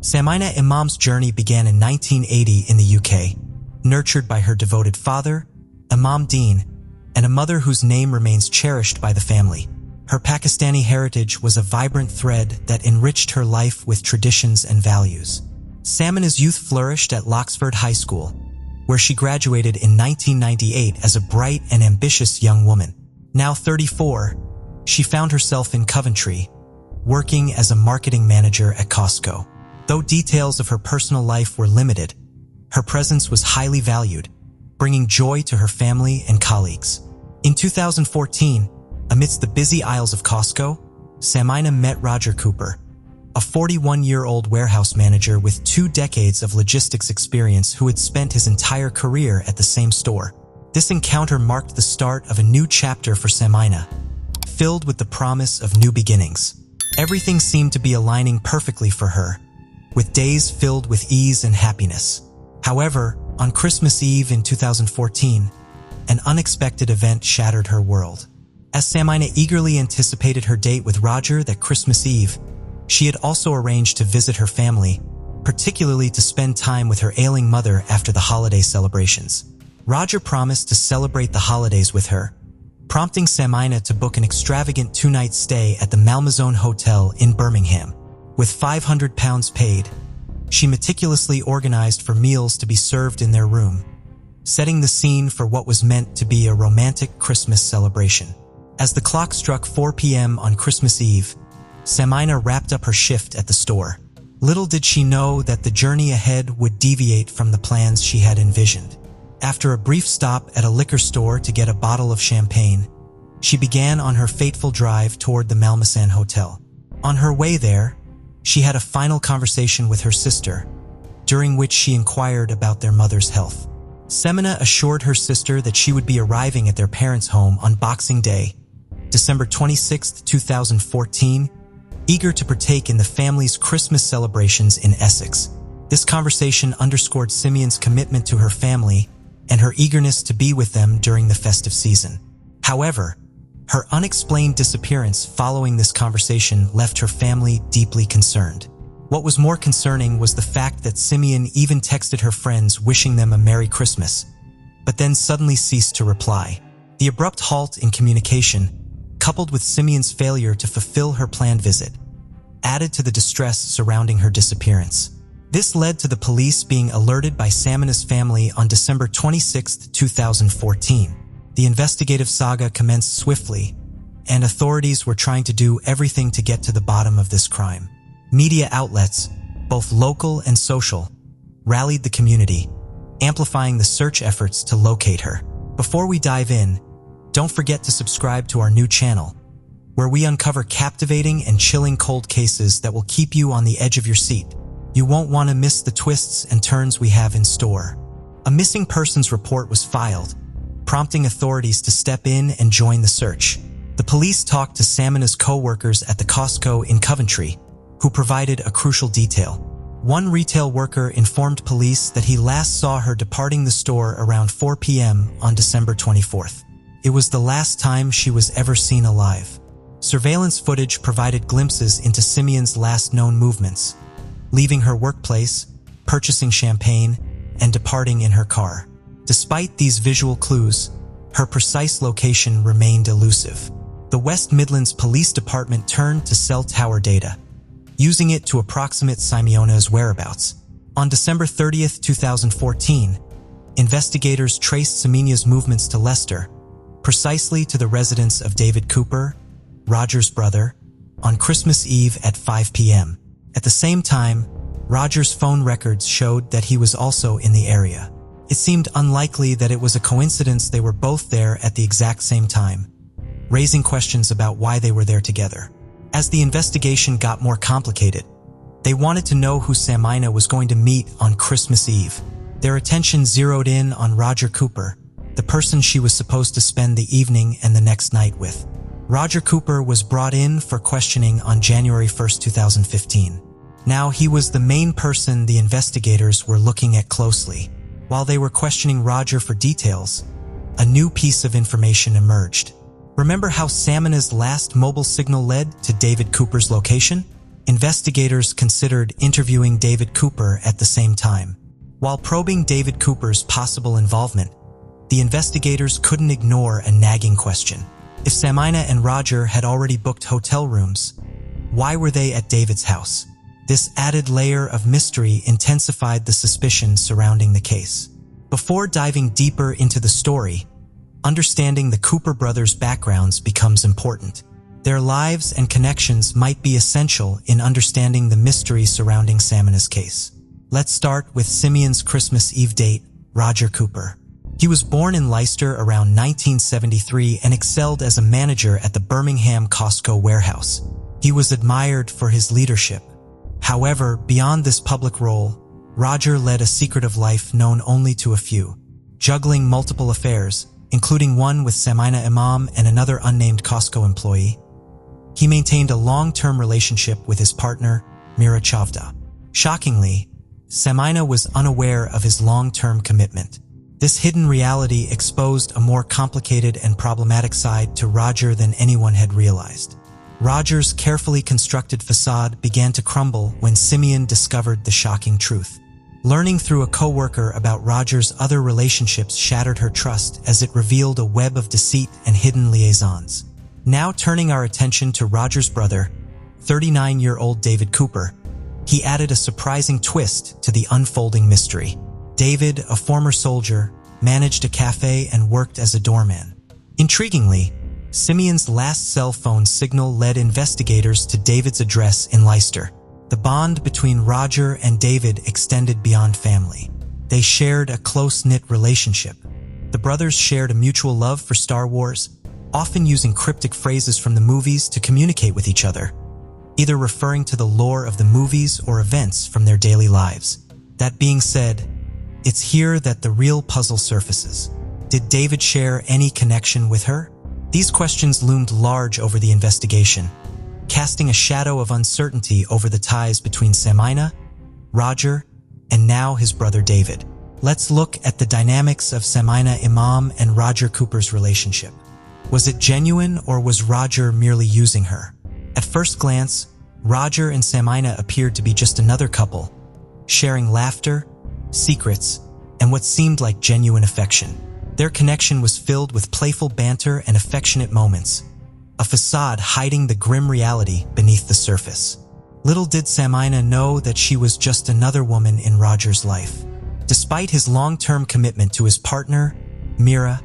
Samina Imam's journey began in 1980 in the UK, nurtured by her devoted father, Imam Dean, and a mother whose name remains cherished by the family. Her Pakistani heritage was a vibrant thread that enriched her life with traditions and values. Samina's youth flourished at Loxford High School, where she graduated in 1998 as a bright and ambitious young woman. Now 34, she found herself in Coventry, working as a marketing manager at Costco. Though details of her personal life were limited, her presence was highly valued, bringing joy to her family and colleagues. In 2014, amidst the busy aisles of Costco, Samina met Roger Cooper, a 41-year-old warehouse manager with 2 decades of logistics experience who had spent his entire career at the same store. This encounter marked the start of a new chapter for Samina, filled with the promise of new beginnings. Everything seemed to be aligning perfectly for her, with days filled with ease and happiness. However, on Christmas Eve in 2014, an unexpected event shattered her world. As Samina eagerly anticipated her date with Roger that Christmas Eve, she had also arranged to visit her family, particularly to spend time with her ailing mother after the holiday celebrations. Roger promised to celebrate the holidays with her, prompting Samina to book an extravagant 2-night stay at the Malmaison Hotel in Birmingham. With £500 paid, she meticulously organized for meals to be served in their room, setting the scene for what was meant to be a romantic Christmas celebration. As the clock struck 4 p.m. on Christmas Eve, Samina wrapped up her shift at the store. Little did she know that the journey ahead would deviate from the plans she had envisioned. After a brief stop at a liquor store to get a bottle of champagne, she began on her fateful drive toward the Malmaison Hotel. On her way there, she had a final conversation with her sister, during which she inquired about their mother's health. Samina assured her sister that she would be arriving at their parents' home on Boxing Day, December 26, 2014, eager to partake in the family's Christmas celebrations in Essex. This conversation underscored Simeon's commitment to her family and her eagerness to be with them during the festive season. However, her unexplained disappearance following this conversation left her family deeply concerned. What was more concerning was the fact that Simeon even texted her friends wishing them a Merry Christmas, but then suddenly ceased to reply. The abrupt halt in communication, coupled with Simeon's failure to fulfill her planned visit, added to the distress surrounding her disappearance. This led to the police being alerted by Samina's family on December 26, 2014. The investigative saga commenced swiftly, and authorities were trying to do everything to get to the bottom of this crime. Media outlets, both local and social, rallied the community, amplifying the search efforts to locate her. Before we dive in, don't forget to subscribe to our new channel, where we uncover captivating and chilling cold cases that will keep you on the edge of your seat. You won't want to miss the twists and turns we have in store. A missing persons report was filed, prompting authorities to step in and join the search. The police talked to Samina's co-workers at the Costco in Coventry, who provided a crucial detail. One retail worker informed police that he last saw her departing the store around 4 p.m. on December 24th. It was the last time she was ever seen alive. Surveillance footage provided glimpses into Simeon's last known movements, leaving her workplace, purchasing champagne, and departing in her car. Despite these visual clues, her precise location remained elusive. The West Midlands Police Department turned to cell tower data, using it to approximate Simeona's whereabouts. On December 30, 2014, investigators traced Simeona's movements to Leicester, precisely to the residence of David Cooper, Roger's brother, on Christmas Eve at 5 p.m. At the same time, Roger's phone records showed that he was also in the area. It seemed unlikely that it was a coincidence they were both there at the exact same time, raising questions about why they were there together. As the investigation got more complicated, they wanted to know who Samina was going to meet on Christmas Eve. Their attention zeroed in on Roger Cooper, the person she was supposed to spend the evening and the next night with. Roger Cooper was brought in for questioning on January 1, 2015. Now he was the main person the investigators were looking at closely. While they were questioning Roger for details, a new piece of information emerged. Remember how Samina's last mobile signal led to David Cooper's location? investigators considered interviewing David Cooper at the same time. While probing David Cooper's possible involvement, the investigators couldn't ignore a nagging question. If Samina and Roger had already booked hotel rooms, why were they at David's house? This added layer of mystery intensified the suspicions surrounding the case. Before diving deeper into the story, understanding the Cooper brothers' backgrounds becomes important. Their lives and connections might be essential in understanding the mystery surrounding Samina's case. Let's start with Simeon's Christmas Eve date, Roger Cooper. He was born in Leicester around 1973 and excelled as a manager at the Birmingham Costco warehouse. He was admired for his leadership. However, beyond this public role, Roger led a secretive life known only to a few, juggling multiple affairs, including one with Samina Imam and another unnamed Costco employee. He maintained a long-term relationship with his partner, Mira Chavda. Shockingly, Samina was unaware of his long-term commitment. This hidden reality exposed a more complicated and problematic side to Roger than anyone had realized. Roger's carefully constructed facade began to crumble when Simeon discovered the shocking truth. Learning through a coworker about Roger's other relationships shattered her trust as it revealed a web of deceit and hidden liaisons. Now turning our attention to Roger's brother, 39-year-old David Cooper, he added a surprising twist to the unfolding mystery. David, a former soldier, managed a cafe and worked as a doorman. Intriguingly, Simeon's last cell phone signal led investigators to David's address in Leicester. The bond between Roger and David extended beyond family. They shared a close-knit relationship. The brothers shared a mutual love for Star Wars, often using cryptic phrases from the movies to communicate with each other, either referring to the lore of the movies or events from their daily lives. That being said, it's here that the real puzzle surfaces. Did David share any connection with her? These questions loomed large over the investigation, casting a shadow of uncertainty over the ties between Samina, Roger, and now his brother David. Let's look at the dynamics of Samina Imam and Roger Cooper's relationship. Was it genuine, or was Roger merely using her? At first glance, Roger and Samina appeared to be just another couple, sharing laughter, secrets, and what seemed like genuine affection. Their connection was filled with playful banter and affectionate moments, a facade hiding the grim reality beneath the surface. Little did Samina know that she was just another woman in Roger's life. Despite his long-term commitment to his partner, Mira,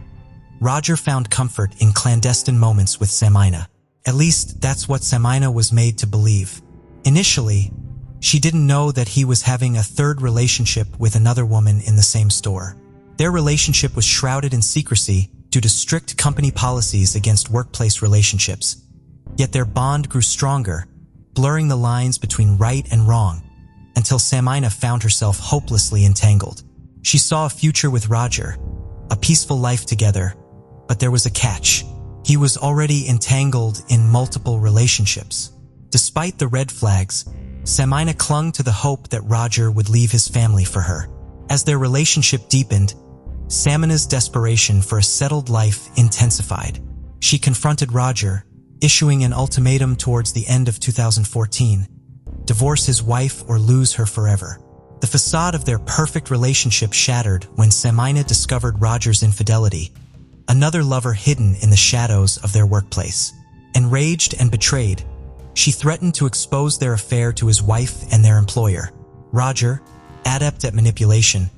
Roger found comfort in clandestine moments with Samina. At least that's what Samina was made to believe. Initially, she didn't know that he was having a third relationship with another woman in the same store. Their relationship was shrouded in secrecy due to strict company policies against workplace relationships. Yet their bond grew stronger, blurring the lines between right and wrong, until Samina found herself hopelessly entangled. She saw a future with Roger, a peaceful life together, but there was a catch. He was already entangled in multiple relationships. Despite the red flags, Samina clung to the hope that Roger would leave his family for her. As their relationship deepened, Samina's desperation for a settled life intensified. She confronted Roger, issuing an ultimatum towards the end of 2014: divorce his wife or lose her forever. The facade of their perfect relationship shattered when Samina discovered Roger's infidelity, another lover hidden in the shadows of their workplace. Enraged and betrayed, she threatened to expose their affair to his wife and their employer. Roger, adept at manipulation,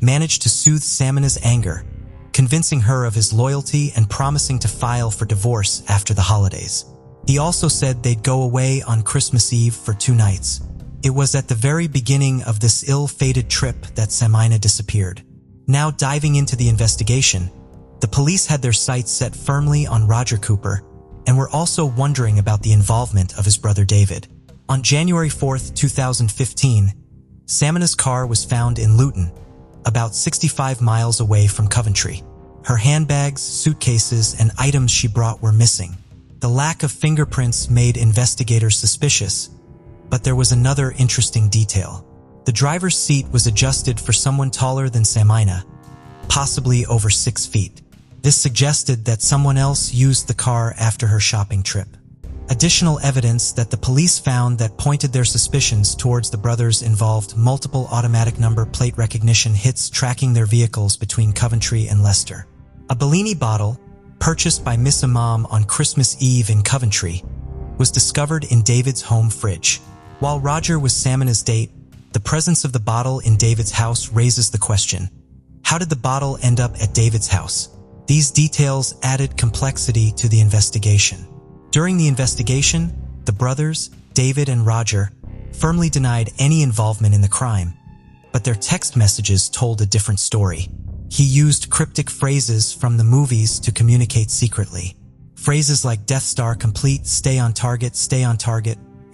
managed to soothe Samina's anger, convincing her of his loyalty and promising to file for divorce after the holidays. He also said they'd go away on Christmas Eve for 2 nights. It was at the very beginning of this ill-fated trip that Samina disappeared. Now diving into the investigation, the police had their sights set firmly on Roger Cooper and were also wondering about the involvement of his brother David. On January 4th, 2015, Samina's car was found in Luton, about 65 miles away from Coventry. Her handbags, suitcases, and items she brought were missing. The lack of fingerprints made investigators suspicious, but there was another interesting detail. The driver's seat was adjusted for someone taller than Samina, possibly over 6 feet. This suggested that someone else used the car after her shopping trip. Additional evidence that the police found that pointed their suspicions towards the brothers involved multiple automatic number plate recognition hits tracking their vehicles between Coventry and Leicester. A Bellini bottle, purchased by Miss Imam on Christmas Eve in Coventry, was discovered in David's home fridge. While Roger was Samina's date, the presence of the bottle in David's house raises the question: how did the bottle end up at David's house? These details added complexity to the investigation. During the investigation, the brothers, David and Roger, firmly denied any involvement in the crime, but their text messages told a different story. He used cryptic phrases from the movies to communicate secretly. Phrases like Death Star complete, stay on target,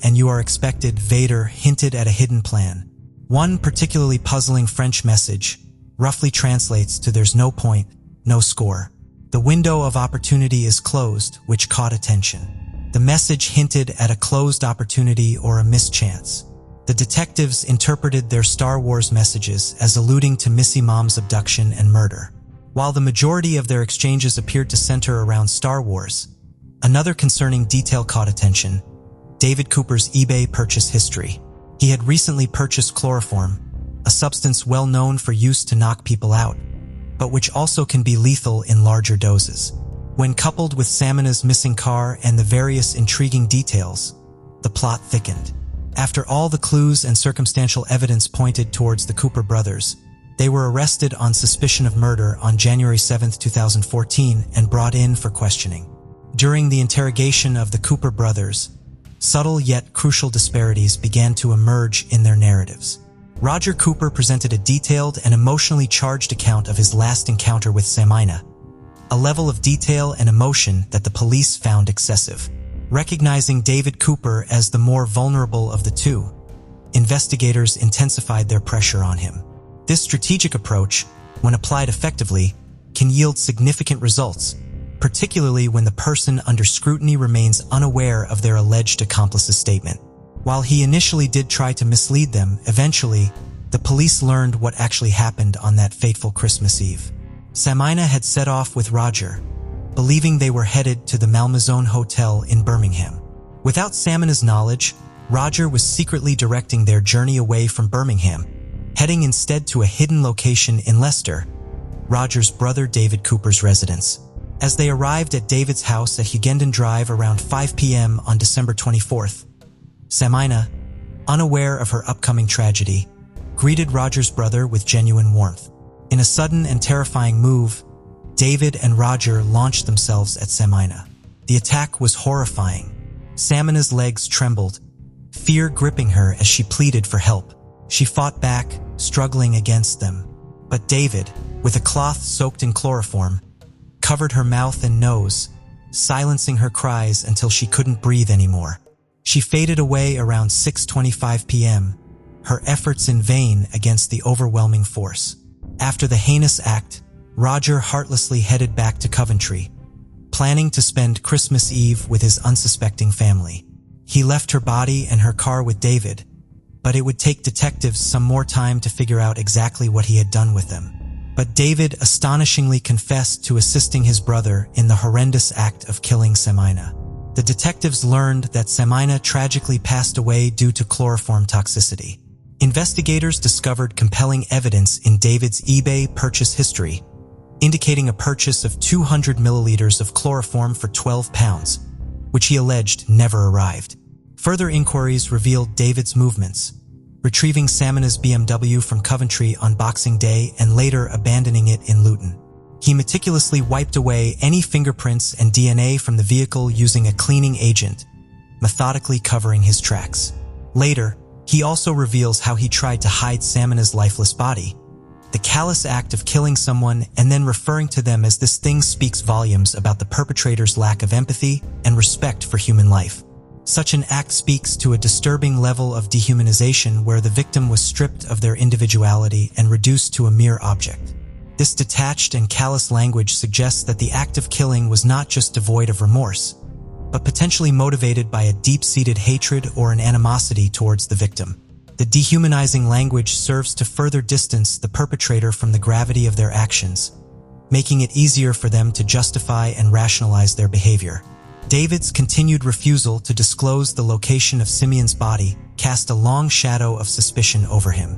and you are expected, Vader hinted at a hidden plan. One particularly puzzling French message roughly translates to there's no point, no score. The window of opportunity is closed, which caught attention. The message hinted at a closed opportunity or a mischance. The detectives interpreted their Star Wars messages as alluding to Miss Imam's abduction and murder. While the majority of their exchanges appeared to center around Star Wars, another concerning detail caught attention: David Cooper's eBay purchase history. He had recently purchased chloroform, a substance well known for use to knock people out, but which also can be lethal in larger doses. When coupled with Samina's missing car and the various intriguing details, the plot thickened. After all the clues and circumstantial evidence pointed towards the Cooper brothers, they were arrested on suspicion of murder on January 7, 2014 and brought in for questioning. During the interrogation of the Cooper brothers, subtle yet crucial disparities began to emerge in their narratives. Roger Cooper presented a detailed and emotionally charged account of his last encounter with Samina, a level of detail and emotion that the police found excessive. Recognizing David Cooper as the more vulnerable of the two, investigators intensified their pressure on him. This strategic approach, when applied effectively, can yield significant results, particularly when the person under scrutiny remains unaware of their alleged accomplice's statement. While he initially did try to mislead them, eventually, the police learned what actually happened on that fateful Christmas Eve. Samina had set off with Roger, believing they were headed to the Malmaison Hotel in Birmingham. Without Samina's knowledge, Roger was secretly directing their journey away from Birmingham, heading instead to a hidden location in Leicester, Roger's brother David Cooper's residence. As they arrived at David's house at Hughenden Drive around 5 p.m. on December 24th, Samina, unaware of her upcoming tragedy, greeted Roger's brother with genuine warmth. In a sudden and terrifying move, David and Roger launched themselves at Samina. The attack was horrifying. Samina's legs trembled, fear gripping her as she pleaded for help. She fought back, struggling against them. But David, with a cloth soaked in chloroform, covered her mouth and nose, silencing her cries until she couldn't breathe anymore. She faded away around 6:25 p.m., her efforts in vain against the overwhelming force. After the heinous act, Roger heartlessly headed back to Coventry, planning to spend Christmas Eve with his unsuspecting family. He left her body and her car with David, but it would take detectives some more time to figure out exactly what he had done with them. But David astonishingly confessed to assisting his brother in the horrendous act of killing Samina. The detectives learned that Samina tragically passed away due to chloroform toxicity. Investigators discovered compelling evidence in David's eBay purchase history, indicating a purchase of 200 milliliters of chloroform for £12, which he alleged never arrived. Further inquiries revealed David's movements, retrieving Samina's BMW from Coventry on Boxing Day and later abandoning it in Luton. He meticulously wiped away any fingerprints and DNA from the vehicle using a cleaning agent, methodically covering his tracks. Later, he also reveals how he tried to hide Samina's lifeless body, the callous act of killing someone and then referring to them as this thing speaks volumes about the perpetrator's lack of empathy and respect for human life. Such an act speaks to a disturbing level of dehumanization where the victim was stripped of their individuality and reduced to a mere object. This detached and callous language suggests that the act of killing was not just devoid of remorse, but potentially motivated by a deep-seated hatred or an animosity towards the victim. The dehumanizing language serves to further distance the perpetrator from the gravity of their actions, making it easier for them to justify and rationalize their behavior. David's continued refusal to disclose the location of Simeon's body cast a long shadow of suspicion over him.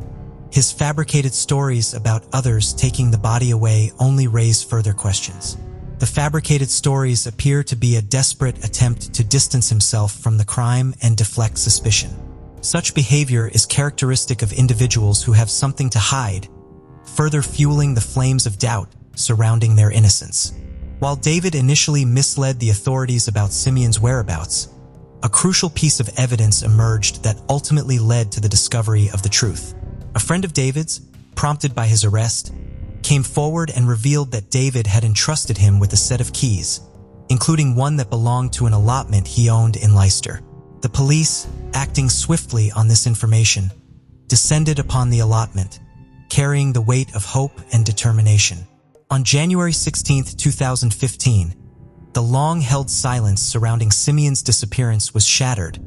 His fabricated stories about others taking the body away only raise further questions. The fabricated stories appear to be a desperate attempt to distance himself from the crime and deflect suspicion. Such behavior is characteristic of individuals who have something to hide, further fueling the flames of doubt surrounding their innocence. While David initially misled the authorities about Simeon's whereabouts, a crucial piece of evidence emerged that ultimately led to the discovery of the truth. A friend of David's, prompted by his arrest, came forward and revealed that David had entrusted him with a set of keys, including one that belonged to an allotment he owned in Leicester. The police, acting swiftly on this information, descended upon the allotment, carrying the weight of hope and determination. On January 16, 2015, the long-held silence surrounding Simeon's disappearance was shattered,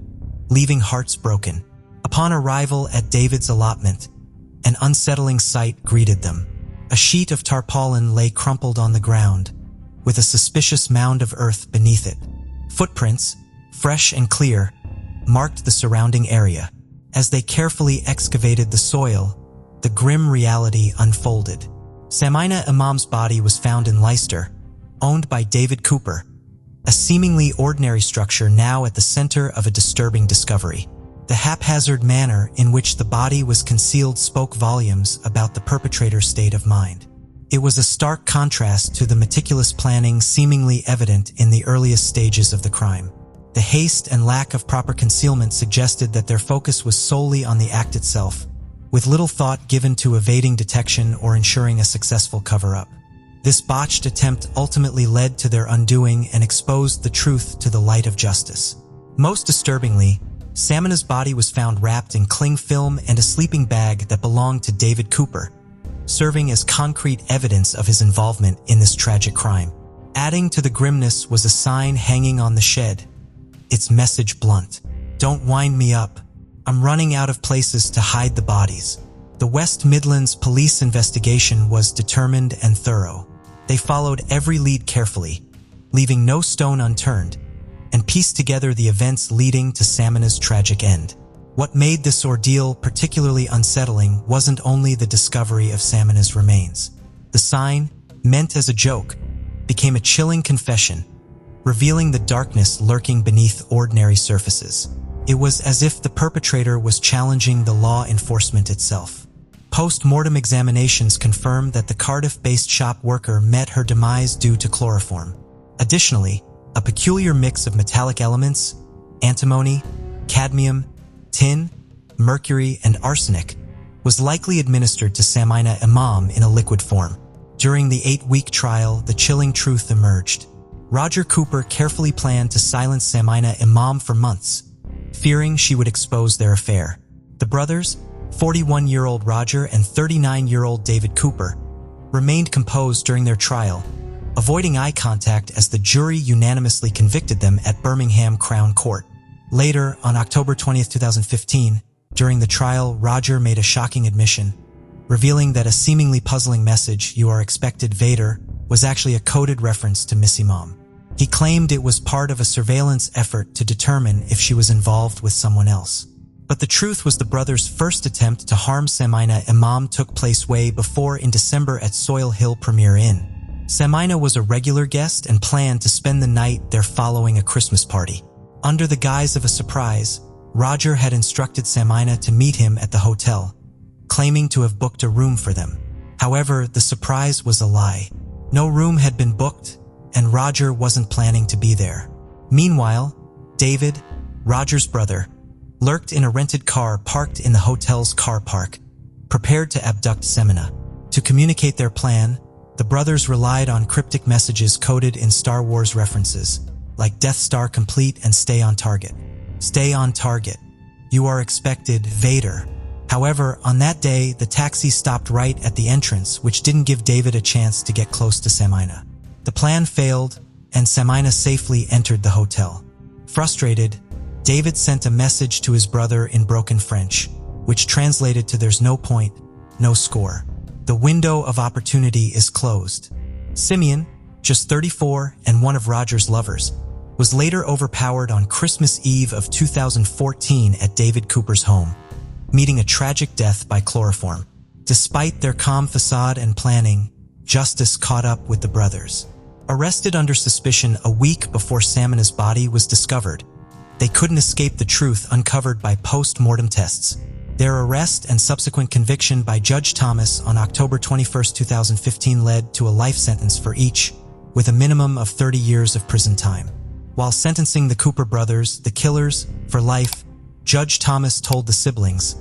leaving hearts broken. Upon arrival at David's allotment, an unsettling sight greeted them. A sheet of tarpaulin lay crumpled on the ground, with a suspicious mound of earth beneath it. Footprints, fresh and clear, marked the surrounding area. As they carefully excavated the soil, the grim reality unfolded. Samina Imam's body was found in Leicester, owned by David Cooper, a seemingly ordinary structure now at the center of a disturbing discovery. The haphazard manner in which the body was concealed spoke volumes about the perpetrator's state of mind. It was a stark contrast to the meticulous planning seemingly evident in the earliest stages of the crime. The haste and lack of proper concealment suggested that their focus was solely on the act itself, with little thought given to evading detection or ensuring a successful cover-up. This botched attempt ultimately led to their undoing and exposed the truth to the light of justice. Most disturbingly, Samina's body was found wrapped in cling film and a sleeping bag that belonged to David Cooper, serving as concrete evidence of his involvement in this tragic crime. Adding to the grimness was a sign hanging on the shed, its message blunt: "Don't wind me up. I'm running out of places to hide the bodies." The West Midlands police investigation was determined and thorough. They followed every lead carefully, leaving no stone unturned, and pieced together the events leading to Samina's tragic end. What made this ordeal particularly unsettling wasn't only the discovery of Samina's remains. The sign, meant as a joke, became a chilling confession, revealing the darkness lurking beneath ordinary surfaces. It was as if the perpetrator was challenging the law enforcement itself. Post-mortem examinations confirmed that the Cardiff-based shop worker met her demise due to chloroform. Additionally, a peculiar mix of metallic elements, antimony, cadmium, tin, mercury, and arsenic, was likely administered to Samina Imam in a liquid form. During the 8-week trial, the chilling truth emerged. Roger Cooper carefully planned to silence Samina Imam for months, fearing she would expose their affair. The brothers, 41-year-old Roger and 39-year-old David Cooper, remained composed during their trial, avoiding eye contact as the jury unanimously convicted them at Birmingham Crown Court. Later, on October 20, 2015, during the trial, Roger made a shocking admission, revealing that a seemingly puzzling message, "You are expected, Vader," was actually a coded reference to Miss Imam. He claimed it was part of a surveillance effort to determine if she was involved with someone else. But the truth was the brothers' first attempt to harm Samina Imam took place way before in December at Soil Hill Premier Inn. Samina was a regular guest and planned to spend the night there following a Christmas party. Under the guise of a surprise, Roger had instructed Samina to meet him at the hotel, claiming to have booked a room for them. However, the surprise was a lie. No room had been booked, and Roger wasn't planning to be there. Meanwhile, David, Roger's brother, lurked in a rented car parked in the hotel's car park, prepared to abduct Samina. To communicate their plan, the brothers relied on cryptic messages coded in Star Wars references, like Death Star complete and stay on target. Stay on target. You are expected, Vader. However, on that day, the taxi stopped right at the entrance, which didn't give David a chance to get close to Samina. The plan failed, and Samina safely entered the hotel. Frustrated, David sent a message to his brother in broken French, which translated to "There's no point, no score. The window of opportunity is closed." Simeon, just 34 and one of Roger's lovers, was later overpowered on Christmas Eve of 2014 at David Cooper's home, meeting a tragic death by chloroform. Despite their calm facade and planning, justice caught up with the brothers. Arrested under suspicion a week before Samina's body was discovered, they couldn't escape the truth uncovered by post-mortem tests. Their arrest and subsequent conviction by Judge Thomas on October 21, 2015 led to a life sentence for each, with a minimum of 30 years of prison time. While sentencing the Cooper brothers, the killers, for life, Judge Thomas told the siblings,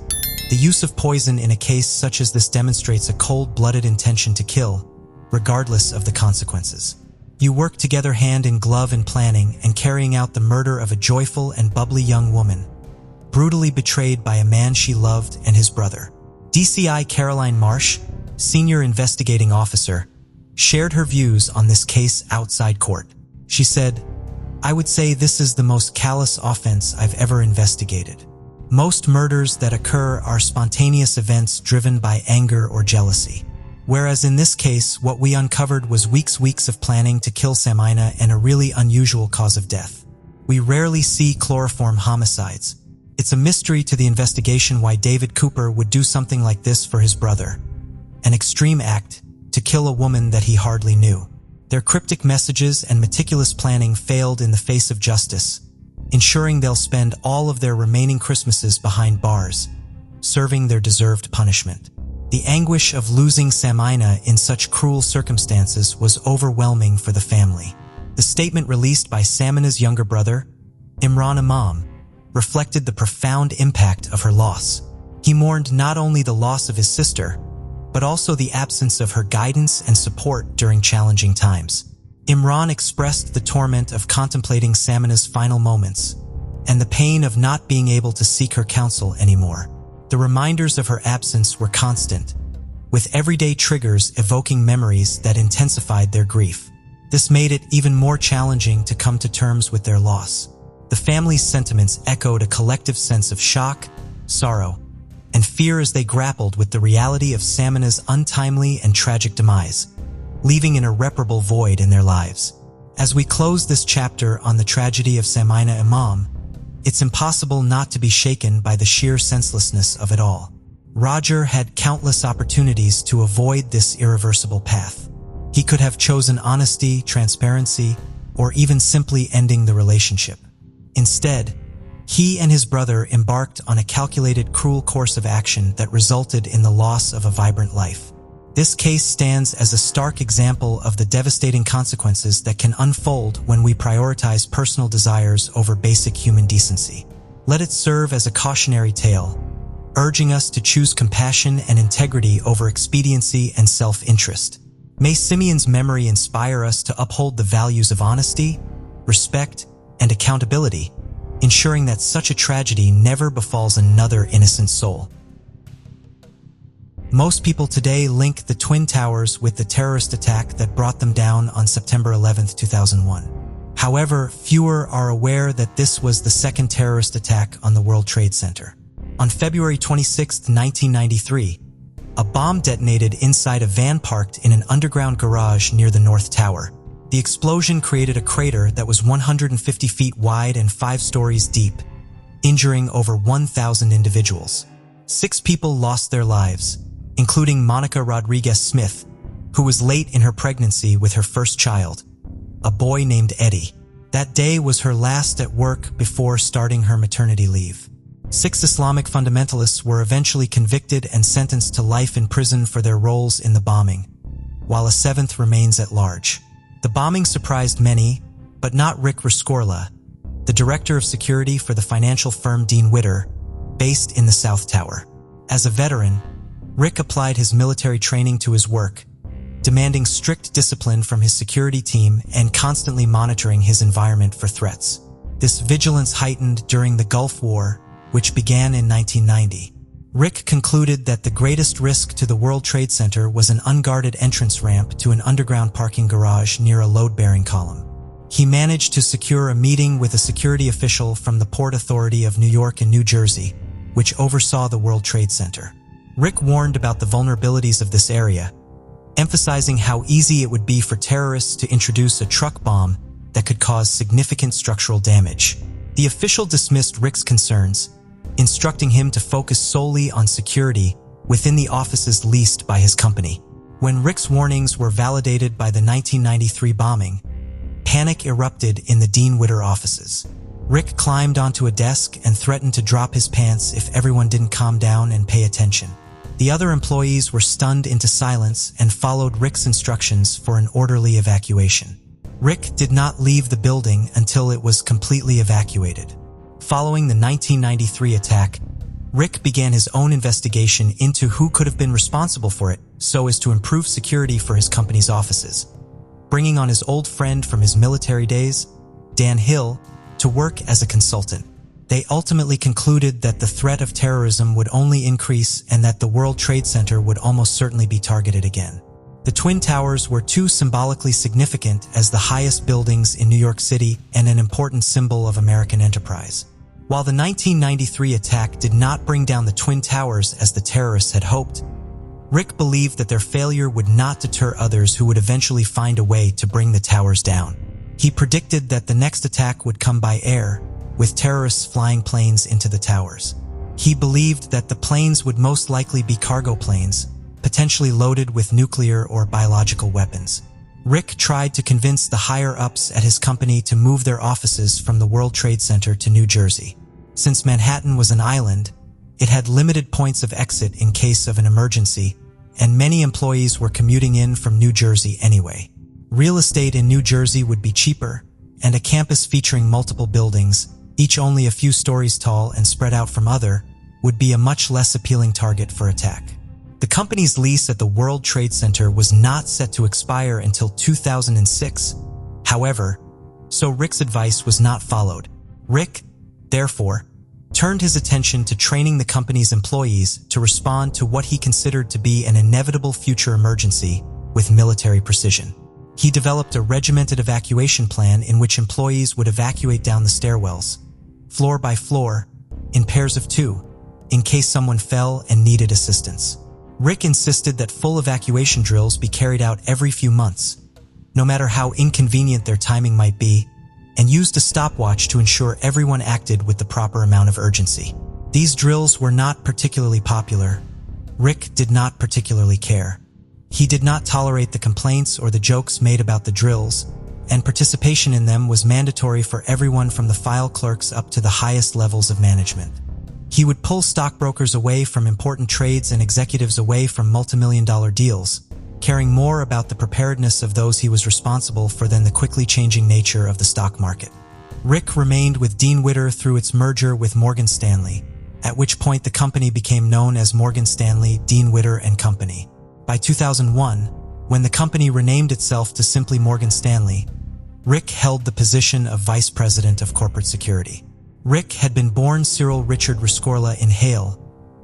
"The use of poison in a case such as this demonstrates a cold-blooded intention to kill, regardless of the consequences. You work together hand in glove in planning and carrying out the murder of a joyful and bubbly young woman, brutally betrayed by a man she loved and his brother." DCI Caroline Marsh, senior investigating officer, shared her views on this case outside court. She said, "I would say this is the most callous offense I've ever investigated. Most murders that occur are spontaneous events driven by anger or jealousy. Whereas in this case, what we uncovered was weeks of planning to kill Samina and a really unusual cause of death. We rarely see chloroform homicides. It's a mystery to the investigation why David Cooper would do something like this for his brother. An extreme act to kill a woman that he hardly knew. Their cryptic messages and meticulous planning failed in the face of justice, ensuring they'll spend all of their remaining Christmases behind bars, serving their deserved punishment. The anguish of losing Samina in such cruel circumstances was overwhelming for the family." The statement released by Samina's younger brother, Imran Imam, reflected the profound impact of her loss. He mourned not only the loss of his sister, but also the absence of her guidance and support during challenging times. Imran expressed the torment of contemplating Samina's final moments and the pain of not being able to seek her counsel anymore. The reminders of her absence were constant, with everyday triggers evoking memories that intensified their grief. This made it even more challenging to come to terms with their loss. The family's sentiments echoed a collective sense of shock, sorrow, and fear as they grappled with the reality of Samina's untimely and tragic demise, leaving an irreparable void in their lives. As we close this chapter on the tragedy of Samina Imam, it's impossible not to be shaken by the sheer senselessness of it all. Roger had countless opportunities to avoid this irreversible path. He could have chosen honesty, transparency, or even simply ending the relationship. Instead, he and his brother embarked on a calculated, cruel course of action that resulted in the loss of a vibrant life. This case stands as a stark example of the devastating consequences that can unfold when we prioritize personal desires over basic human decency. Let it serve as a cautionary tale, urging us to choose compassion and integrity over expediency and self-interest. May Simeon's memory inspire us to uphold the values of honesty, respect, and accountability, ensuring that such a tragedy never befalls another innocent soul. Most people today link the Twin Towers with the terrorist attack that brought them down on September 11, 2001. However, fewer are aware that this was the second terrorist attack on the World Trade Center. On February 26, 1993, a bomb detonated inside a van parked in an underground garage near the North Tower. The explosion created a crater that was 150 feet wide and 5 stories deep, injuring over 1,000 individuals. 6 people lost their lives, including Monica Rodriguez-Smith, who was late in her pregnancy with her first child, a boy named Eddie. That day was her last at work before starting her maternity leave. 6 Islamic fundamentalists were eventually convicted and sentenced to life in prison for their roles in the bombing, while a 7th remains at large. The bombing surprised many, but not Rick Rescorla, the director of security for the financial firm Dean Witter, based in the South Tower. As a veteran, Rick applied his military training to his work, demanding strict discipline from his security team and constantly monitoring his environment for threats. This vigilance heightened during the Gulf War, which began in 1990. Rick concluded that the greatest risk to the World Trade Center was an unguarded entrance ramp to an underground parking garage near a load-bearing column. He managed to secure a meeting with a security official from the Port Authority of New York and New Jersey, which oversaw the World Trade Center. Rick warned about the vulnerabilities of this area, emphasizing how easy it would be for terrorists to introduce a truck bomb that could cause significant structural damage. The official dismissed Rick's concerns, instructing him to focus solely on security within the offices leased by his company. When Rick's warnings were validated by the 1993 bombing, panic erupted in the Dean Witter offices. Rick climbed onto a desk and threatened to drop his pants if everyone didn't calm down and pay attention. The other employees were stunned into silence and followed Rick's instructions for an orderly evacuation. Rick did not leave the building until it was completely evacuated. Following the 1993 attack, Rick began his own investigation into who could have been responsible for it so as to improve security for his company's offices, bringing on his old friend from his military days, Dan Hill, to work as a consultant. They ultimately concluded that the threat of terrorism would only increase and that the World Trade Center would almost certainly be targeted again. The Twin Towers were too symbolically significant as the highest buildings in New York City and an important symbol of American enterprise. While the 1993 attack did not bring down the Twin Towers as the terrorists had hoped, Rick believed that their failure would not deter others who would eventually find a way to bring the towers down. He predicted that the next attack would come by air, with terrorists flying planes into the towers. He believed that the planes would most likely be cargo planes, potentially loaded with nuclear or biological weapons. Rick tried to convince the higher-ups at his company to move their offices from the World Trade Center to New Jersey. Since Manhattan was an island, it had limited points of exit in case of an emergency, and many employees were commuting in from New Jersey anyway. Real estate in New Jersey would be cheaper, and a campus featuring multiple buildings, each only a few stories tall and spread out from other, would be a much less appealing target for attack. The company's lease at the World Trade Center was not set to expire until 2006. However, so Rick's advice was not followed. Rick, therefore, turned his attention to training the company's employees to respond to what he considered to be an inevitable future emergency with military precision. He developed a regimented evacuation plan in which employees would evacuate down the stairwells, floor by floor, in pairs of two, in case someone fell and needed assistance. Rick insisted that full evacuation drills be carried out every few months, no matter how inconvenient their timing might be, and used a stopwatch to ensure everyone acted with the proper amount of urgency. These drills were not particularly popular. Rick did not particularly care. He did not tolerate the complaints or the jokes made about the drills, and participation in them was mandatory for everyone from the file clerks up to the highest levels of management. He would pull stockbrokers away from important trades and executives away from multimillion-dollar deals, caring more about the preparedness of those he was responsible for than the quickly changing nature of the stock market. Rick remained with Dean Witter through its merger with Morgan Stanley, at which point the company became known as Morgan Stanley, Dean Witter and Company. By 2001, when the company renamed itself to simply Morgan Stanley, Rick held the position of Vice President of Corporate Security. Rick had been born Cyril Richard Rescorla in Hale,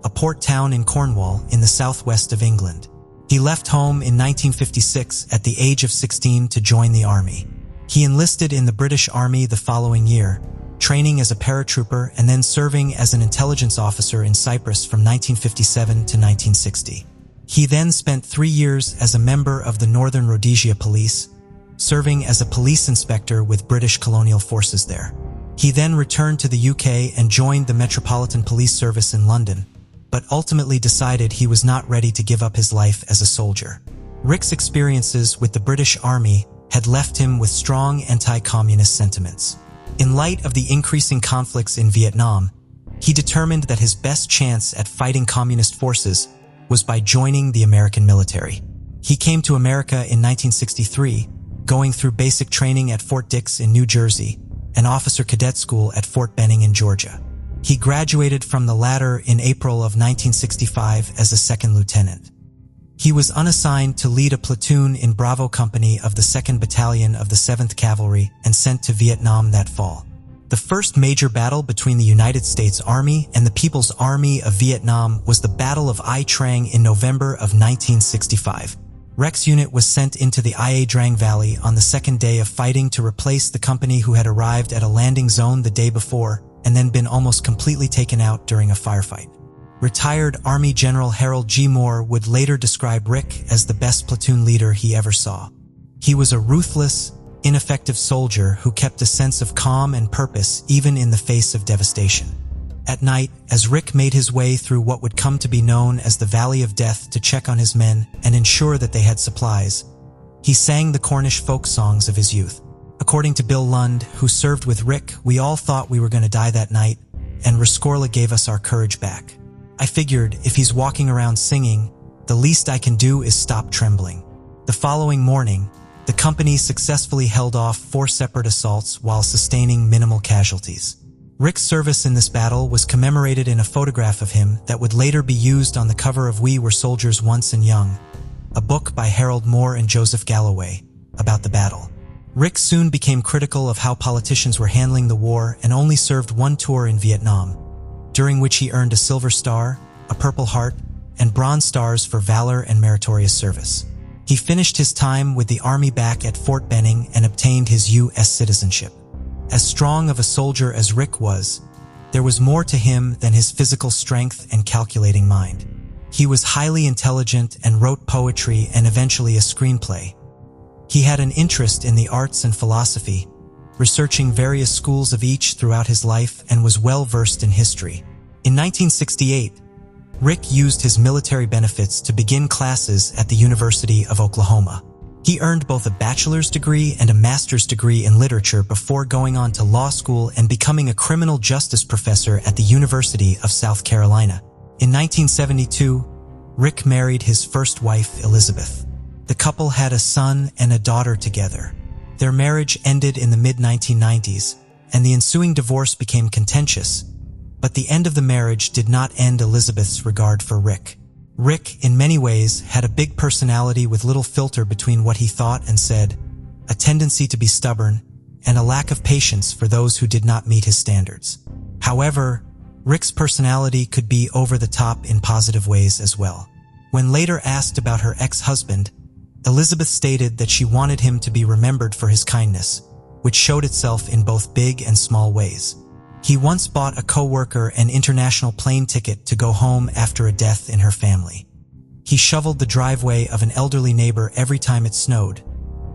a port town in Cornwall in the southwest of England. He left home in 1956 at the age of 16 to join the army. He enlisted in the British Army the following year, training as a paratrooper and then serving as an intelligence officer in Cyprus from 1957 to 1960. He then spent 3 years as a member of the Northern Rhodesia Police, serving as a police inspector with British colonial forces there. He then returned to the UK and joined the Metropolitan Police Service in London, but ultimately decided he was not ready to give up his life as a soldier. Rick's experiences with the British Army had left him with strong anti-communist sentiments. In light of the increasing conflicts in Vietnam, he determined that his best chance at fighting communist forces was by joining the American military. He came to America in 1963, going through basic training at Fort Dix in New Jersey, an officer cadet school at Fort Benning in Georgia. He graduated from the latter in April of 1965 as a second lieutenant. He was unassigned to lead a platoon in Bravo Company of the 2nd Battalion of the 7th Cavalry and sent to Vietnam that fall. The first major battle between the United States Army and the People's Army of Vietnam was the Battle of Ia Trang in November of 1965. Rick's unit was sent into the Ia Drang Valley on the second day of fighting to replace the company who had arrived at a landing zone the day before and then been almost completely taken out during a firefight. Retired Army General Harold G. Moore would later describe Rick as the best platoon leader he ever saw. He was a ruthless, ineffective soldier who kept a sense of calm and purpose even in the face of devastation. At night, as Rick made his way through what would come to be known as the Valley of Death to check on his men and ensure that they had supplies, he sang the Cornish folk songs of his youth. According to Bill Lund, who served with Rick, "We all thought we were going to die that night, and Rescorla gave us our courage back. I figured, if he's walking around singing, the least I can do is stop trembling." The following morning, the company successfully held off 4 separate assaults while sustaining minimal casualties. Rick's service in this battle was commemorated in a photograph of him that would later be used on the cover of We Were Soldiers Once and Young, a book by Harold Moore and Joseph Galloway about the battle. Rick soon became critical of how politicians were handling the war and only served 1 tour in Vietnam, during which he earned a Silver Star, a Purple Heart, and Bronze Stars for valor and meritorious service. He finished his time with the Army back at Fort Benning and obtained his U.S. citizenship. As strong of a soldier as Rick was, there was more to him than his physical strength and calculating mind. He was highly intelligent and wrote poetry and eventually a screenplay. He had an interest in the arts and philosophy, researching various schools of each throughout his life, and was well versed in history. In 1968, Rick used his military benefits to begin classes at the University of Oklahoma. He earned both a bachelor's degree and a master's degree in literature before going on to law school and becoming a criminal justice professor at the University of South Carolina. In 1972, Rick married his first wife, Elizabeth. The couple had a son and a daughter together. Their marriage ended in the mid-1990s, and the ensuing divorce became contentious, but the end of the marriage did not end Elizabeth's regard for Rick. Rick, in many ways, had a big personality with little filter between what he thought and said, a tendency to be stubborn, and a lack of patience for those who did not meet his standards. However, Rick's personality could be over the top in positive ways as well. When later asked about her ex-husband, Elizabeth stated that she wanted him to be remembered for his kindness, which showed itself in both big and small ways. He once bought a co-worker an international plane ticket to go home after a death in her family. He shoveled the driveway of an elderly neighbor every time it snowed,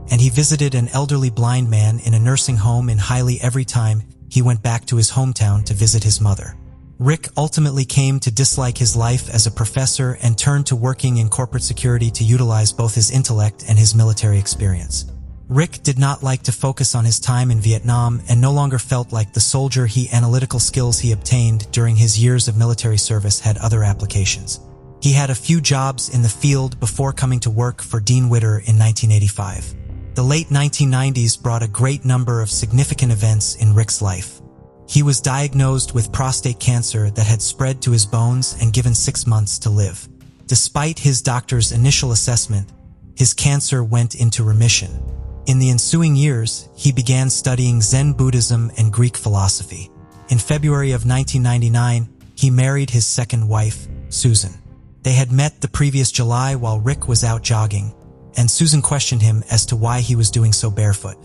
and he visited an elderly blind man in a nursing home in Highley every time he went back to his hometown to visit his mother. Rick ultimately came to dislike his life as a professor and turned to working in corporate security to utilize both his intellect and his military experience. Rick did not like to focus on his time in Vietnam and no longer felt like the soldier analytical skills he obtained during his years of military service had other applications. He had a few jobs in the field before coming to work for Dean Witter in 1985. The late 1990s brought a great number of significant events in Rick's life. He was diagnosed with prostate cancer that had spread to his bones and given 6 months to live. Despite his doctor's initial assessment, his cancer went into remission. In the ensuing years, he began studying Zen Buddhism and Greek philosophy. In February of 1999, he married his second wife, Susan. They had met the previous July while Rick was out jogging, and Susan questioned him as to why he was doing so barefoot.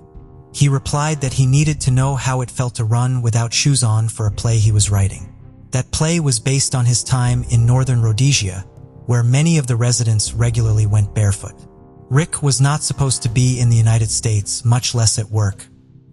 He replied that he needed to know how it felt to run without shoes on for a play he was writing. That play was based on his time in northern Rhodesia, where many of the residents regularly went barefoot. Rick was not supposed to be in the United States, much less at work.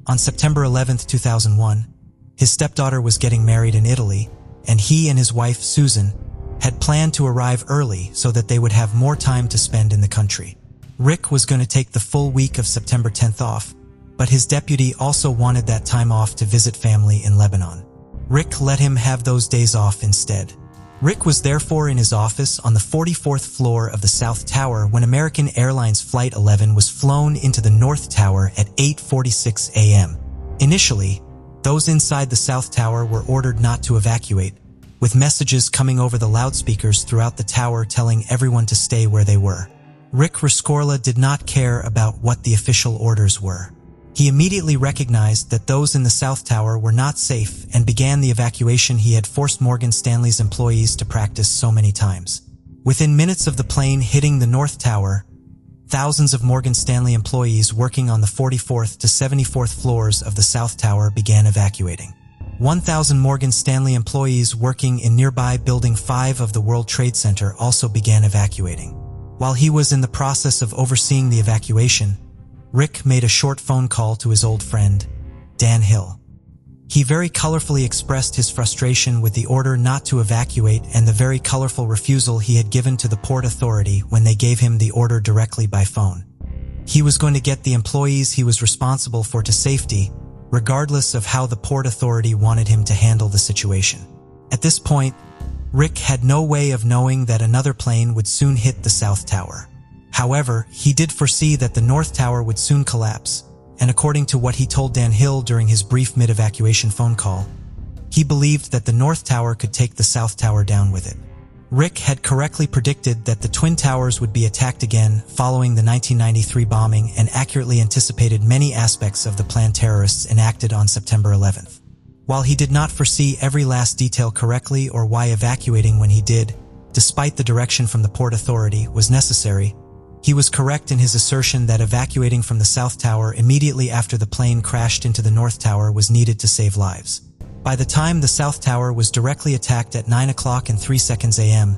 On September 11, 2001, his stepdaughter was getting married in Italy, and he and his wife, Susan, had planned to arrive early so that they would have more time to spend in the country. Rick was going to take the full week of September 10th off, but his deputy also wanted that time off to visit family in Lebanon. Rick let him have those days off instead. Rick was therefore in his office on the 44th floor of the South Tower when American Airlines Flight 11 was flown into the North Tower at 8:46 a.m. Initially, those inside the South Tower were ordered not to evacuate, with messages coming over the loudspeakers throughout the tower telling everyone to stay where they were. Rick Rescorla did not care about what the official orders were. He immediately recognized that those in the South Tower were not safe and began the evacuation he had forced Morgan Stanley's employees to practice so many times. Within minutes of the plane hitting the North Tower, thousands of Morgan Stanley employees working on the 44th to 74th floors of the South Tower began evacuating. 1,000 Morgan Stanley employees working in nearby Building 5 of the World Trade Center also began evacuating. While he was in the process of overseeing the evacuation, Rick made a short phone call to his old friend, Dan Hill. He very colorfully expressed his frustration with the order not to evacuate and the very colorful refusal he had given to the Port Authority when they gave him the order directly by phone. He was going to get the employees he was responsible for to safety, regardless of how the Port Authority wanted him to handle the situation. At this point, Rick had no way of knowing that another plane would soon hit the South Tower. However, he did foresee that the North Tower would soon collapse, and according to what he told Dan Hill during his brief mid-evacuation phone call, he believed that the North Tower could take the South Tower down with it. Rick had correctly predicted that the Twin Towers would be attacked again following the 1993 bombing and accurately anticipated many aspects of the plan terrorists enacted on September 11th. While he did not foresee every last detail correctly or why evacuating when he did, despite the direction from the Port Authority, was necessary, he was correct in his assertion that evacuating from the South Tower immediately after the plane crashed into the North Tower was needed to save lives. By the time the South Tower was directly attacked at 9:03 a.m.,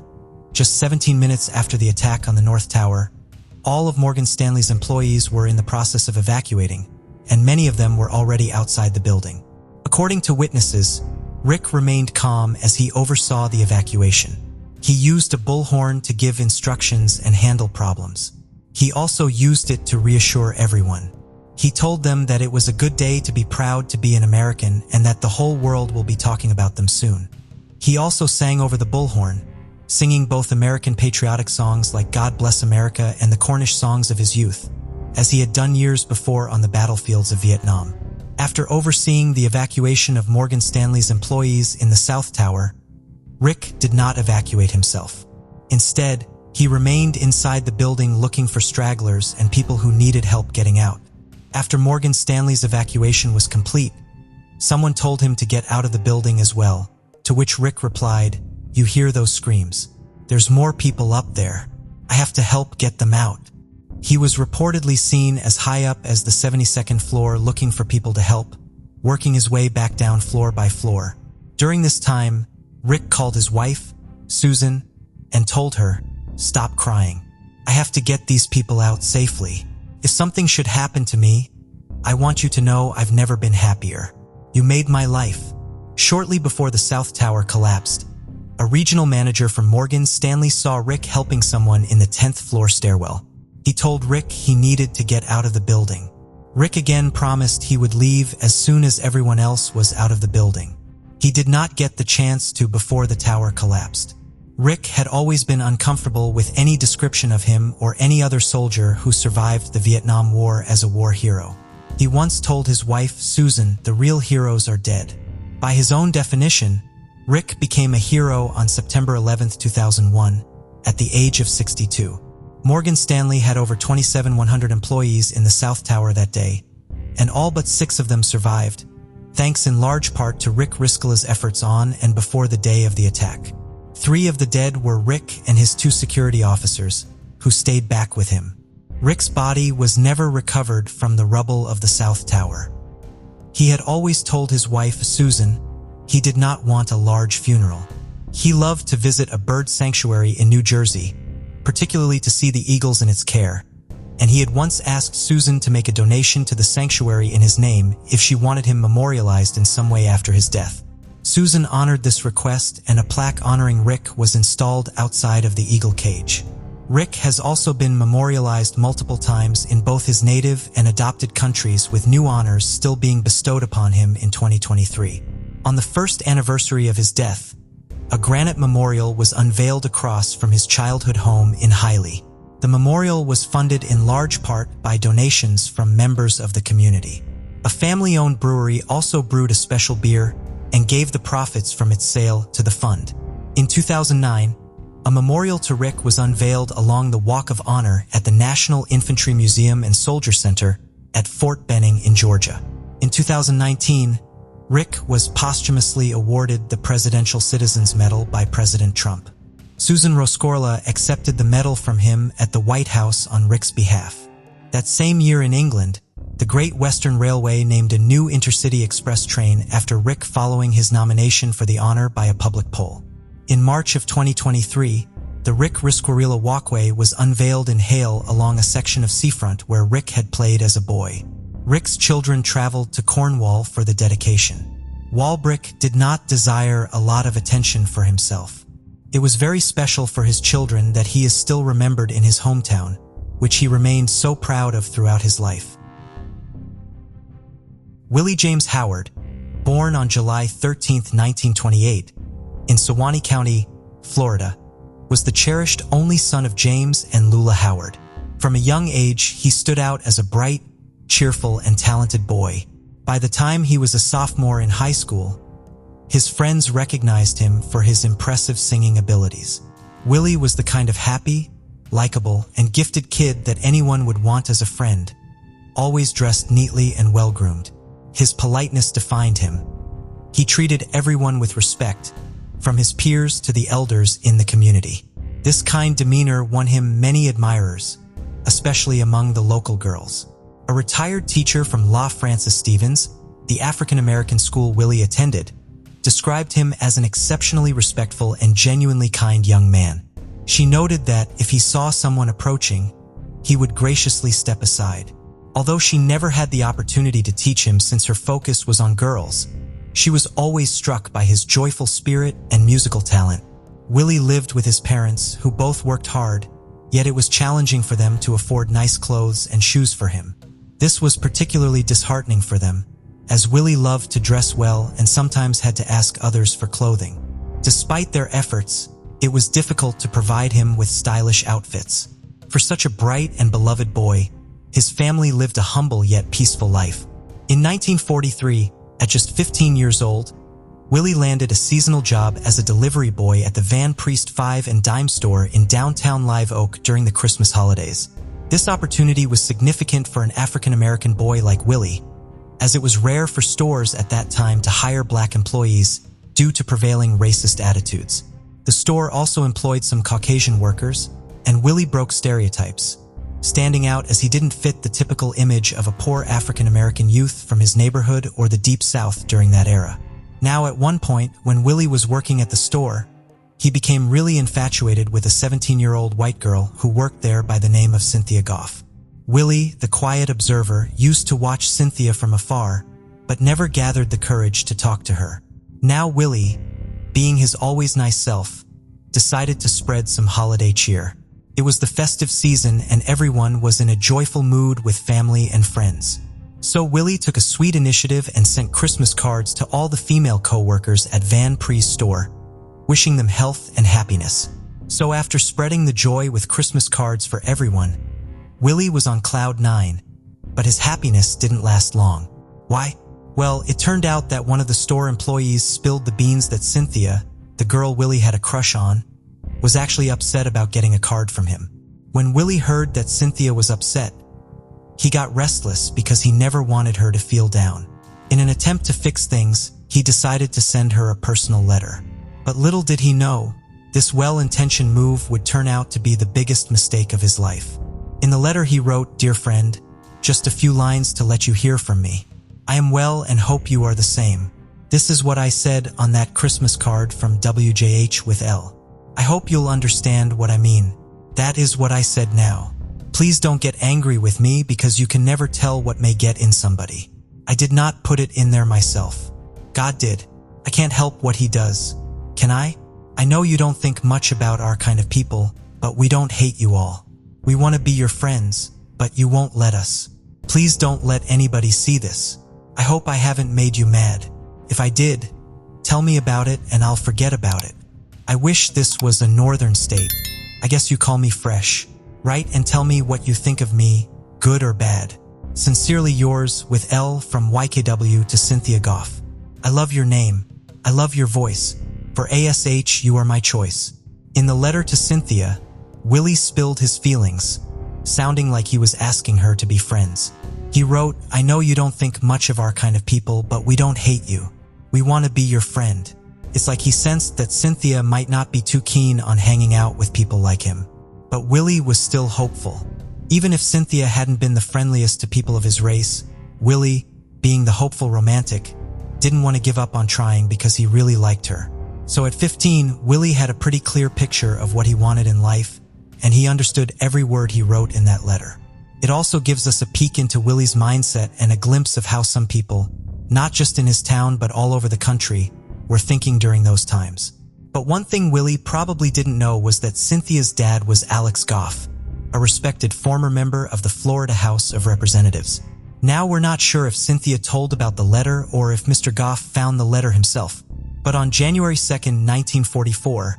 just 17 minutes after the attack on the North Tower, all of Morgan Stanley's employees were in the process of evacuating, and many of them were already outside the building. According to witnesses, Rick remained calm as he oversaw the evacuation. He used a bullhorn to give instructions and handle problems. He also used it to reassure everyone. He told them that it was a good day to be proud to be an American and that the whole world will be talking about them soon. He also sang over the bullhorn, singing both American patriotic songs like God Bless America and the Cornish songs of his youth, as he had done years before on the battlefields of Vietnam. After overseeing the evacuation of Morgan Stanley's employees in the South Tower, Rick did not evacuate himself. Instead, he remained inside the building looking for stragglers and people who needed help getting out. After Morgan Stanley's evacuation was complete, someone told him to get out of the building as well, to which Rick replied, "You hear those screams? There's more people up there. I have to help get them out." He was reportedly seen as high up as the 72nd floor looking for people to help, working his way back down floor by floor. During this time, Rick called his wife, Susan, and told her, "Stop crying. I have to get these people out safely. If something should happen to me, I want you to know I've never been happier. You made my life." Shortly before the South Tower collapsed, a regional manager from Morgan Stanley saw Rick helping someone in the 10th floor stairwell. He told Rick he needed to get out of the building. Rick again promised he would leave as soon as everyone else was out of the building. He did not get the chance to before the tower collapsed. Rick had always been uncomfortable with any description of him or any other soldier who survived the Vietnam War as a war hero. He once told his wife, Susan, "The real heroes are dead." By his own definition, Rick became a hero on September 11, 2001, at the age of 62. Morgan Stanley had over 2,700 employees in the South Tower that day, and all but 6 of them survived, thanks in large part to Rick Riskola's efforts on and before the day of the attack. 3 of the dead were Rick and his 2 security officers, who stayed back with him. Rick's body was never recovered from the rubble of the South Tower. He had always told his wife, Susan, he did not want a large funeral. He loved to visit a bird sanctuary in New Jersey, particularly to see the eagles in its care, and he had once asked Susan to make a donation to the sanctuary in his name if she wanted him memorialized in some way after his death. Susan honored this request, and a plaque honoring Rick was installed outside of the eagle cage. Rick has also been memorialized multiple times in both his native and adopted countries, with new honors still being bestowed upon him in 2023. On the first anniversary of his death, a granite memorial was unveiled across from his childhood home in Hyley. The memorial was funded in large part by donations from members of the community. A family-owned brewery also brewed a special beer and gave the profits from its sale to the fund. In 2009, a memorial to Rick was unveiled along the Walk of Honor at the National Infantry Museum and Soldier Center at Fort Benning in Georgia. In 2019, Rick was posthumously awarded the Presidential Citizens Medal by President Trump. Susan Roscorla accepted the medal from him at the White House on Rick's behalf. That same year in England, the Great Western Railway named a new intercity express train after Rick following his nomination for the honor by a public poll. In March of 2023, The Rick Risquarilla walkway was unveiled in Hale along a section of seafront where Rick had played as a boy. Rick's children traveled to Cornwall for the dedication. Walbrick did not desire a lot of attention for himself. It was very special for his children that he is still remembered in his hometown, which he remained so proud of throughout his life. Willie James Howard, born on July 13, 1928, in Suwannee County, Florida, was the cherished only son of James and Lula Howard. From a young age, he stood out as a bright, cheerful, and talented boy. By the time he was a sophomore in high school, his friends recognized him for his impressive singing abilities. Willie was the kind of happy, likable, and gifted kid that anyone would want as a friend, always dressed neatly and well-groomed. His politeness defined him. He treated everyone with respect, from his peers to the elders in the community. This kind demeanor won him many admirers, especially among the local girls. A retired teacher from La Francis Stevens, the African-American school Willie attended, described him as an exceptionally respectful and genuinely kind young man. She noted that if he saw someone approaching, he would graciously step aside. Although she never had the opportunity to teach him since her focus was on girls, she was always struck by his joyful spirit and musical talent. Willie lived with his parents, who both worked hard, yet it was challenging for them to afford nice clothes and shoes for him. This was particularly disheartening for them, as Willie loved to dress well and sometimes had to ask others for clothing. Despite their efforts, it was difficult to provide him with stylish outfits. For such a bright and beloved boy, his family lived a humble yet peaceful life. In 1943, at just 15 years old, Willie landed a seasonal job as a delivery boy at the Van Priest 5 and Dime store in downtown Live Oak during the Christmas holidays. This opportunity was significant for an African-American boy like Willie, as it was rare for stores at that time to hire black employees due to prevailing racist attitudes. The store also employed some Caucasian workers, and Willie broke stereotypes, standing out as he didn't fit the typical image of a poor African-American youth from his neighborhood or the Deep South during that era. Now, at one point, when Willie was working at the store, he became really infatuated with a 17-year-old white girl who worked there by the name of Cynthia Goff. Willie, the quiet observer, used to watch Cynthia from afar, but never gathered the courage to talk to her. Now Willie, being his always nice self, decided to spread some holiday cheer. It was the festive season and everyone was in a joyful mood with family and friends. So Willie took a sweet initiative and sent Christmas cards to all the female co-workers at Van Priest store, wishing them health and happiness. So after spreading the joy with Christmas cards for everyone, Willie was on cloud 9, but his happiness didn't last long. Why? Well, it turned out that one of the store employees spilled the beans that Cynthia, the girl Willie had a crush on, was actually upset about getting a card from him. When Willie heard that Cynthia was upset, he got restless because he never wanted her to feel down. In an attempt to fix things, he decided to send her a personal letter. But little did he know, this well-intentioned move would turn out to be the biggest mistake of his life. In the letter he wrote, "Dear friend, just a few lines to let you hear from me. I am well and hope you are the same. This is what I said on that Christmas card from WJH with L. I hope you'll understand what I mean. That is what I said now. Please don't get angry with me because you can never tell what may get in somebody. I did not put it in there myself. God did. I can't help what he does. Can I? I know you don't think much about our kind of people, but we don't hate you all. We want to be your friends, but you won't let us. Please don't let anybody see this. I hope I haven't made you mad. If I did, tell me about it and I'll forget about it. I wish this was a northern state. I guess you call me fresh. Write and tell me what you think of me, good or bad. Sincerely yours, with L from YKW to Cynthia Goff. I love your name. I love your voice. For ASH, you are my choice." In the letter to Cynthia, Willie spilled his feelings, sounding like he was asking her to be friends. He wrote, "I know you don't think much of our kind of people, but we don't hate you. We want to be your friend." It's like he sensed that Cynthia might not be too keen on hanging out with people like him. But Willie was still hopeful. Even if Cynthia hadn't been the friendliest to people of his race, Willie, being the hopeful romantic, didn't want to give up on trying because he really liked her. So at 15, Willie had a pretty clear picture of what he wanted in life, and he understood every word he wrote in that letter. It also gives us a peek into Willie's mindset and a glimpse of how some people, not just in his town but all over the country, were thinking during those times. But one thing Willie probably didn't know was that Cynthia's dad was Alex Goff, a respected former member of the Florida House of Representatives. Now we're not sure if Cynthia told about the letter or if Mr. Goff found the letter himself. But on January 2nd, 1944,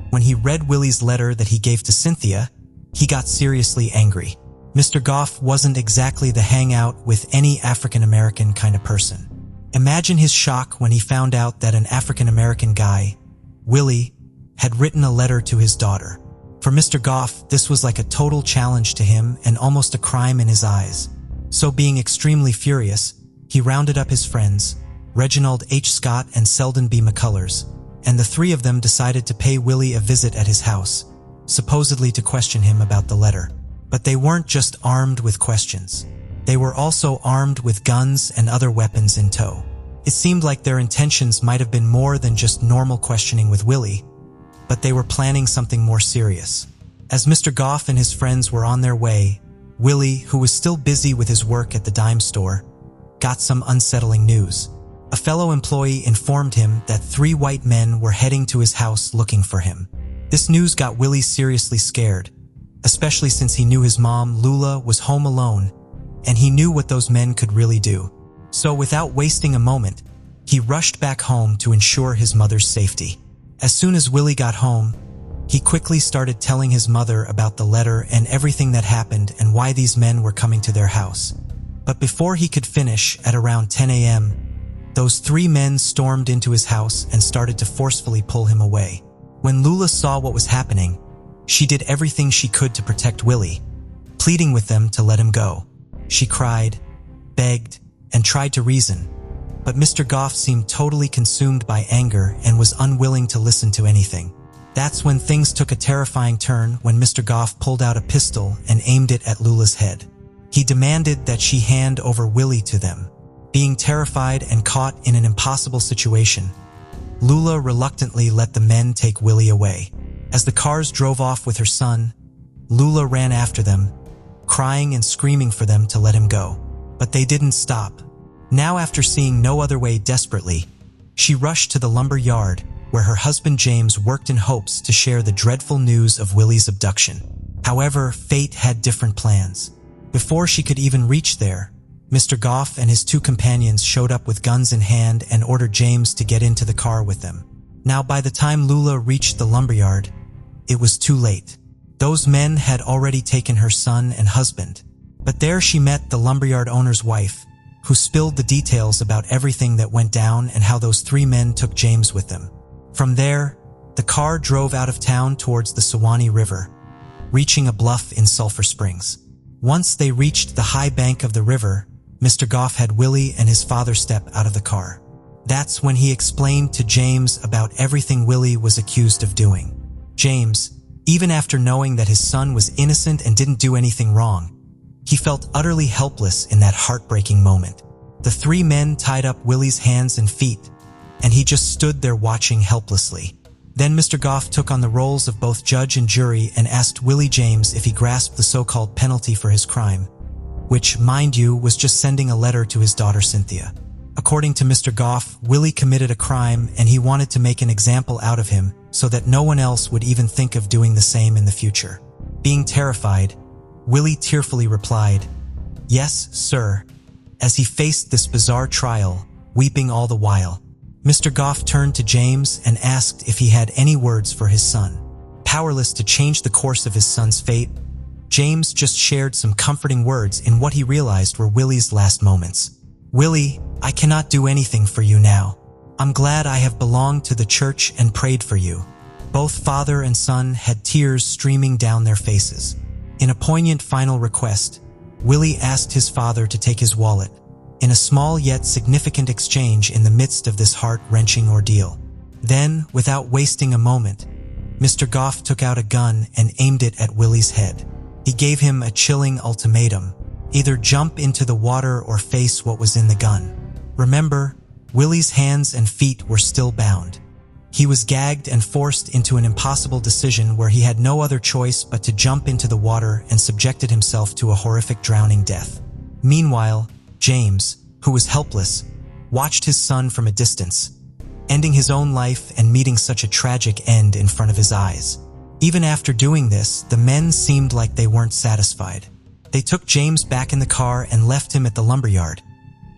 when he read Willie's letter that he gave to Cynthia, he got seriously angry. Mr. Goff wasn't exactly the hangout with any African-American kind of person. Imagine his shock when he found out that an African-American guy, Willie, had written a letter to his daughter. For Mr. Goff, this was like a total challenge to him and almost a crime in his eyes. So being extremely furious, he rounded up his friends, Reginald H. Scott and Selden B. McCullers, and the three of them decided to pay Willie a visit at his house, supposedly to question him about the letter. But they weren't just armed with questions. They were also armed with guns and other weapons in tow. It seemed like their intentions might have been more than just normal questioning with Willie, but they were planning something more serious. As Mr. Goff and his friends were on their way, Willie, who was still busy with his work at the dime store, got some unsettling news. A fellow employee informed him that 3 white men were heading to his house looking for him. This news got Willie seriously scared, especially since he knew his mom, Lula, was home alone, and he knew what those men could really do. So without wasting a moment, he rushed back home to ensure his mother's safety. As soon as Willie got home, he quickly started telling his mother about the letter and everything that happened and why these men were coming to their house. But before he could finish, at around 10 a.m., those 3 men stormed into his house and started to forcefully pull him away. When Lula saw what was happening, she did everything she could to protect Willie, pleading with them to let him go. She cried, begged, and tried to reason, but Mr. Goff seemed totally consumed by anger and was unwilling to listen to anything. That's when things took a terrifying turn when Mr. Goff pulled out a pistol and aimed it at Lula's head. He demanded that she hand over Willie to them. Being terrified and caught in an impossible situation, Lula reluctantly let the men take Willie away. As the cars drove off with her son, Lula ran after them, crying and screaming for them to let him go. But they didn't stop. Now, after seeing no other way desperately, she rushed to the lumber yard where her husband James worked in hopes to share the dreadful news of Willie's abduction. However, fate had different plans. Before she could even reach there, Mr. Goff and his 2 companions showed up with guns in hand and ordered James to get into the car with them. Now, by the time Lula reached the lumberyard, it was too late. Those men had already taken her son and husband. But there she met the lumberyard owner's wife, who spilled the details about everything that went down and how those 3 men took James with them. From there, the car drove out of town towards the Suwannee River, reaching a bluff in Sulphur Springs. Once they reached the high bank of the river, Mr. Goff had Willie and his father step out of the car. That's when he explained to James about everything Willie was accused of doing. James, even after knowing that his son was innocent and didn't do anything wrong, he felt utterly helpless in that heartbreaking moment. The 3 men tied up Willie's hands and feet, and he just stood there watching helplessly. Then Mr. Goff took on the roles of both judge and jury and asked Willie James if he grasped the so-called penalty for his crime, which, mind you, was just sending a letter to his daughter Cynthia. According to Mr. Goff, Willie committed a crime and he wanted to make an example out of him so that no one else would even think of doing the same in the future. Being terrified, Willie tearfully replied, "Yes, sir," as he faced this bizarre trial, weeping all the while. Mr. Goff turned to James and asked if he had any words for his son. Powerless to change the course of his son's fate, James just shared some comforting words in what he realized were Willie's last moments. "Willie, I cannot do anything for you now. I'm glad I have belonged to the church and prayed for you." Both father and son had tears streaming down their faces. In a poignant final request, Willie asked his father to take his wallet, in a small yet significant exchange in the midst of this heart-wrenching ordeal. Then, without wasting a moment, Mr. Goff took out a gun and aimed it at Willie's head. He gave him a chilling ultimatum: either jump into the water or face what was in the gun. Remember, Willie's hands and feet were still bound. He was gagged and forced into an impossible decision where he had no other choice but to jump into the water and subjected himself to a horrific drowning death. Meanwhile, James, who was helpless, watched his son from a distance, ending his own life and meeting such a tragic end in front of his eyes. Even after doing this, the men seemed like they weren't satisfied. They took James back in the car and left him at the lumberyard,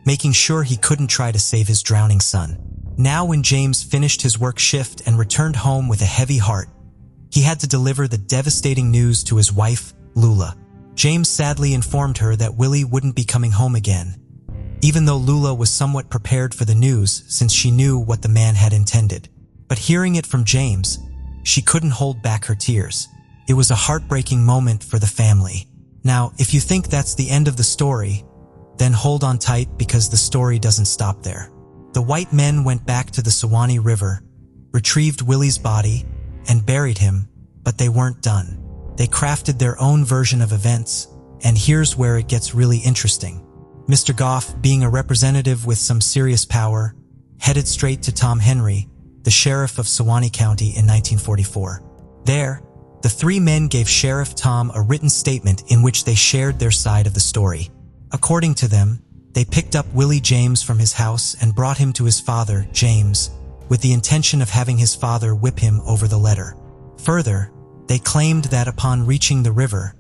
making sure he couldn't try to save his drowning son. Now when James finished his work shift and returned home with a heavy heart, he had to deliver the devastating news to his wife, Lula. James sadly informed her that Willie wouldn't be coming home again, even though Lula was somewhat prepared for the news since she knew what the man had intended. But hearing it from James, she couldn't hold back her tears. It was a heartbreaking moment for the family. Now, if you think that's the end of the story, then hold on tight because the story doesn't stop there. The white men went back to the Suwannee River, retrieved Willie's body, and buried him, but they weren't done. They crafted their own version of events, and here's where it gets really interesting. Mr. Goff, being a representative with some serious power, headed straight to Tom Henry, the sheriff of Suwannee County in 1944. There, the three men gave Sheriff Tom a written statement in which they shared their side of the story. According to them, they picked up Willie James from his house and brought him to his father, James, with the intention of having his father whip him over the letter. Further, they claimed that upon reaching the river,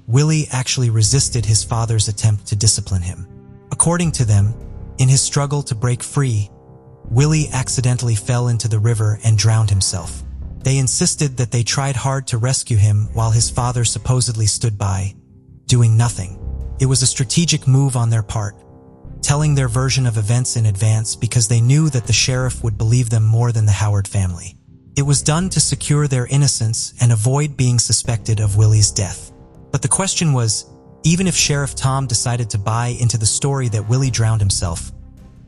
Willie actually resisted his father's attempt to discipline him. According to them, in his struggle to break free, Willie accidentally fell into the river and drowned himself. They insisted that they tried hard to rescue him while his father supposedly stood by, doing nothing. It was a strategic move on their part, telling their version of events in advance because they knew that the sheriff would believe them more than the Howard family. It was done to secure their innocence and avoid being suspected of Willie's death. But the question was, even if Sheriff Tom decided to buy into the story that Willie drowned himself,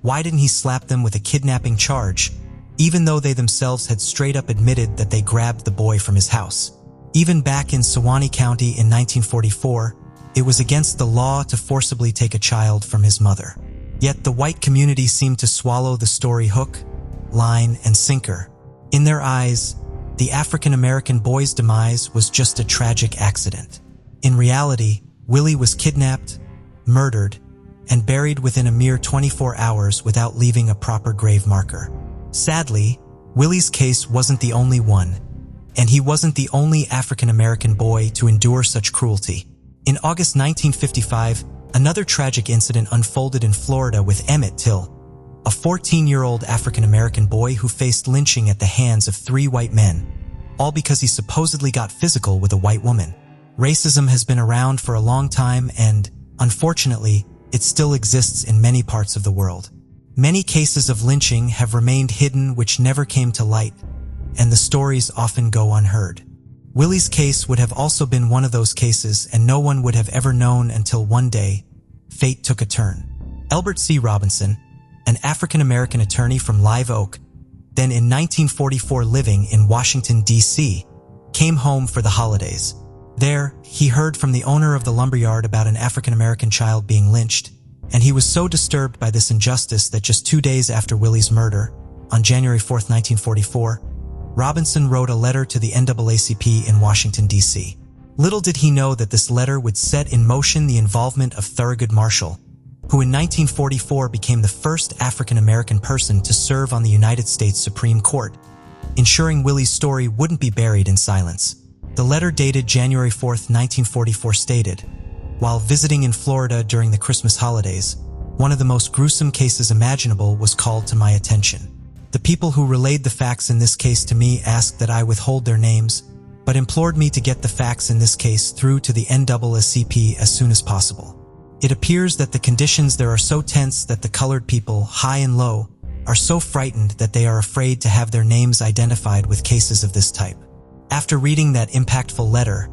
why didn't he slap them with a kidnapping charge, even though they themselves had straight up admitted that they grabbed the boy from his house? Even back in Suwannee County in 1944, it was against the law to forcibly take a child from his mother. Yet the white community seemed to swallow the story hook, line, and sinker. In their eyes, the African-American boy's demise was just a tragic accident. In reality, Willie was kidnapped, murdered, and buried within a mere 24 hours without leaving a proper grave marker. Sadly, Willie's case wasn't the only one, and he wasn't the only African-American boy to endure such cruelty. In August 1955, another tragic incident unfolded in Florida with Emmett Till, a 14-year-old African-American boy who faced lynching at the hands of 3 white men, all because he supposedly got physical with a white woman. Racism has been around for a long time and, unfortunately, it still exists in many parts of the world. Many cases of lynching have remained hidden which never came to light, and the stories often go unheard. Willie's case would have also been one of those cases, and no one would have ever known until one day, fate took a turn. Elbert C. Robinson, an African-American attorney from Live Oak, then in 1944 living in Washington, D.C., came home for the holidays. There, he heard from the owner of the lumberyard about an African-American child being lynched, and he was so disturbed by this injustice that just 2 days after Willie's murder, on January 4, 1944, Robinson wrote a letter to the NAACP in Washington, D.C. Little did he know that this letter would set in motion the involvement of Thurgood Marshall, who in 1944 became the first African-American person to serve on the United States Supreme Court, ensuring Willie's story wouldn't be buried in silence. The letter dated January 4, 1944 stated, "While visiting in Florida during the Christmas holidays, one of the most gruesome cases imaginable was called to my attention. The people who relayed the facts in this case to me asked that I withhold their names, but implored me to get the facts in this case through to the NAACP as soon as possible. It appears that the conditions there are so tense that the colored people, high and low, are so frightened that they are afraid to have their names identified with cases of this type." After reading that impactful letter,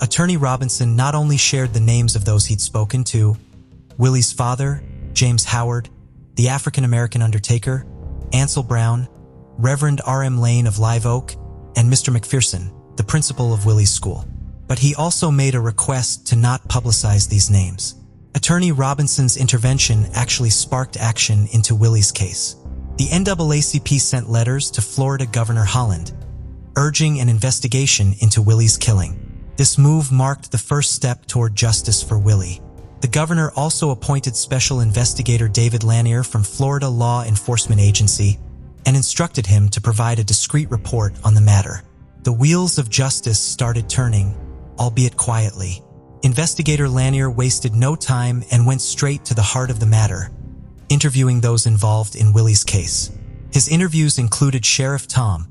Attorney Robinson not only shared the names of those he'd spoken to, Willie's father, James Howard, the African-American undertaker, Ansel Brown, Reverend R.M. Lane of Live Oak, and Mr. McPherson, the principal of Willie's school, but he also made a request to not publicize these names. Attorney Robinson's intervention actually sparked action into Willie's case. The NAACP sent letters to Florida Governor Holland, urging an investigation into Willie's killing. This move marked the first step toward justice for Willie. The governor also appointed Special Investigator David Lanier from Florida Law Enforcement Agency and instructed him to provide a discreet report on the matter. The wheels of justice started turning, albeit quietly. Investigator Lanier wasted no time and went straight to the heart of the matter, interviewing those involved in Willie's case. His interviews included Sheriff Tom,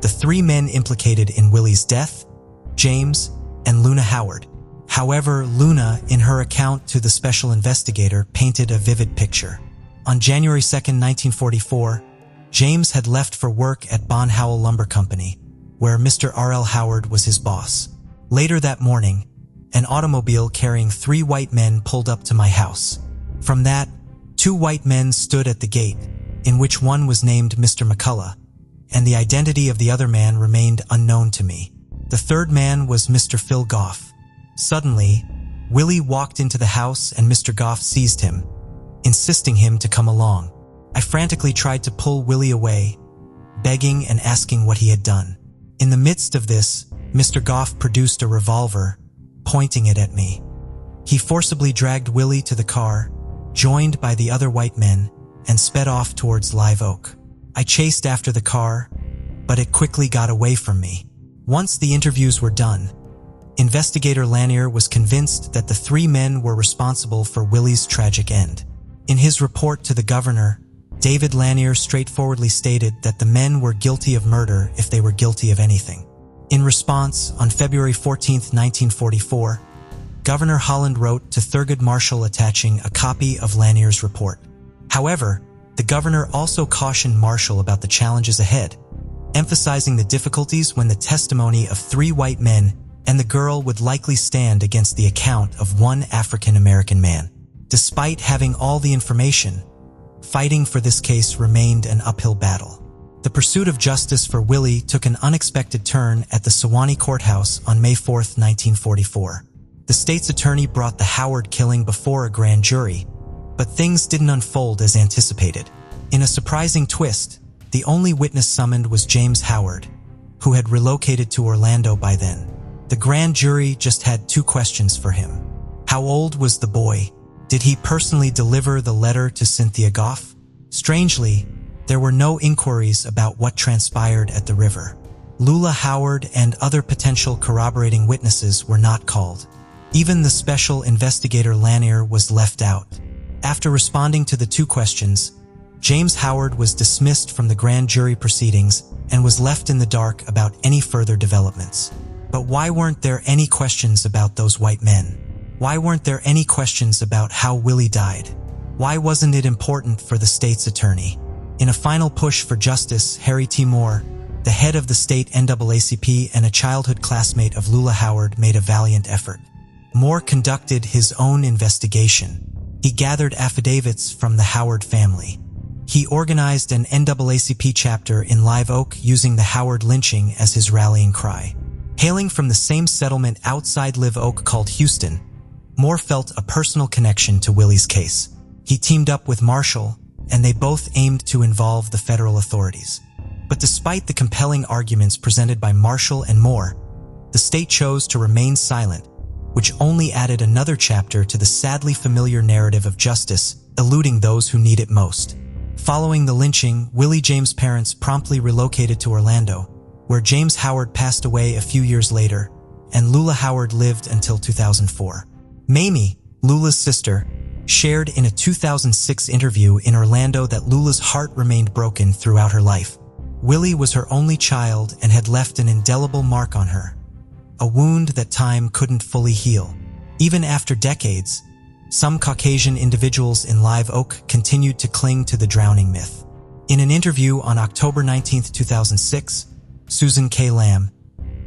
the three men implicated in Willie's death, James, and Luna Howard. However, Luna, in her account to the special investigator, painted a vivid picture. On January 2, 1944, James had left for work at Bon Howell Lumber Company, where Mr. R.L. Howard was his boss. Later that morning, an automobile carrying 3 white men pulled up to my house. From that, 2 white men stood at the gate, in which one was named Mr. McCullough, and the identity of the other man remained unknown to me. The third man was Mr. Phil Goff. Suddenly, Willie walked into the house and Mr. Goff seized him, insisting him to come along. I frantically tried to pull Willie away, begging and asking what he had done. In the midst of this, Mr. Goff produced a revolver, pointing it at me. He forcibly dragged Willie to the car, joined by the other white men, and sped off towards Live Oak. I chased after the car, but it quickly got away from me. Once the interviews were done, Investigator Lanier was convinced that the 3 men were responsible for Willie's tragic end. In his report to the governor, David Lanier straightforwardly stated that the men were guilty of murder if they were guilty of anything. In response, on February 14, 1944, Governor Holland wrote to Thurgood Marshall attaching a copy of Lanier's report. However, the governor also cautioned Marshall about the challenges ahead, emphasizing the difficulties when the testimony of 3 white men and the girl would likely stand against the account of 1 African-American man. Despite having all the information, fighting for this case remained an uphill battle. The pursuit of justice for Willie took an unexpected turn at the Sewanee Courthouse on May 4, 1944. The state's attorney brought the Howard killing before a grand jury, but things didn't unfold as anticipated. In a surprising twist, the only witness summoned was James Howard, who had relocated to Orlando by then. The grand jury just had 2 questions for him. How old was the boy? Did he personally deliver the letter to Cynthia Goff? Strangely, there were no inquiries about what transpired at the river. Lula Howard and other potential corroborating witnesses were not called. Even the special investigator Lanier was left out. After responding to the 2 questions, James Howard was dismissed from the grand jury proceedings and was left in the dark about any further developments. But why weren't there any questions about those white men? Why weren't there any questions about how Willie died? Why wasn't it important for the state's attorney? In a final push for justice, Harry T. Moore, the head of the state NAACP and a childhood classmate of Lula Howard, made a valiant effort. Moore conducted his own investigation. He gathered affidavits from the Howard family. He organized an NAACP chapter in Live Oak using the Howard lynching as his rallying cry. Hailing from the same settlement outside Live Oak called Houston, Moore felt a personal connection to Willie's case. He teamed up with Marshall, and they both aimed to involve the federal authorities. But despite the compelling arguments presented by Marshall and Moore, the state chose to remain silent, which only added another chapter to the sadly familiar narrative of justice, eluding those who need it most. Following the lynching, Willie James' parents promptly relocated to Orlando, where James Howard passed away a few years later, and Lula Howard lived until 2004. Mamie, Lula's sister, shared in a 2006 interview in Orlando that Lula's heart remained broken throughout her life. Willie was her only child and had left an indelible mark on her, a wound that time couldn't fully heal. Even after decades, some Caucasian individuals in Live Oak continued to cling to the drowning myth. In an interview on October 19, 2006, Susan K. Lamb,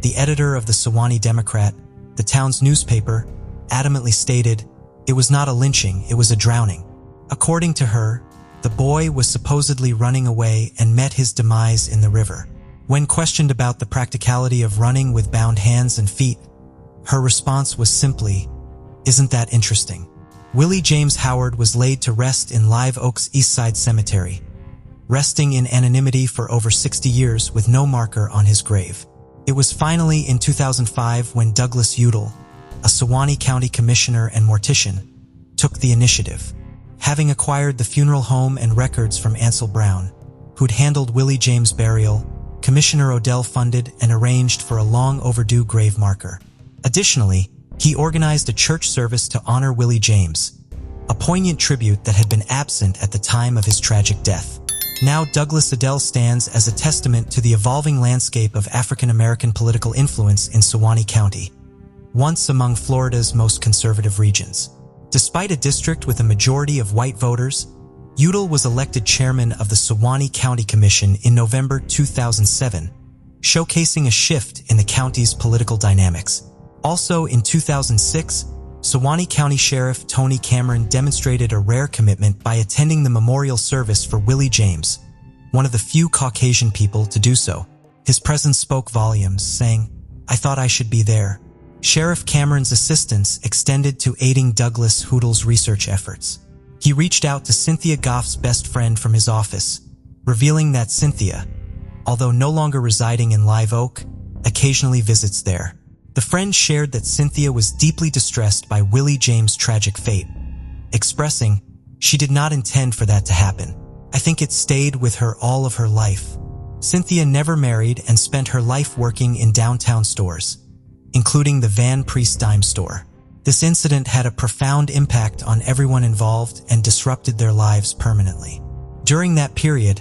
the editor of the Sewanee Democrat, the town's newspaper, adamantly stated, "It was not a lynching, it was a drowning." According to her, the boy was supposedly running away and met his demise in the river. When questioned about the practicality of running with bound hands and feet, her response was simply, "Isn't that interesting?" Willie James Howard was laid to rest in Live Oak's Eastside Cemetery, resting in anonymity for over 60 years with no marker on his grave. It was finally in 2005 when Douglas Udall, a Suwannee County commissioner and mortician, took the initiative. Having acquired the funeral home and records from Ansel Brown, who'd handled Willie James' burial, Commissioner Odell funded and arranged for a long overdue grave marker. Additionally, he organized a church service to honor Willie James, a poignant tribute that had been absent at the time of his tragic death. Now Douglas Udall stands as a testament to the evolving landscape of African American political influence in Suwannee County, once among Florida's most conservative regions. Despite a district with a majority of white voters, Udall was elected chairman of the Suwannee County Commission in November 2007, showcasing a shift in the county's political dynamics. Also in 2006, Suwannee County Sheriff Tony Cameron demonstrated a rare commitment by attending the memorial service for Willie James, one of the few Caucasian people to do so. His presence spoke volumes, saying, "I thought I should be there." Sheriff Cameron's assistance extended to aiding Douglas Udall's research efforts. He reached out to Cynthia Goff's best friend from his office, revealing that Cynthia, although no longer residing in Live Oak, occasionally visits there. The friend shared that Cynthia was deeply distressed by Willie James' tragic fate, expressing, "She did not intend for that to happen. I think it stayed with her all of her life." Cynthia never married and spent her life working in downtown stores, including the Van Priest dime store. This incident had a profound impact on everyone involved and disrupted their lives permanently. During that period,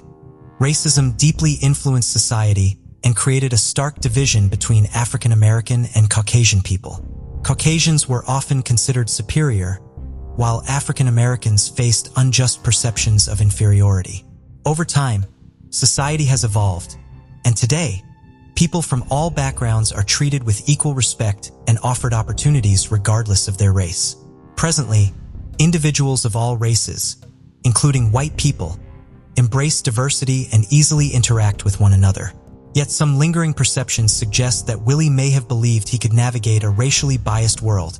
racism deeply influenced society and created a stark division between African American and Caucasian people. Caucasians were often considered superior, while African Americans faced unjust perceptions of inferiority. Over time, society has evolved, and today, people from all backgrounds are treated with equal respect and offered opportunities regardless of their race. Presently, individuals of all races, including white people, embrace diversity and easily interact with one another. Yet some lingering perceptions suggest that Willie may have believed he could navigate a racially biased world,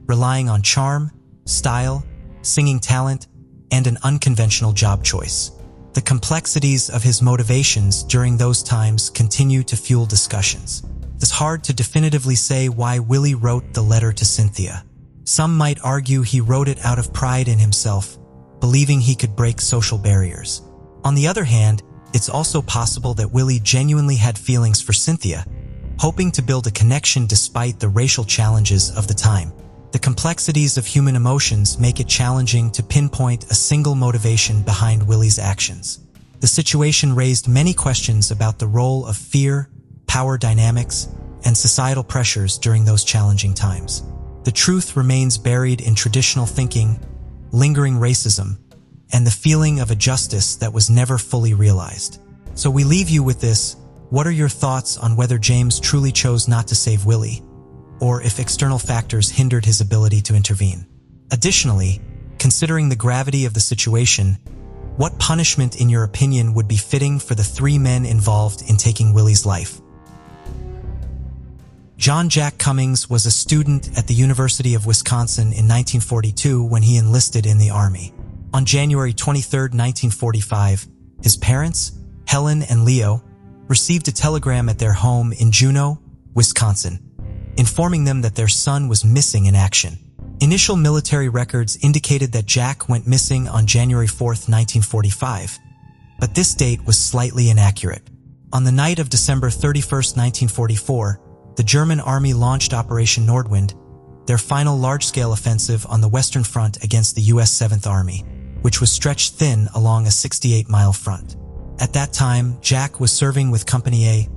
relying on charm, style, singing talent, and an unconventional job choice. The complexities of his motivations during those times continue to fuel discussions. It's hard to definitively say why Willie wrote the letter to Cynthia. Some might argue he wrote it out of pride in himself, believing he could break social barriers. On the other hand, it's also possible that Willie genuinely had feelings for Cynthia, hoping to build a connection despite the racial challenges of the time. The complexities of human emotions make it challenging to pinpoint a single motivation behind Willie's actions. The situation raised many questions about the role of fear, power dynamics, and societal pressures during those challenging times. The truth remains buried in traditional thinking, lingering racism, and the feeling of a justice that was never fully realized. So we leave you with this: what are your thoughts on whether James truly chose not to save Willie, or if external factors hindered his ability to intervene? Additionally, considering the gravity of the situation, what punishment, in your opinion, would be fitting for the three men involved in taking Willie's life? John Jack Cummings was a student at the University of Wisconsin in 1942 when he enlisted in the Army. On January 23, 1945, his parents, Helen and Leo, received a telegram at their home in Juneau, Wisconsin, informing them that their son was missing in action. Initial military records indicated that Jack went missing on January 4, 1945, but this date was slightly inaccurate. On the night of December 31, 1944, the German army launched Operation Nordwind, their final large-scale offensive on the Western Front against the U.S. 7th Army, which was stretched thin along a 68-mile front. At that time, Jack was serving with Company A,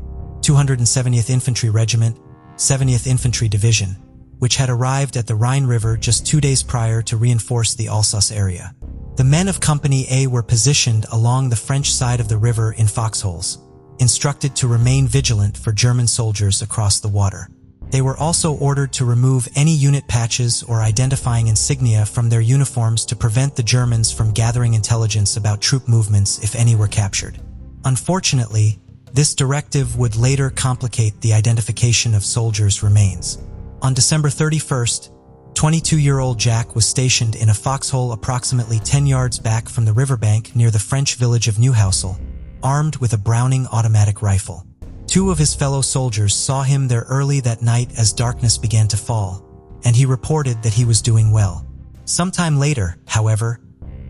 270th Infantry Regiment, 70th Infantry Division, which had arrived at the Rhine River just 2 days prior to reinforce the Alsace area. The men of Company A were positioned along the French side of the river in foxholes, instructed to remain vigilant for German soldiers across the water. They were also ordered to remove any unit patches or identifying insignia from their uniforms to prevent the Germans from gathering intelligence about troop movements if any were captured. Unfortunately, this directive would later complicate the identification of soldiers' remains. On December 31st, 22-year-old Jack was stationed in a foxhole approximately 10 yards back from the riverbank near the French village of Newhousel, armed with a Browning automatic rifle. Two of his fellow soldiers saw him there early that night as darkness began to fall, and he reported that he was doing well. Sometime later, however,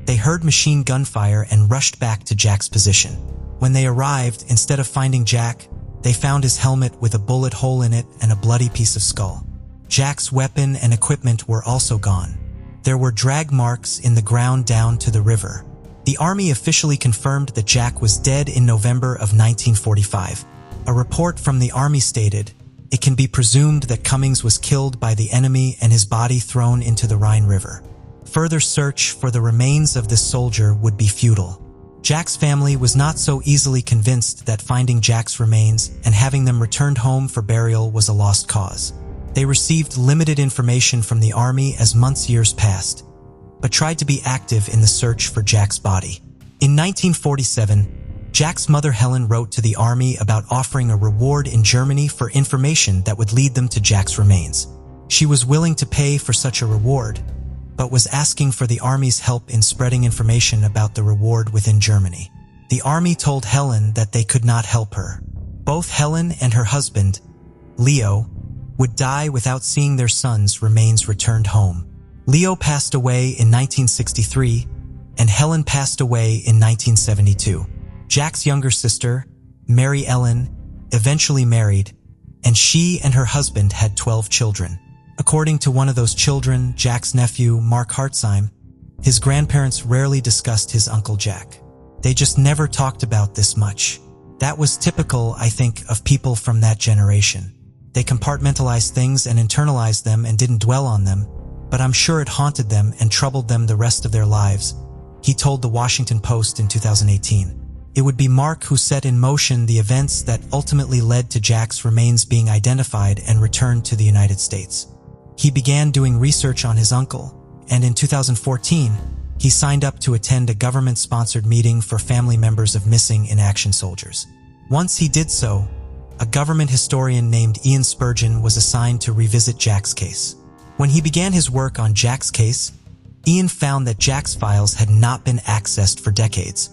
they heard machine gun fire and rushed back to Jack's position. When they arrived, instead of finding Jack, they found his helmet with a bullet hole in it and a bloody piece of skull. Jack's weapon and equipment were also gone. There were drag marks in the ground down to the river. The Army officially confirmed that Jack was dead in November of 1945. A report from the Army stated, "It can be presumed that Cummings was killed by the enemy and his body thrown into the Rhine River. Further search for the remains of this soldier would be futile." Jack's family was not so easily convinced that finding Jack's remains and having them returned home for burial was a lost cause. They received limited information from the Army as years passed, but tried to be active in the search for Jack's body. In 1947, Jack's mother Helen wrote to the Army about offering a reward in Germany for information that would lead them to Jack's remains. She was willing to pay for such a reward, but was asking for the Army's help in spreading information about the reward within Germany. The Army told Helen that they could not help her. Both Helen and her husband, Leo, would die without seeing their son's remains returned home. Leo passed away in 1963, and Helen passed away in 1972. Jack's younger sister, Mary Ellen, eventually married, and she and her husband had 12 children. According to one of those children, Jack's nephew, Mark Hartzheim, his grandparents rarely discussed his Uncle Jack. They just never talked about this much. That was typical, I think, of people from that generation. They compartmentalized things and internalized them and didn't dwell on them, but I'm sure it haunted them and troubled them the rest of their lives, he told the Washington Post in 2018. It would be Mark who set in motion the events that ultimately led to Jack's remains being identified and returned to the United States. He began doing research on his uncle, and in 2014, he signed up to attend a government-sponsored meeting for family members of missing in action soldiers. Once he did so, a government historian named Ian Spurgeon was assigned to revisit Jack's case. When he began his work on Jack's case, Ian found that Jack's files had not been accessed for decades.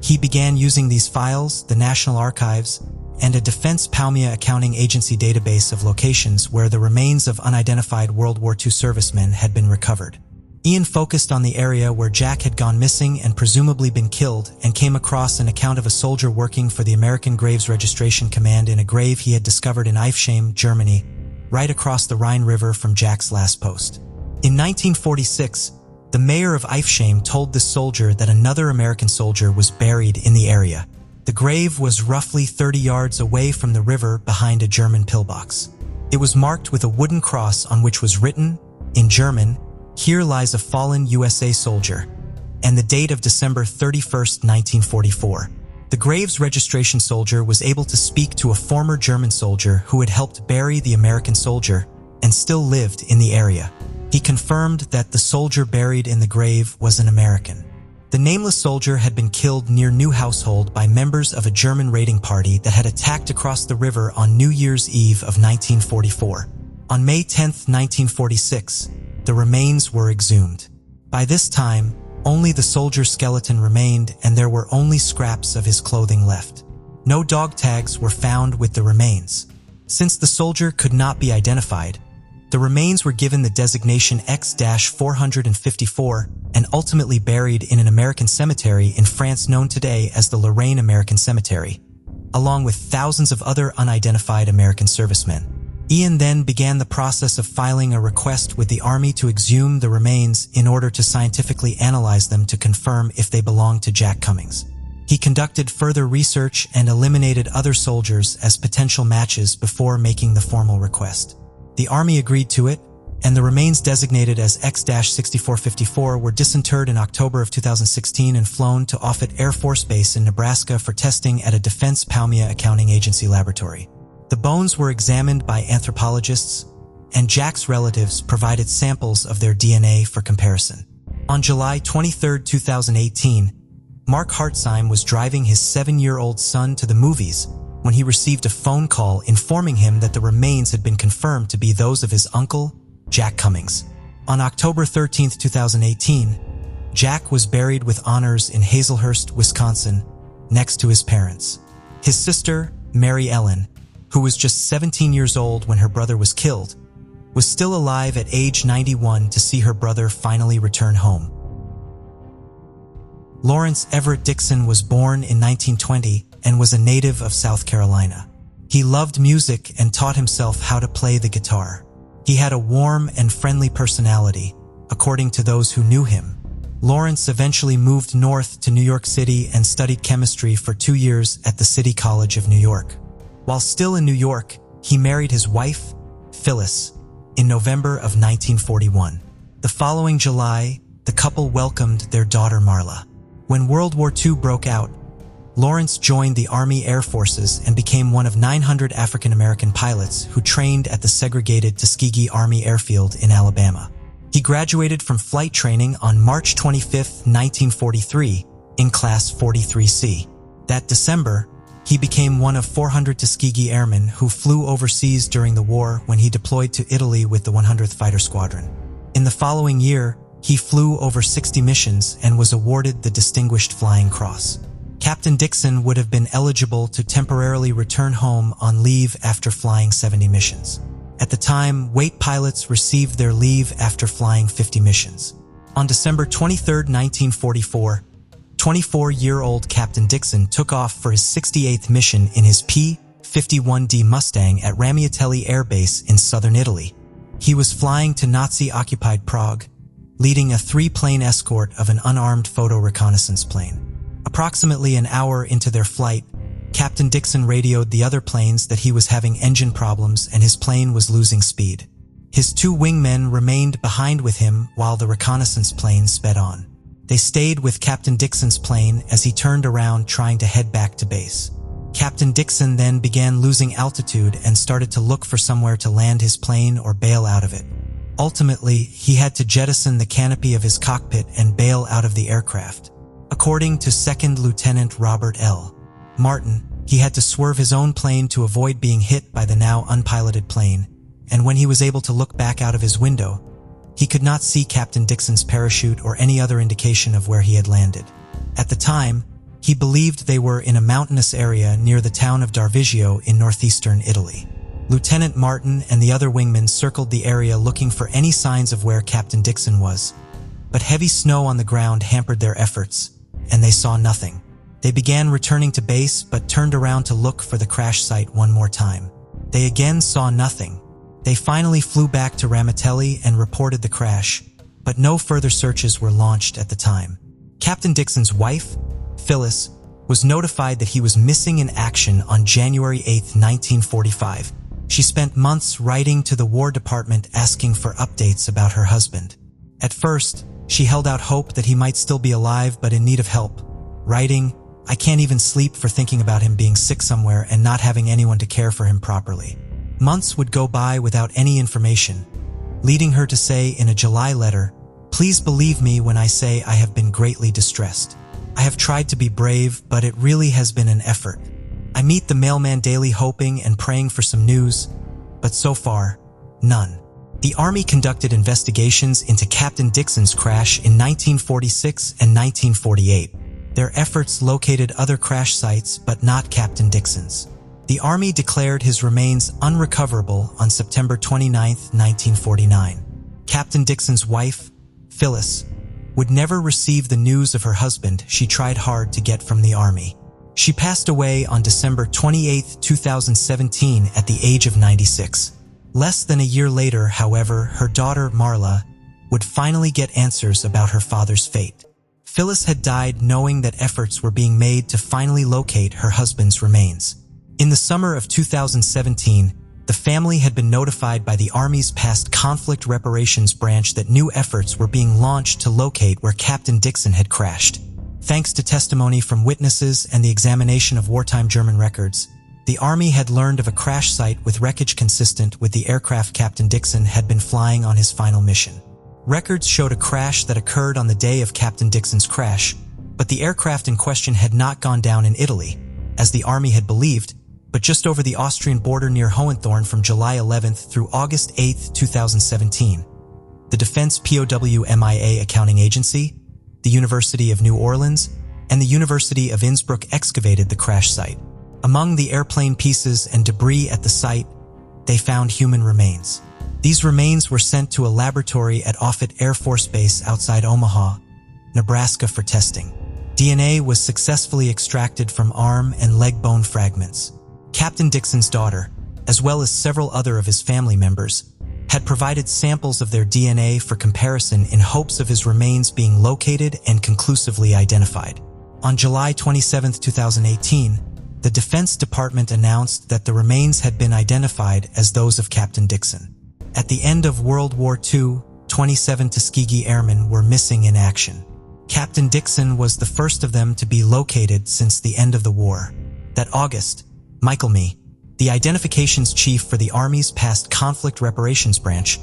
He began using these files, the National Archives, and a Defense Palmia Accounting Agency database of locations where the remains of unidentified World War II servicemen had been recovered. Ian focused on the area where Jack had gone missing and presumably been killed, and came across an account of a soldier working for the American Graves Registration Command in a grave he had discovered in Ifsheim, Germany, right across the Rhine River from Jack's last post. In 1946, the mayor of Ifsheim told the soldier that another American soldier was buried in the area. The grave was roughly 30 yards away from the river behind a German pillbox. It was marked with a wooden cross on which was written, in German, "Here lies a fallen USA soldier," and the date of December 31st, 1944. The Graves registration soldier was able to speak to a former German soldier who had helped bury the American soldier and still lived in the area. He confirmed that the soldier buried in the grave was an American. The nameless soldier had been killed near Newhousel by members of a German raiding party that had attacked across the river on New Year's Eve of 1944. On May 10, 1946, the remains were exhumed. By this time, only the soldier's skeleton remained, and there were only scraps of his clothing left. No dog tags were found with the remains. Since the soldier could not be identified, the remains were given the designation X-454 and ultimately buried in an American cemetery in France known today as the Lorraine American Cemetery, along with thousands of other unidentified American servicemen. Ian then began the process of filing a request with the Army to exhume the remains in order to scientifically analyze them to confirm if they belonged to Jack Cummings. He conducted further research and eliminated other soldiers as potential matches before making the formal request. The Army agreed to it, and the remains designated as X-6454 were disinterred in October of 2016 and flown to Offutt Air Force Base in Nebraska for testing at a Defense Palmia Accounting Agency laboratory. The bones were examined by anthropologists, and Jack's relatives provided samples of their DNA for comparison. On July 23, 2018, Mark Hartzheim was driving his 7-year-old son to the movies when he received a phone call informing him that the remains had been confirmed to be those of his uncle, Jack Cummings. On October 13, 2018, Jack was buried with honors in Hazelhurst, Wisconsin, next to his parents. His sister, Mary Ellen, who was just 17 years old when her brother was killed, was still alive at age 91 to see her brother finally return home. Lawrence Everett Dixon was born in 1920 and was a native of South Carolina. He loved music and taught himself how to play the guitar. He had a warm and friendly personality, according to those who knew him. Lawrence eventually moved north to New York City and studied chemistry for 2 years at the City College of New York. While still in New York, he married his wife, Phyllis, in November of 1941. The following July, the couple welcomed their daughter Marla. When World War II broke out, Lawrence joined the Army Air Forces and became one of 900 African-American pilots who trained at the segregated Tuskegee Army Airfield in Alabama. He graduated from flight training on March 25, 1943, in Class 43C. That December, he became one of 400 Tuskegee airmen who flew overseas during the war when he deployed to Italy with the 100th Fighter Squadron. In the following year, he flew over 60 missions and was awarded the Distinguished Flying Cross. Captain Dixon would have been eligible to temporarily return home on leave after flying 70 missions. At the time, wait pilots received their leave after flying 50 missions. On December 23, 1944, 24-year-old Captain Dixon took off for his 68th mission in his P-51D Mustang at Ramiatelli Air Base in southern Italy. He was flying to Nazi-occupied Prague, leading a 3-plane escort of an unarmed photo reconnaissance plane. Approximately an hour into their flight, Captain Dixon radioed the other planes that he was having engine problems and his plane was losing speed. His 2 wingmen remained behind with him while the reconnaissance plane sped on. They stayed with Captain Dixon's plane as he turned around trying to head back to base. Captain Dixon then began losing altitude and started to look for somewhere to land his plane or bail out of it. Ultimately, he had to jettison the canopy of his cockpit and bail out of the aircraft. According to Second Lieutenant Robert L. Martin, he had to swerve his own plane to avoid being hit by the now unpiloted plane, and when he was able to look back out of his window, he could not see Captain Dixon's parachute or any other indication of where he had landed. At the time, he believed they were in a mountainous area near the town of Darvigio in northeastern Italy. Lieutenant Martin and the other wingmen circled the area looking for any signs of where Captain Dixon was, but heavy snow on the ground hampered their efforts, and they saw nothing. They began returning to base but turned around to look for the crash site one more time. They again saw nothing. They finally flew back to Ramiatelli and reported the crash, but no further searches were launched at the time. Captain Dixon's wife, Phyllis, was notified that he was missing in action on January 8, 1945. She spent months writing to the War Department asking for updates about her husband. At first, she held out hope that he might still be alive but in need of help, writing, "I can't even sleep for thinking about him being sick somewhere and not having anyone to care for him properly." Months would go by without any information, leading her to say in a July letter, "Please believe me when I say I have been greatly distressed. I have tried to be brave, but it really has been an effort. I meet the mailman daily hoping and praying for some news, but so far, none." The Army conducted investigations into Captain Dixon's crash in 1946 and 1948. Their efforts located other crash sites, but not Captain Dixon's. The Army declared his remains unrecoverable on September 29, 1949. Captain Dixon's wife, Phyllis, would never receive the news of her husband she tried hard to get from the Army. She passed away on December 28, 2017 at the age of 96. Less than a year later, however, her daughter Marla would finally get answers about her father's fate. Phyllis had died knowing that efforts were being made to finally locate her husband's remains. In the summer of 2017, the family had been notified by the Army's past conflict reparations branch that new efforts were being launched to locate where Captain Dixon had crashed. Thanks to testimony from witnesses and the examination of wartime German records, the Army had learned of a crash site with wreckage consistent with the aircraft Captain Dixon had been flying on his final mission. Records showed a crash that occurred on the day of Captain Dixon's crash, but the aircraft in question had not gone down in Italy, as the Army had believed, but just over the Austrian border near Hohenthorn from July 11th through August 8, 2017. the Defense POW MIA Accounting Agency, the University of New Orleans, and the University of Innsbruck excavated the crash site. Among the airplane pieces and debris at the site, they found human remains. These remains were sent to a laboratory at Offutt Air Force Base outside Omaha, Nebraska for testing. DNA was successfully extracted from arm and leg bone fragments. Captain Dixon's daughter, as well as several other of his family members, had provided samples of their DNA for comparison in hopes of his remains being located and conclusively identified. On July 27, 2018, the Defense Department announced that the remains had been identified as those of Captain Dixon. At the end of World War II, 27 Tuskegee Airmen were missing in action. Captain Dixon was the first of them to be located since the end of the war. That August, Michael Mee, the identifications chief for the Army's past conflict reparations branch,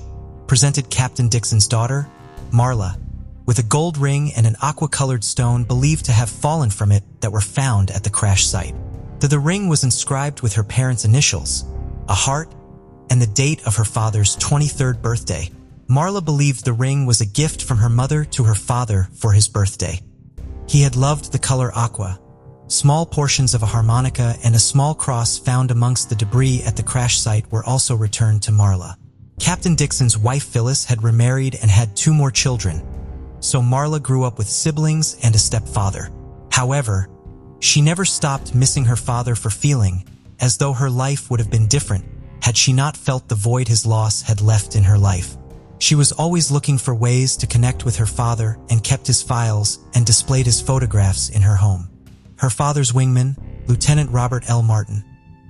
presented Captain Dixon's daughter, Marla, with a gold ring and an aqua-colored stone believed to have fallen from it that were found at the crash site. The ring was inscribed with her parents' initials, a heart, and the date of her father's 23rd birthday. Marla believed the ring was a gift from her mother to her father for his birthday. He had loved the color aqua. Small portions of a harmonica and a small cross found amongst the debris at the crash site were also returned to Marla. Captain Dixon's wife Phyllis had remarried and had 2 more children, so Marla grew up with siblings and a stepfather. However, she never stopped missing her father for feeling as though her life would have been different had she not felt the void his loss had left in her life. She was always looking for ways to connect with her father and kept his files and displayed his photographs in her home. Her father's wingman, Lieutenant Robert L. Martin,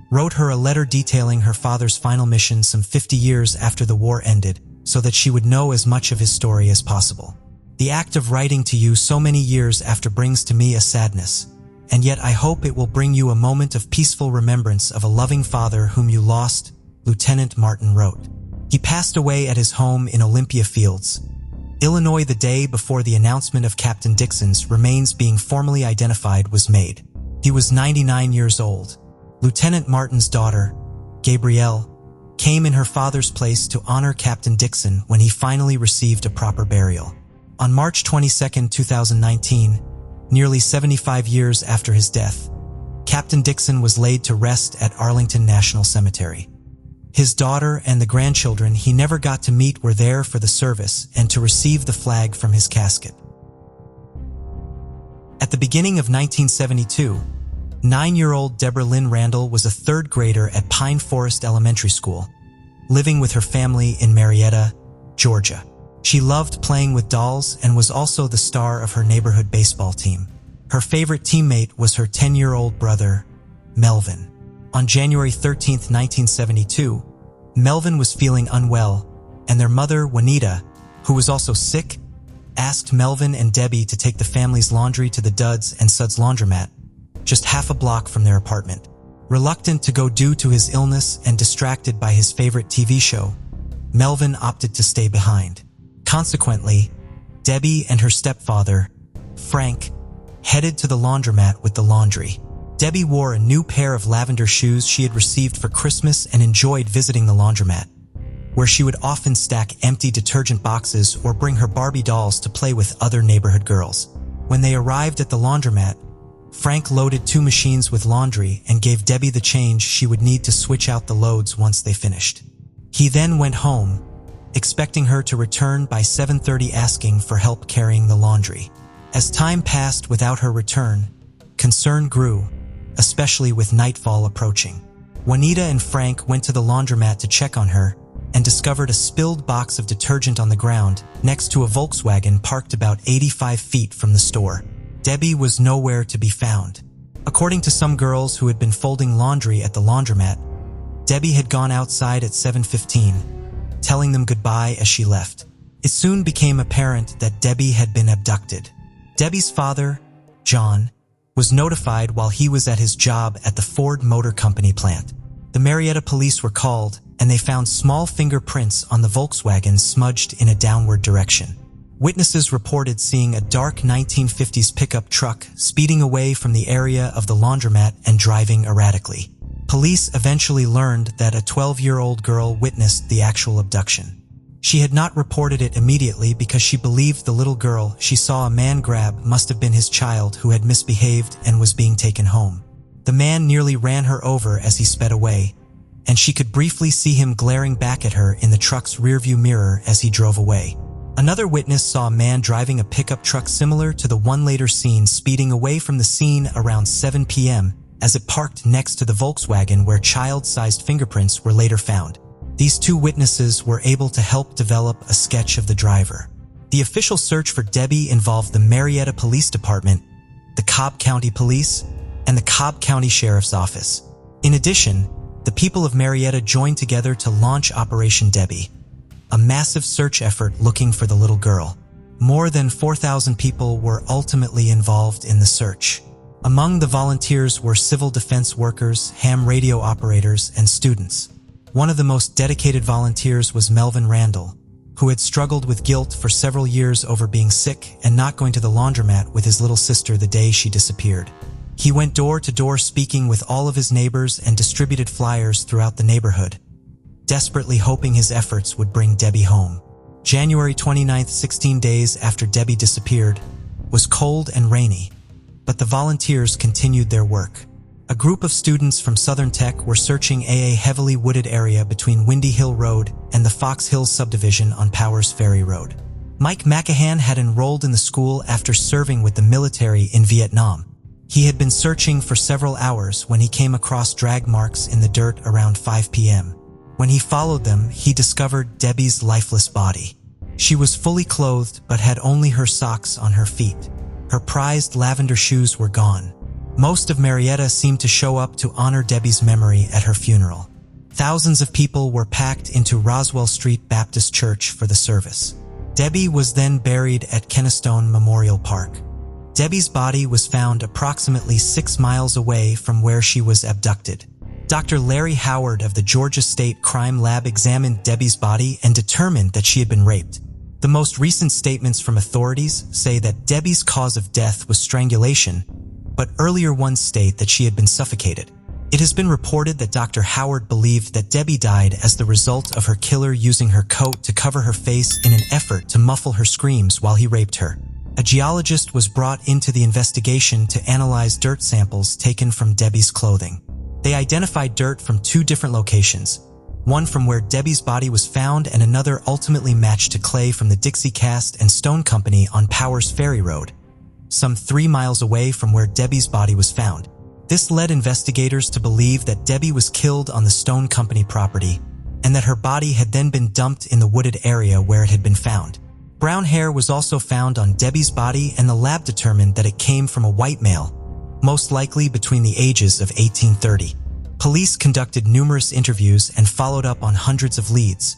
wrote her a letter detailing her father's final mission some 50 years after the war ended so that she would know as much of his story as possible. The act of writing to you so many years after brings to me a sadness, and yet I hope it will bring you a moment of peaceful remembrance of a loving father whom you lost, Lieutenant Martin wrote. He passed away at his home in Olympia Fields, Illinois the day before the announcement of Captain Dixon's remains being formally identified was made. He was 99 years old. Lieutenant Martin's daughter, Gabrielle, came in her father's place to honor Captain Dixon when he finally received a proper burial. On March 22, 2019, nearly 75 years after his death, Captain Dixon was laid to rest at Arlington National Cemetery. His daughter and the grandchildren he never got to meet were there for the service and to receive the flag from his casket. At the beginning of 1972, 9-year-old Deborah Lynn Randall was a 3rd grader at Pine Forest Elementary School, living with her family in Marietta, Georgia. She loved playing with dolls and was also the star of her neighborhood baseball team. Her favorite teammate was her 10-year-old brother, Melvin. On January 13, 1972, Melvin was feeling unwell, and their mother, Juanita, who was also sick, asked Melvin and Debbie to take the family's laundry to the Duds and Suds laundromat, just half a block from their apartment. Reluctant to go due to his illness and distracted by his favorite TV show, Melvin opted to stay behind. Consequently, Debbie and her stepfather, Frank, headed to the laundromat with the laundry. Debbie wore a new pair of lavender shoes she had received for Christmas and enjoyed visiting the laundromat, where she would often stack empty detergent boxes or bring her Barbie dolls to play with other neighborhood girls. When they arrived at the laundromat, Frank loaded 2 machines with laundry and gave Debbie the change she would need to switch out the loads once they finished. He then went home, expecting her to return by 7:30 asking for help carrying the laundry. As time passed without her return, concern grew, especially with nightfall approaching. Juanita and Frank went to the laundromat to check on her and discovered a spilled box of detergent on the ground next to a Volkswagen parked about 85 feet from the store. Debbie was nowhere to be found. According to some girls who had been folding laundry at the laundromat, Debbie had gone outside at 7:15, telling them goodbye as she left. It soon became apparent that Debbie had been abducted. Debbie's father, John, was notified while he was at his job at the Ford Motor Company plant. The Marietta police were called, and they found small fingerprints on the Volkswagen smudged in a downward direction. Witnesses reported seeing a dark 1950s pickup truck speeding away from the area of the laundromat and driving erratically. Police eventually learned that a 12-year-old girl witnessed the actual abduction. She had not reported it immediately because she believed the little girl she saw a man grab must have been his child who had misbehaved and was being taken home. The man nearly ran her over as he sped away, and she could briefly see him glaring back at her in the truck's rearview mirror as he drove away. Another witness saw a man driving a pickup truck similar to the one later seen speeding away from the scene around 7 p.m. as it parked next to the Volkswagen where child-sized fingerprints were later found. These two witnesses were able to help develop a sketch of the driver. The official search for Debbie involved the Marietta Police Department, the Cobb County Police, and the Cobb County Sheriff's Office. In addition, the people of Marietta joined together to launch Operation Debbie, a massive search effort looking for the little girl. More than 4,000 people were ultimately involved in the search. Among the volunteers were civil defense workers, ham radio operators, and students. One of the most dedicated volunteers was Melvin Randall, who had struggled with guilt for several years over being sick and not going to the laundromat with his little sister the day she disappeared. He went door to door speaking with all of his neighbors and distributed flyers throughout the neighborhood, desperately hoping his efforts would bring Debbie home. January 29th, 16 days after Debbie disappeared, was cold and rainy, but the volunteers continued their work. A group of students from Southern Tech were searching a heavily wooded area between Windy Hill Road and the Fox Hills subdivision on Powers Ferry Road. Mike McCahan had enrolled in the school after serving with the military in Vietnam. He had been searching for several hours when he came across drag marks in the dirt around 5 p.m. When he followed them, he discovered Debbie's lifeless body. She was fully clothed but had only her socks on her feet. Her prized lavender shoes were gone. Most of Marietta seemed to show up to honor Debbie's memory at her funeral. Thousands of people were packed into Roswell Street Baptist Church for the service. Debbie was then buried at Kennestone Memorial Park. Debbie's body was found approximately 6 miles away from where she was abducted. Dr. Larry Howard of the Georgia State Crime Lab examined Debbie's body and determined that she had been raped. The most recent statements from authorities say that Debbie's cause of death was strangulation, but earlier ones state that she had been suffocated. It has been reported that Dr. Howard believed that Debbie died as the result of her killer using her coat to cover her face in an effort to muffle her screams while he raped her. A geologist was brought into the investigation to analyze dirt samples taken from Debbie's clothing. They identified dirt from 2 different locations, one from where Debbie's body was found and another ultimately matched to clay from the Dixie Cast and Stone Company on Powers Ferry Road, some 3 miles away from where Debbie's body was found. This led investigators to believe that Debbie was killed on the Stone Company property and that her body had then been dumped in the wooded area where it had been found. Brown hair was also found on Debbie's body, and the lab determined that it came from a white male, most likely between the ages of 18 and 30. Police conducted numerous interviews and followed up on hundreds of leads,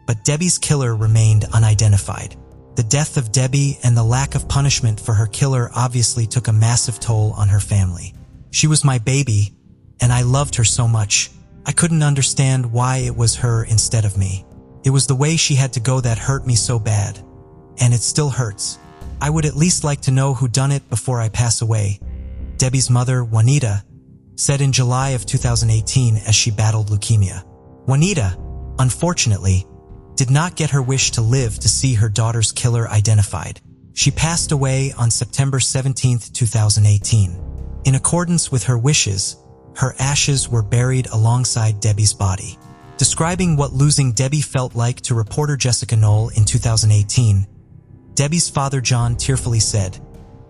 but Debbie's killer remained unidentified. The death of Debbie and the lack of punishment for her killer obviously took a massive toll on her family. She was my baby, and I loved her so much. I couldn't understand why it was her instead of me. It was the way she had to go that hurt me so bad, and it still hurts. I would at least like to know who done it before I pass away, Debbie's mother, Juanita, said in July of 2018 as she battled leukemia. Juanita, unfortunately, did not get her wish to live to see her daughter's killer identified. She passed away on September 17, 2018. In accordance with her wishes, her ashes were buried alongside Debbie's body. Describing what losing Debbie felt like to reporter Jessica Knoll in 2018, Debbie's father John tearfully said,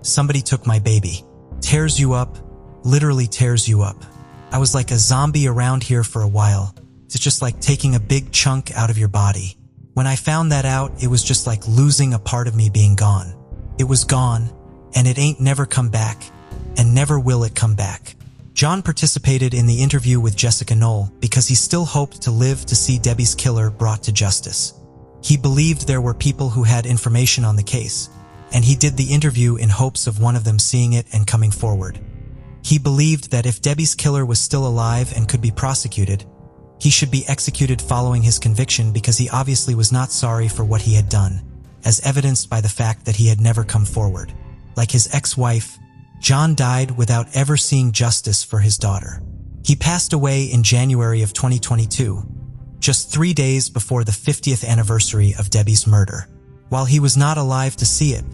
"Somebody took my baby. Tears you up, literally tears you up. I was like a zombie around here for a while. It's just like taking a big chunk out of your body. When I found that out, it was just like losing a part of me being gone. It was gone, and it ain't never come back, and never will it come back." John participated in the interview with Jessica Knoll because he still hoped to live to see Debbie's killer brought to justice. He believed there were people who had information on the case, and he did the interview in hopes of one of them seeing it and coming forward. He believed that if Debbie's killer was still alive and could be prosecuted, he should be executed following his conviction because he obviously was not sorry for what he had done, as evidenced by the fact that he had never come forward. Like his ex-wife, John died without ever seeing justice for his daughter. He passed away in January of 2022, just 3 days before the 50th anniversary of Debbie's murder. While he was not alive to see it,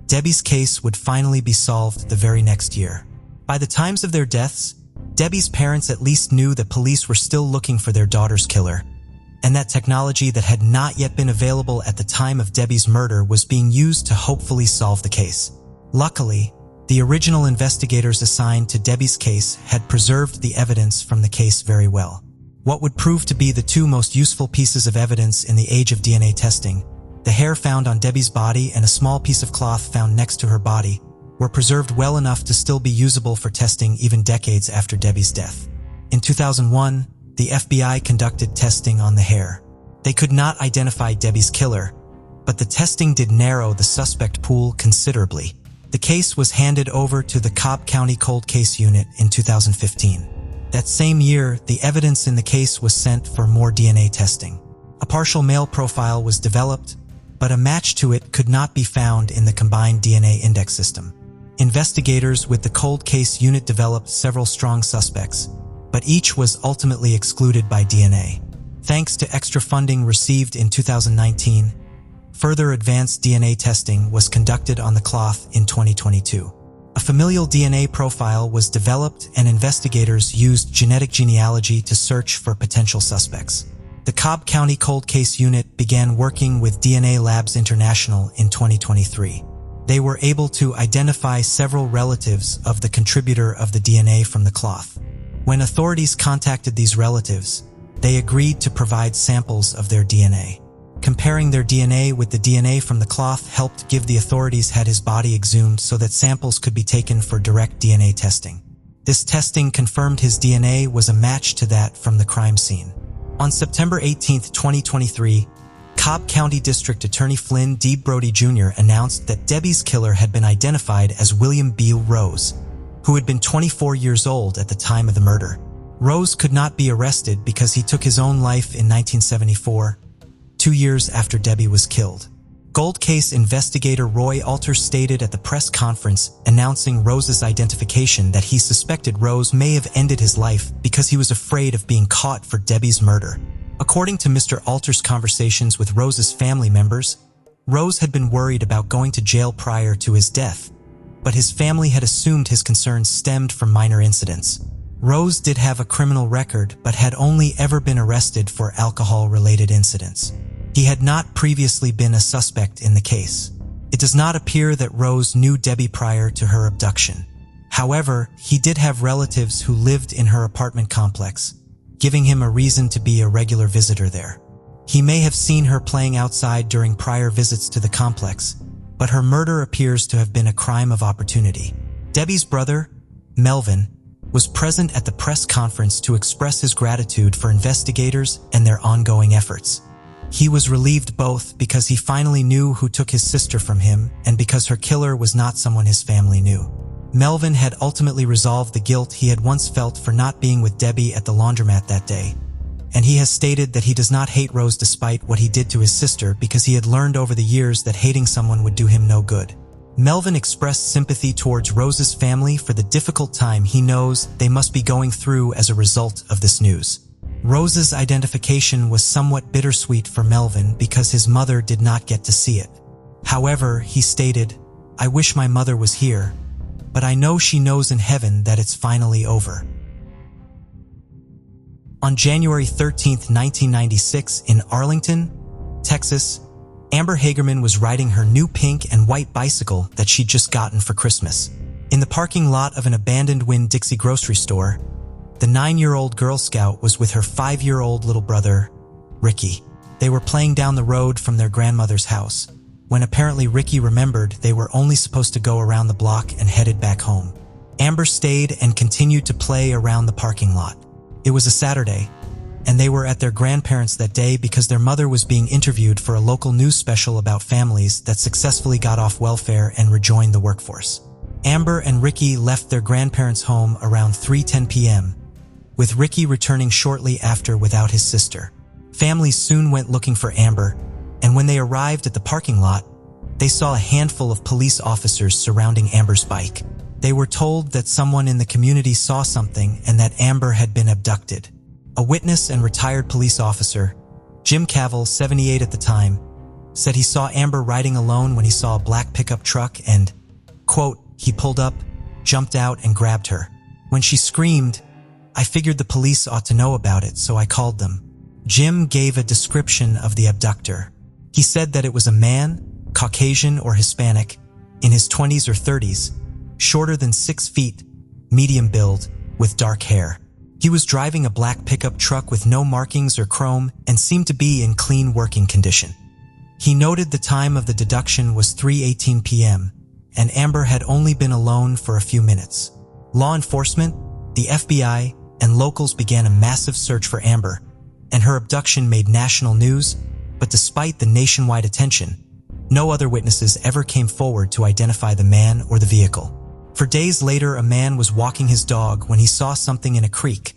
Debbie's case would finally be solved the very next year. By the times of their deaths, Debbie's parents at least knew that police were still looking for their daughter's killer, and that technology that had not yet been available at the time of Debbie's murder was being used to hopefully solve the case. Luckily, the original investigators assigned to Debbie's case had preserved the evidence from the case very well. What would prove to be the two most useful pieces of evidence in the age of DNA testing, the hair found on Debbie's body and a small piece of cloth found next to her body, were preserved well enough to still be usable for testing even decades after Debbie's death. In 2001, the FBI conducted testing on the hair. They could not identify Debbie's killer, but the testing did narrow the suspect pool considerably. The case was handed over to the Cobb County Cold Case Unit in 2015. That same year, the evidence in the case was sent for more DNA testing. A partial male profile was developed, but a match to it could not be found in the combined DNA index system. Investigators with the Cold Case Unit developed several strong suspects, but each was ultimately excluded by DNA. Thanks to extra funding received in 2019, further advanced DNA testing was conducted on the cloth in 2022. A familial DNA profile was developed and investigators used genetic genealogy to search for potential suspects. The Cobb County Cold Case Unit began working with DNA Labs International in 2023. They were able to identify several relatives of the contributor of the DNA from the cloth. When authorities contacted these relatives, they agreed to provide samples of their DNA. Comparing their DNA with the DNA from the cloth helped give the authorities had his body exhumed so that samples could be taken for direct DNA testing. This testing confirmed his DNA was a match to that from the crime scene. On September 18, 2023, Cobb County District Attorney Flynn D. Brody Jr. announced that Debbie's killer had been identified as William Beal Rose, who had been 24 years old at the time of the murder. Rose could not be arrested because he took his own life in 1974, 2 years after Debbie was killed. Cold Case investigator Roy Alter stated at the press conference announcing Rose's identification that he suspected Rose may have ended his life because he was afraid of being caught for Debbie's murder. According to Mr. Alter's conversations with Rose's family members, Rose had been worried about going to jail prior to his death, but his family had assumed his concerns stemmed from minor incidents. Rose did have a criminal record but had only ever been arrested for alcohol-related incidents. He had not previously been a suspect in the case. It does not appear that Rose knew Debbie prior to her abduction. However, he did have relatives who lived in her apartment complex, giving him a reason to be a regular visitor there. He may have seen her playing outside during prior visits to the complex, but her murder appears to have been a crime of opportunity. Debbie's brother, Melvin, was present at the press conference to express his gratitude for investigators and their ongoing efforts. He was relieved both because he finally knew who took his sister from him and because her killer was not someone his family knew. Melvin had ultimately resolved the guilt he had once felt for not being with Debbie at the laundromat that day, and he has stated that he does not hate Rose despite what he did to his sister because he had learned over the years that hating someone would do him no good. Melvin expressed sympathy towards Rose's family for the difficult time he knows they must be going through as a result of this news. Rose's identification was somewhat bittersweet for Melvin because his mother did not get to see it. However, he stated, "I wish my mother was here, but I know she knows in heaven that it's finally over." On January 13, 1996, in Arlington, Texas, Amber Hagerman was riding her new pink and white bicycle that she'd just gotten for Christmas. In the parking lot of an abandoned Winn-Dixie grocery store, the 9-year-old Girl Scout was with her 5-year-old little brother, Ricky. They were playing down the road from their grandmother's house, when apparently Ricky remembered they were only supposed to go around the block and headed back home. Amber stayed and continued to play around the parking lot. It was a Saturday, and they were at their grandparents' that day because their mother was being interviewed for a local news special about families that successfully got off welfare and rejoined the workforce. Amber and Ricky left their grandparents' home around 3:10 p.m., with Ricky returning shortly after without his sister. Families soon went looking for Amber, and when they arrived at the parking lot, they saw a handful of police officers surrounding Amber's bike. They were told that someone in the community saw something and that Amber had been abducted. A witness and retired police officer, Jim Cavill, 78 at the time, said he saw Amber riding alone when he saw a black pickup truck and, quote, he pulled up, jumped out and grabbed her. When she screamed, I figured the police ought to know about it, so I called them. Jim gave a description of the abductor. He said that it was a man, Caucasian or Hispanic, in his 20s or 30s, shorter than 6 feet, medium build, with dark hair. He was driving a black pickup truck with no markings or chrome and seemed to be in clean working condition. He noted the time of the abduction was 3:18 p.m., and Amber had only been alone for a few minutes. Law enforcement, the FBI, and locals began a massive search for Amber, and her abduction made national news, but despite the nationwide attention, no other witnesses ever came forward to identify the man or the vehicle. For days later, a man was walking his dog when he saw something in a creek.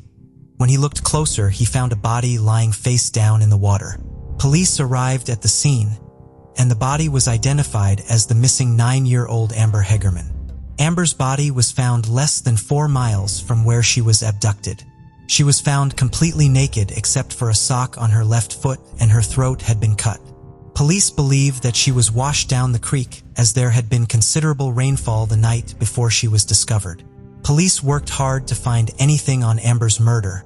When he looked closer, he found a body lying face down in the water. Police arrived at the scene, and the body was identified as the missing 9-year-old Amber Hegerman. Amber's body was found less than 4 miles from where she was abducted. She was found completely naked except for a sock on her left foot, and her throat had been cut. Police believe that she was washed down the creek as there had been considerable rainfall the night before she was discovered. Police worked hard to find anything on Amber's murder,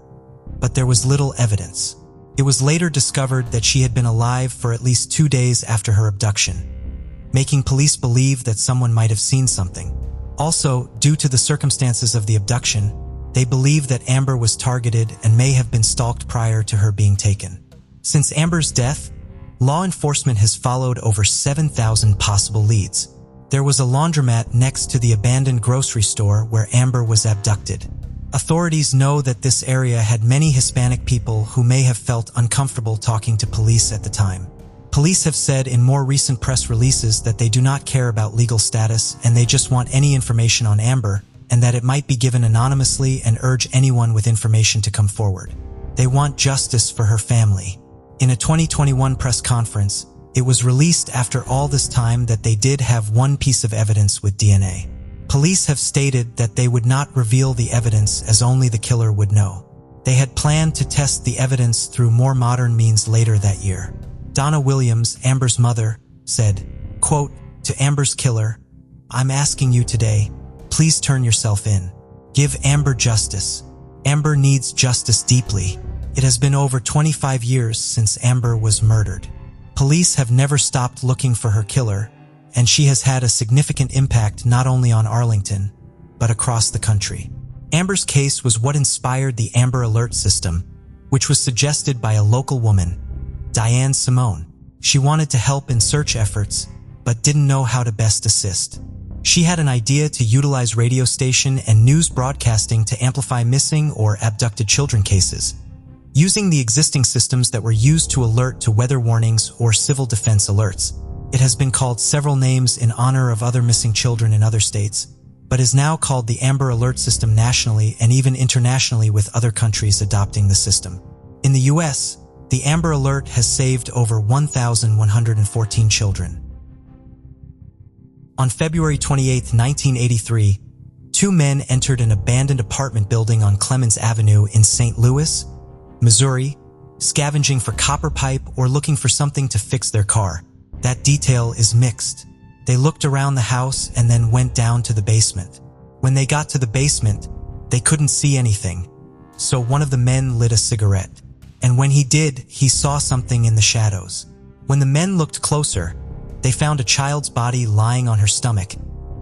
but there was little evidence. It was later discovered that she had been alive for at least 2 days after her abduction, making police believe that someone might have seen something. Also, due to the circumstances of the abduction, they believe that Amber was targeted and may have been stalked prior to her being taken. Since Amber's death, law enforcement has followed over 7,000 possible leads. There was a laundromat next to the abandoned grocery store where Amber was abducted. Authorities know that this area had many Hispanic people who may have felt uncomfortable talking to police at the time. Police have said in more recent press releases that they do not care about legal status and they just want any information on Amber, and that it might be given anonymously, and urge anyone with information to come forward. They want justice for her family. In a 2021 press conference, it was released after all this time that they did have one piece of evidence with DNA. Police have stated that they would not reveal the evidence as only the killer would know. They had planned to test the evidence through more modern means later that year. Donna Williams, Amber's mother, said, quote, to Amber's killer, I'm asking you today, please turn yourself in. Give Amber justice. Amber needs justice deeply. It has been over 25 years since Amber was murdered. Police have never stopped looking for her killer, and she has had a significant impact not only on Arlington, but across the country. Amber's case was what inspired the Amber Alert system, which was suggested by a local woman, Diane Simone. She wanted to help in search efforts, but didn't know how to best assist. She had an idea to utilize radio station and news broadcasting to amplify missing or abducted children cases, using the existing systems that were used to alert to weather warnings or civil defense alerts. It has been called several names in honor of other missing children in other states, but is now called the Amber Alert system nationally and even internationally, with other countries adopting the system. In the US, the Amber Alert has saved over 1,114 children. On February 28, 1983, 2 men entered an abandoned apartment building on Clemens Avenue in St. Louis, Missouri, scavenging for copper pipe or looking for something to fix their car. That detail is mixed. They looked around the house and then went down to the basement. When they got to the basement, they couldn't see anything, so one of the men lit a cigarette. And when he did, he saw something in the shadows. When the men looked closer, they found a child's body lying on her stomach,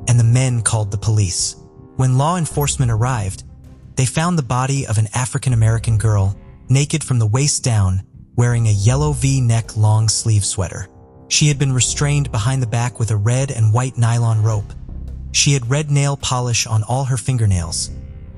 and the men called the police. When law enforcement arrived, they found the body of an African-American girl, naked from the waist down, wearing a yellow V-neck long-sleeve sweater. She had been restrained behind the back with a red and white nylon rope. She had red nail polish on all her fingernails.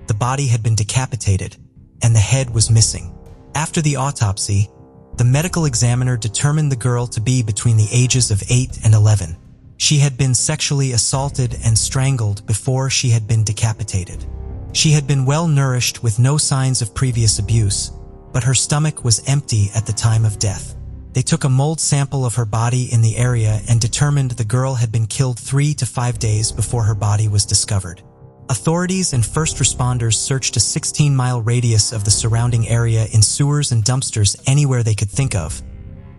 The body had been decapitated, and the head was missing. After the autopsy, the medical examiner determined the girl to be between the ages of 8 and 11. She had been sexually assaulted and strangled before she had been decapitated. She had been well nourished with no signs of previous abuse, but her stomach was empty at the time of death. They took a mold sample of her body in the area and determined the girl had been killed 3 to 5 days before her body was discovered. Authorities and first responders searched a 16-mile radius of the surrounding area in sewers and dumpsters anywhere they could think of,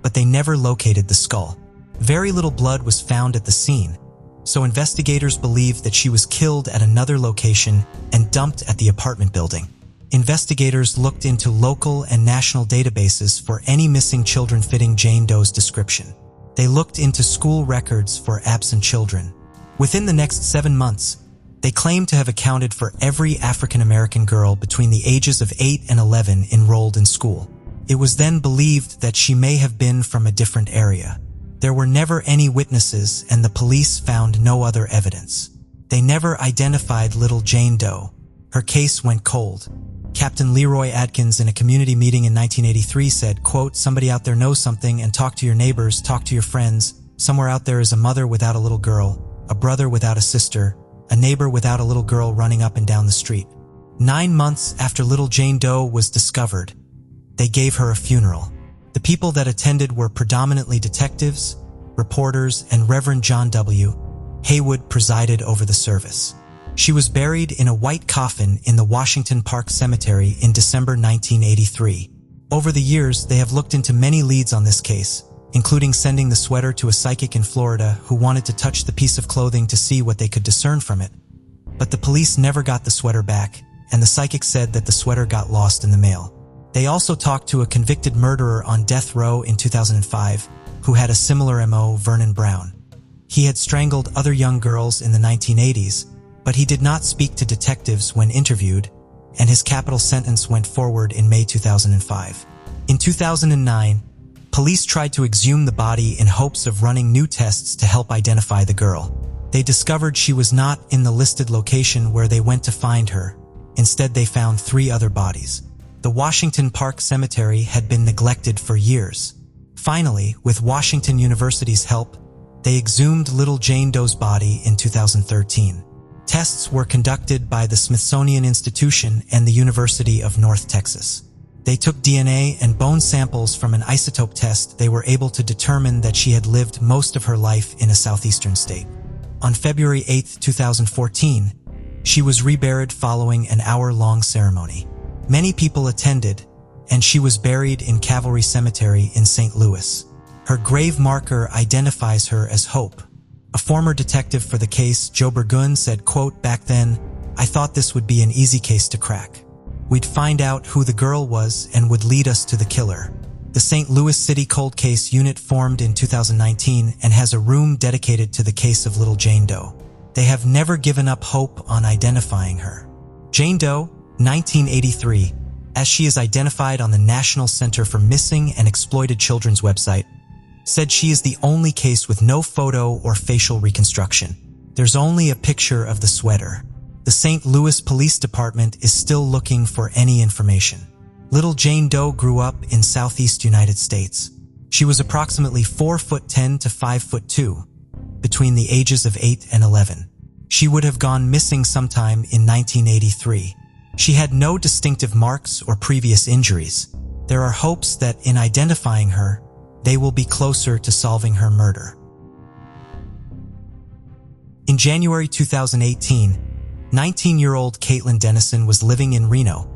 but they never located the skull. Very little blood was found at the scene, so investigators believed that she was killed at another location and dumped at the apartment building. Investigators looked into local and national databases for any missing children fitting Jane Doe's description. They looked into school records for absent children. Within the next 7 months, they claimed to have accounted for every African-American girl between the ages of 8 and 11 enrolled in school. It was then believed that she may have been from a different area. There were never any witnesses, and the police found no other evidence. They never identified little Jane Doe. Her case went cold. Captain Leroy Adkins in a community meeting in 1983 said, quote, "Somebody out there knows something, and talk to your neighbors, talk to your friends. Somewhere out there is a mother without a little girl, a brother without a sister, a neighbor without a little girl running up and down the street." 9 months after little Jane Doe was discovered, they gave her a funeral. The people that attended were predominantly detectives, reporters, and Reverend John W. Haywood presided over the service. She was buried in a white coffin in the Washington Park Cemetery in December 1983. Over the years, they have looked into many leads on this case, including sending the sweater to a psychic in Florida who wanted to touch the piece of clothing to see what they could discern from it. But the police never got the sweater back, and the psychic said that the sweater got lost in the mail. They also talked to a convicted murderer on death row in 2005 who had a similar MO, Vernon Brown. He had strangled other young girls in the 1980s, but he did not speak to detectives when interviewed, and his capital sentence went forward in May 2005. In 2009, police tried to exhume the body in hopes of running new tests to help identify the girl. They discovered she was not in the listed location where they went to find her. Instead, they found 3 other bodies. The Washington Park Cemetery had been neglected for years. Finally, with Washington University's help, they exhumed little Jane Doe's body in 2013. Tests were conducted by the Smithsonian Institution and the University of North Texas. They took DNA and bone samples from an isotope test. They were able to determine that she had lived most of her life in a southeastern state. On February 8, 2014, she was reburied following an hour-long ceremony. Many people attended, and she was buried in Cavalry Cemetery in St. Louis. Her grave marker identifies her as Hope. A former detective for the case, Joe Burgun, said, quote, "Back then, I thought this would be an easy case to crack. We'd find out who the girl was and would lead us to the killer." The St. Louis City Cold Case Unit formed in 2019 and has a room dedicated to the case of little Jane Doe. They have never given up hope on identifying her. Jane Doe, 1983, as she is identified on the National Center for Missing and Exploited Children's website, said she is the only case with no photo or facial reconstruction. There's only a picture of the sweater. The St. Louis Police Department is still looking for any information. Little Jane Doe grew up in Southeast United States. She was approximately 4'10" to 5'2", between the ages of 8 and 11. She would have gone missing sometime in 1983. She had no distinctive marks or previous injuries. There are hopes that in identifying her, they will be closer to solving her murder. In January 2018, 19-year-old Caitlin Dennison was living in Reno,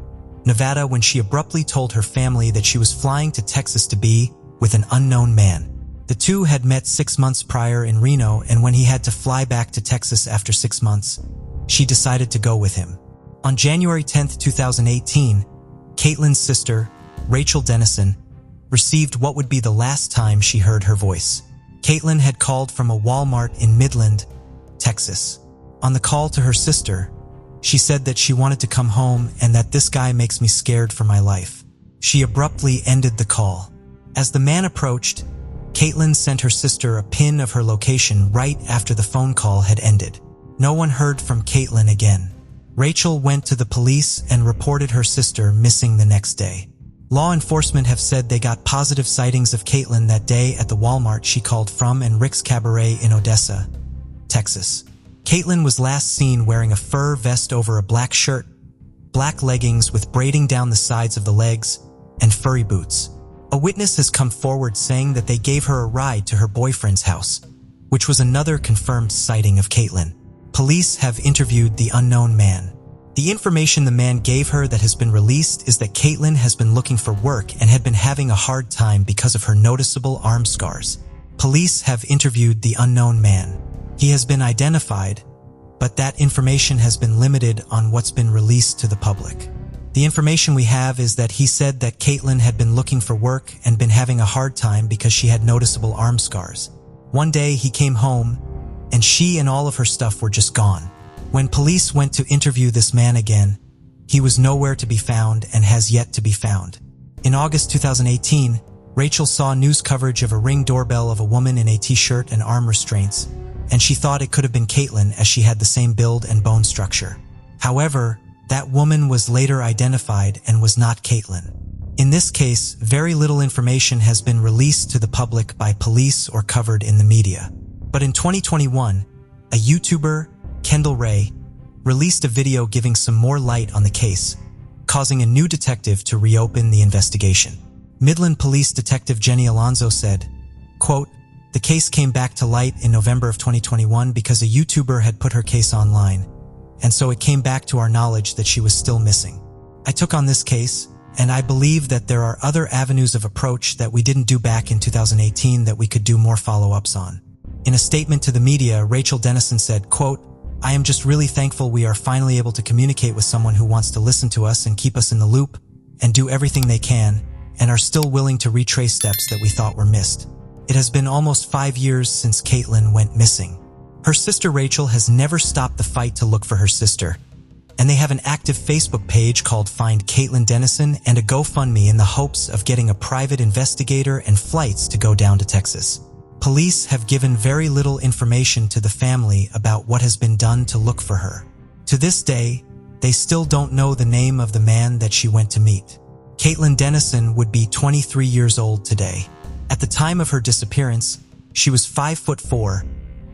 Nevada when she abruptly told her family that she was flying to Texas to be with an unknown man. The two had met 6 months prior in Reno, and when he had to fly back to Texas after 6 months, she decided to go with him. On January 10, 2018, Caitlin's sister, Rachel Dennison, received what would be the last time she heard her voice. Caitlin had called from a Walmart in Midland, Texas. On the call to her sister, she said that she wanted to come home and that "this guy makes me scared for my life." She abruptly ended the call. As the man approached, Caitlin sent her sister a pin of her location right after the phone call had ended. No one heard from Caitlin again. Rachel went to the police and reported her sister missing the next day. Law enforcement have said they got positive sightings of Caitlin that day at the Walmart she called from and Rick's Cabaret in Odessa, Texas. Caitlin was last seen wearing a fur vest over a black shirt, black leggings with braiding down the sides of the legs, and furry boots. A witness has come forward saying that they gave her a ride to her boyfriend's house, which was another confirmed sighting of Caitlin. Police have interviewed the unknown man. The information the man gave her that has been released is that Caitlin has been looking for work and had been having a hard time because of her noticeable arm scars. Police have interviewed the unknown man. He has been identified, but that information has been limited on what's been released to the public. The information we have is that he said that Caitlin had been looking for work and been having a hard time because she had noticeable arm scars. One day he came home and she and all of her stuff were just gone. When police went to interview this man again, he was nowhere to be found and has yet to be found. In August 2018, Rachel saw news coverage of a Ring doorbell of a woman in a t-shirt and arm restraints, and she thought it could have been Caitlin as she had the same build and bone structure. However, that woman was later identified and was not Caitlin. In this case, very little information has been released to the public by police or covered in the media. But in 2021, a YouTuber, Kendall Ray, released a video giving some more light on the case, causing a new detective to reopen the investigation. Midland Police Detective Jenny Alonzo said, quote, "The case came back to light in November of 2021 because a YouTuber had put her case online, and so it came back to our knowledge that she was still missing. I took on this case, and I believe that there are other avenues of approach that we didn't do back in 2018 that we could do more follow-ups on." In a statement to the media, Rachel Dennison said, quote, "I am just really thankful we are finally able to communicate with someone who wants to listen to us and keep us in the loop and do everything they can and are still willing to retrace steps that we thought were missed. It has been almost 5 years since Caitlin went missing. Her sister Rachel has never stopped the fight to look for her sister, and they have an active Facebook page called Find Caitlin Dennison and a GoFundMe in the hopes of getting a private investigator and flights to go down to Texas. Police have given very little information to the family about what has been done to look for her. To this day, they still don't know the name of the man that she went to meet. Caitlin Dennison would be 23 years old today. At the time of her disappearance, she was 5'4",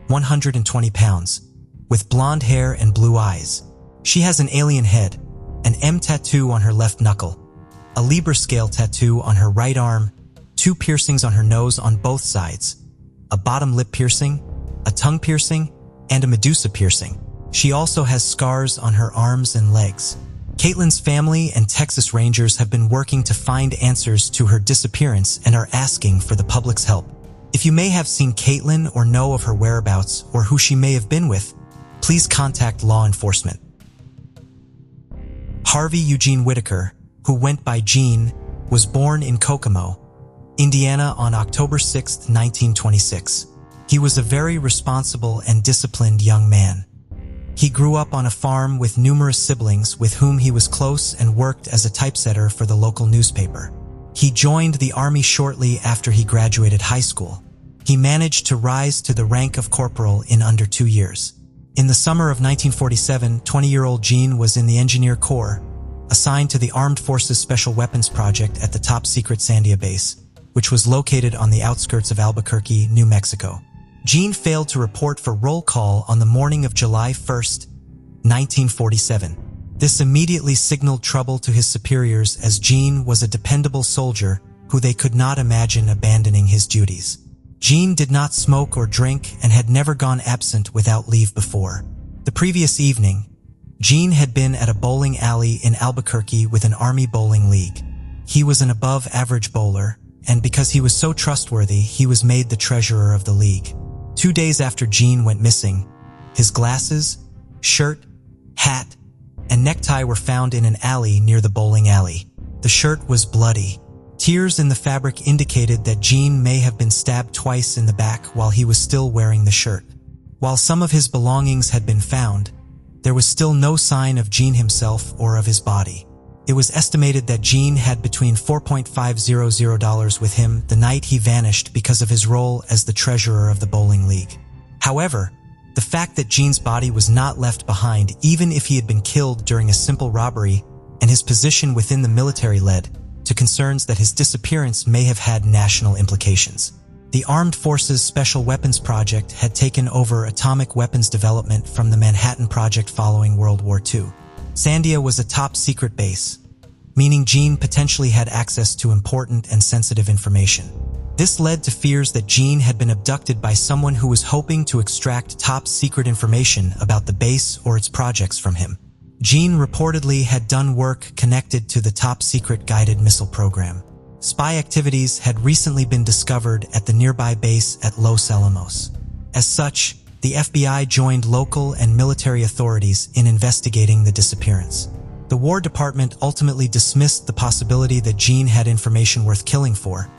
120 pounds, with blonde hair and blue eyes. She has an alien head, an M tattoo on her left knuckle, a Libra scale tattoo on her right arm, 2 piercings on her nose on both sides, a bottom lip piercing, a tongue piercing, and a Medusa piercing. She also has scars on her arms and legs. Caitlin's family and Texas Rangers have been working to find answers to her disappearance and are asking for the public's help. If you may have seen Caitlin or know of her whereabouts or who she may have been with, please contact law enforcement. Harvey Eugene Whitaker, who went by Gene, was born in Kokomo, Indiana on October 6, 1926. He was a very responsible and disciplined young man. He grew up on a farm with numerous siblings with whom he was close and worked as a typesetter for the local newspaper. He joined the Army shortly after he graduated high school. He managed to rise to the rank of corporal in under 2 years. In the summer of 1947, 20-year-old Gene was in the Engineer Corps, assigned to the Armed Forces Special Weapons Project at the top-secret Sandia base, which was located on the outskirts of Albuquerque, New Mexico. Gene failed to report for roll call on the morning of July 1, 1947. This immediately signaled trouble to his superiors as Gene was a dependable soldier who they could not imagine abandoning his duties. Gene did not smoke or drink and had never gone absent without leave before. The previous evening, Gene had been at a bowling alley in Albuquerque with an Army bowling league. He was an above-average bowler, and because he was so trustworthy, he was made the treasurer of the league. 2 days after Gene went missing, his glasses, shirt, hat, and necktie were found in an alley near the bowling alley. The shirt was bloody. Tears in the fabric indicated that Gene may have been stabbed twice in the back while he was still wearing the shirt. While some of his belongings had been found, there was still no sign of Gene himself or of his body. It was estimated that Gene had between $4,500 with him the night he vanished because of his role as the treasurer of the bowling league. However, the fact that Gene's body was not left behind even if he had been killed during a simple robbery and his position within the military led to concerns that his disappearance may have had national implications. The Armed Forces Special Weapons Project had taken over atomic weapons development from the Manhattan Project following World War II. Sandia was a top-secret base, meaning Gene potentially had access to important and sensitive information. This led to fears that Jean had been abducted by someone who was hoping to extract top-secret information about the base or its projects from him. Jean reportedly had done work connected to the top-secret guided missile program. Spy activities had recently been discovered at the nearby base at Los Alamos. As such, the FBI joined local and military authorities in investigating the disappearance. The War Department ultimately dismissed the possibility that Jean had information worth killing for,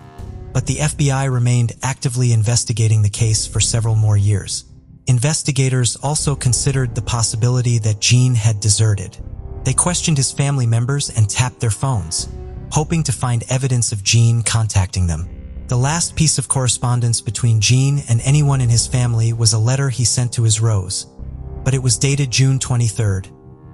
but the FBI remained actively investigating the case for several more years. Investigators also considered the possibility that Jean had deserted. They questioned his family members and tapped their phones, hoping to find evidence of Jean contacting them. The last piece of correspondence between Jean and anyone in his family was a letter he sent to his Rose, but it was dated June 23rd,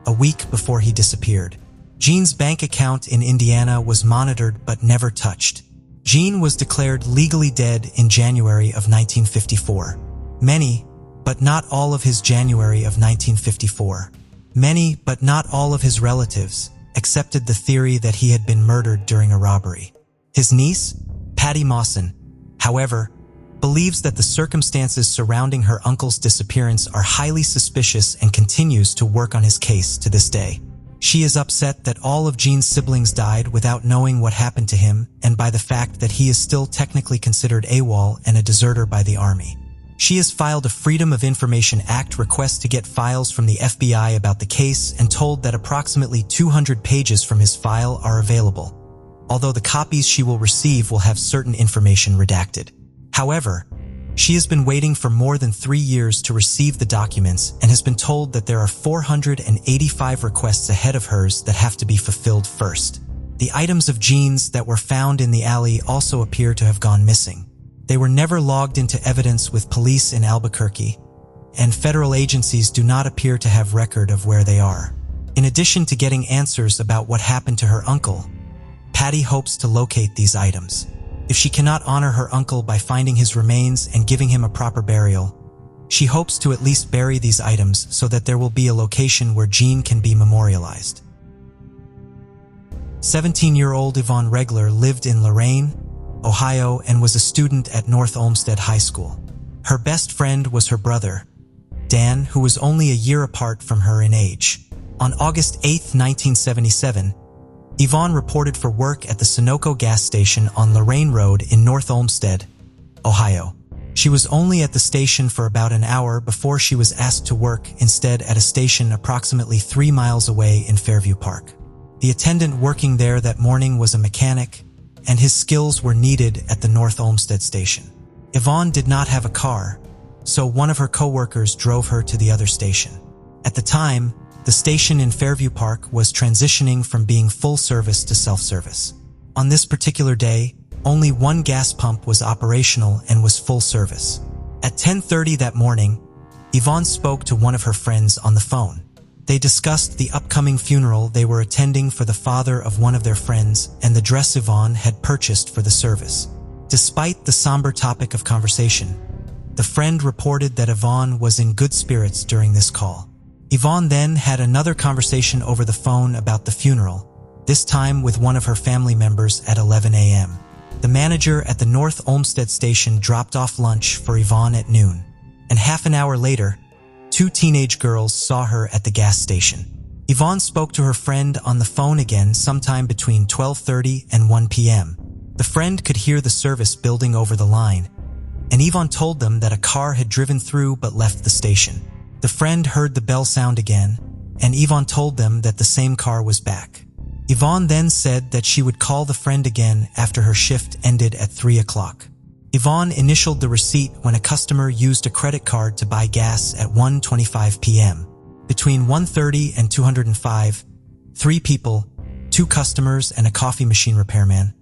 a week before he disappeared. Jean's bank account in Indiana was monitored but never touched. Jean was declared legally dead in January of 1954. Many, but not all of his January of 1954. Many, but not all of his relatives, accepted the theory that he had been murdered during a robbery. His niece, Patty Mawson, however, believes that the circumstances surrounding her uncle's disappearance are highly suspicious and continues to work on his case to this day. She is upset that all of Jean's siblings died without knowing what happened to him and by the fact that he is still technically considered AWOL and a deserter by the Army. She has filed a Freedom of Information Act request to get files from the FBI about the case and told that approximately 200 pages from his file are available, although the copies she will receive will have certain information redacted. However, she has been waiting for more than 3 years to receive the documents and has been told that there are 485 requests ahead of hers that have to be fulfilled first. The items of Jean's that were found in the alley also appear to have gone missing. They were never logged into evidence with police in Albuquerque, and federal agencies do not appear to have record of where they are. In addition to getting answers about what happened to her uncle, Patty hopes to locate these items. If she cannot honor her uncle by finding his remains and giving him a proper burial, she hopes to at least bury these items so that there will be a location where Jean can be memorialized. 17-year-old Yvonne Regler lived in Lorain, Ohio, and was a student at North Olmsted High School. Her best friend was her brother, Dan, who was only a year apart from her in age. On August 8, 1977, Yvonne reported for work at the Sunoco gas station on Lorain Road in North Olmsted, Ohio. She was only at the station for about an hour before she was asked to work instead at a station approximately 3 miles away in Fairview Park. The attendant working there that morning was a mechanic, and his skills were needed at the North Olmsted station. Yvonne did not have a car, so one of her co-workers drove her to the other station. At the time, the station in Fairview Park was transitioning from being full service to self-service. On this particular day, only one gas pump was operational and was full service. At 10:30 that morning, Yvonne spoke to one of her friends on the phone. They discussed the upcoming funeral they were attending for the father of one of their friends and the dress Yvonne had purchased for the service. Despite the somber topic of conversation, the friend reported that Yvonne was in good spirits during this call. Yvonne then had another conversation over the phone about the funeral, this time with one of her family members at 11 a.m. The manager at the North Olmsted station dropped off lunch for Yvonne at noon, and half an hour later, 2 teenage girls saw her at the gas station. Yvonne spoke to her friend on the phone again sometime between 12:30 and 1 p.m. The friend could hear the service building over the line, and Yvonne told them that a car had driven through but left the station. The friend heard the bell sound again, and Yvonne told them that the same car was back. Yvonne then said that she would call the friend again after her shift ended at 3 o'clock. Yvonne initialed the receipt when a customer used a credit card to buy gas at 1:25 p.m. Between 1:30 and 2:05, 3 people, 2 customers and a coffee machine repairman,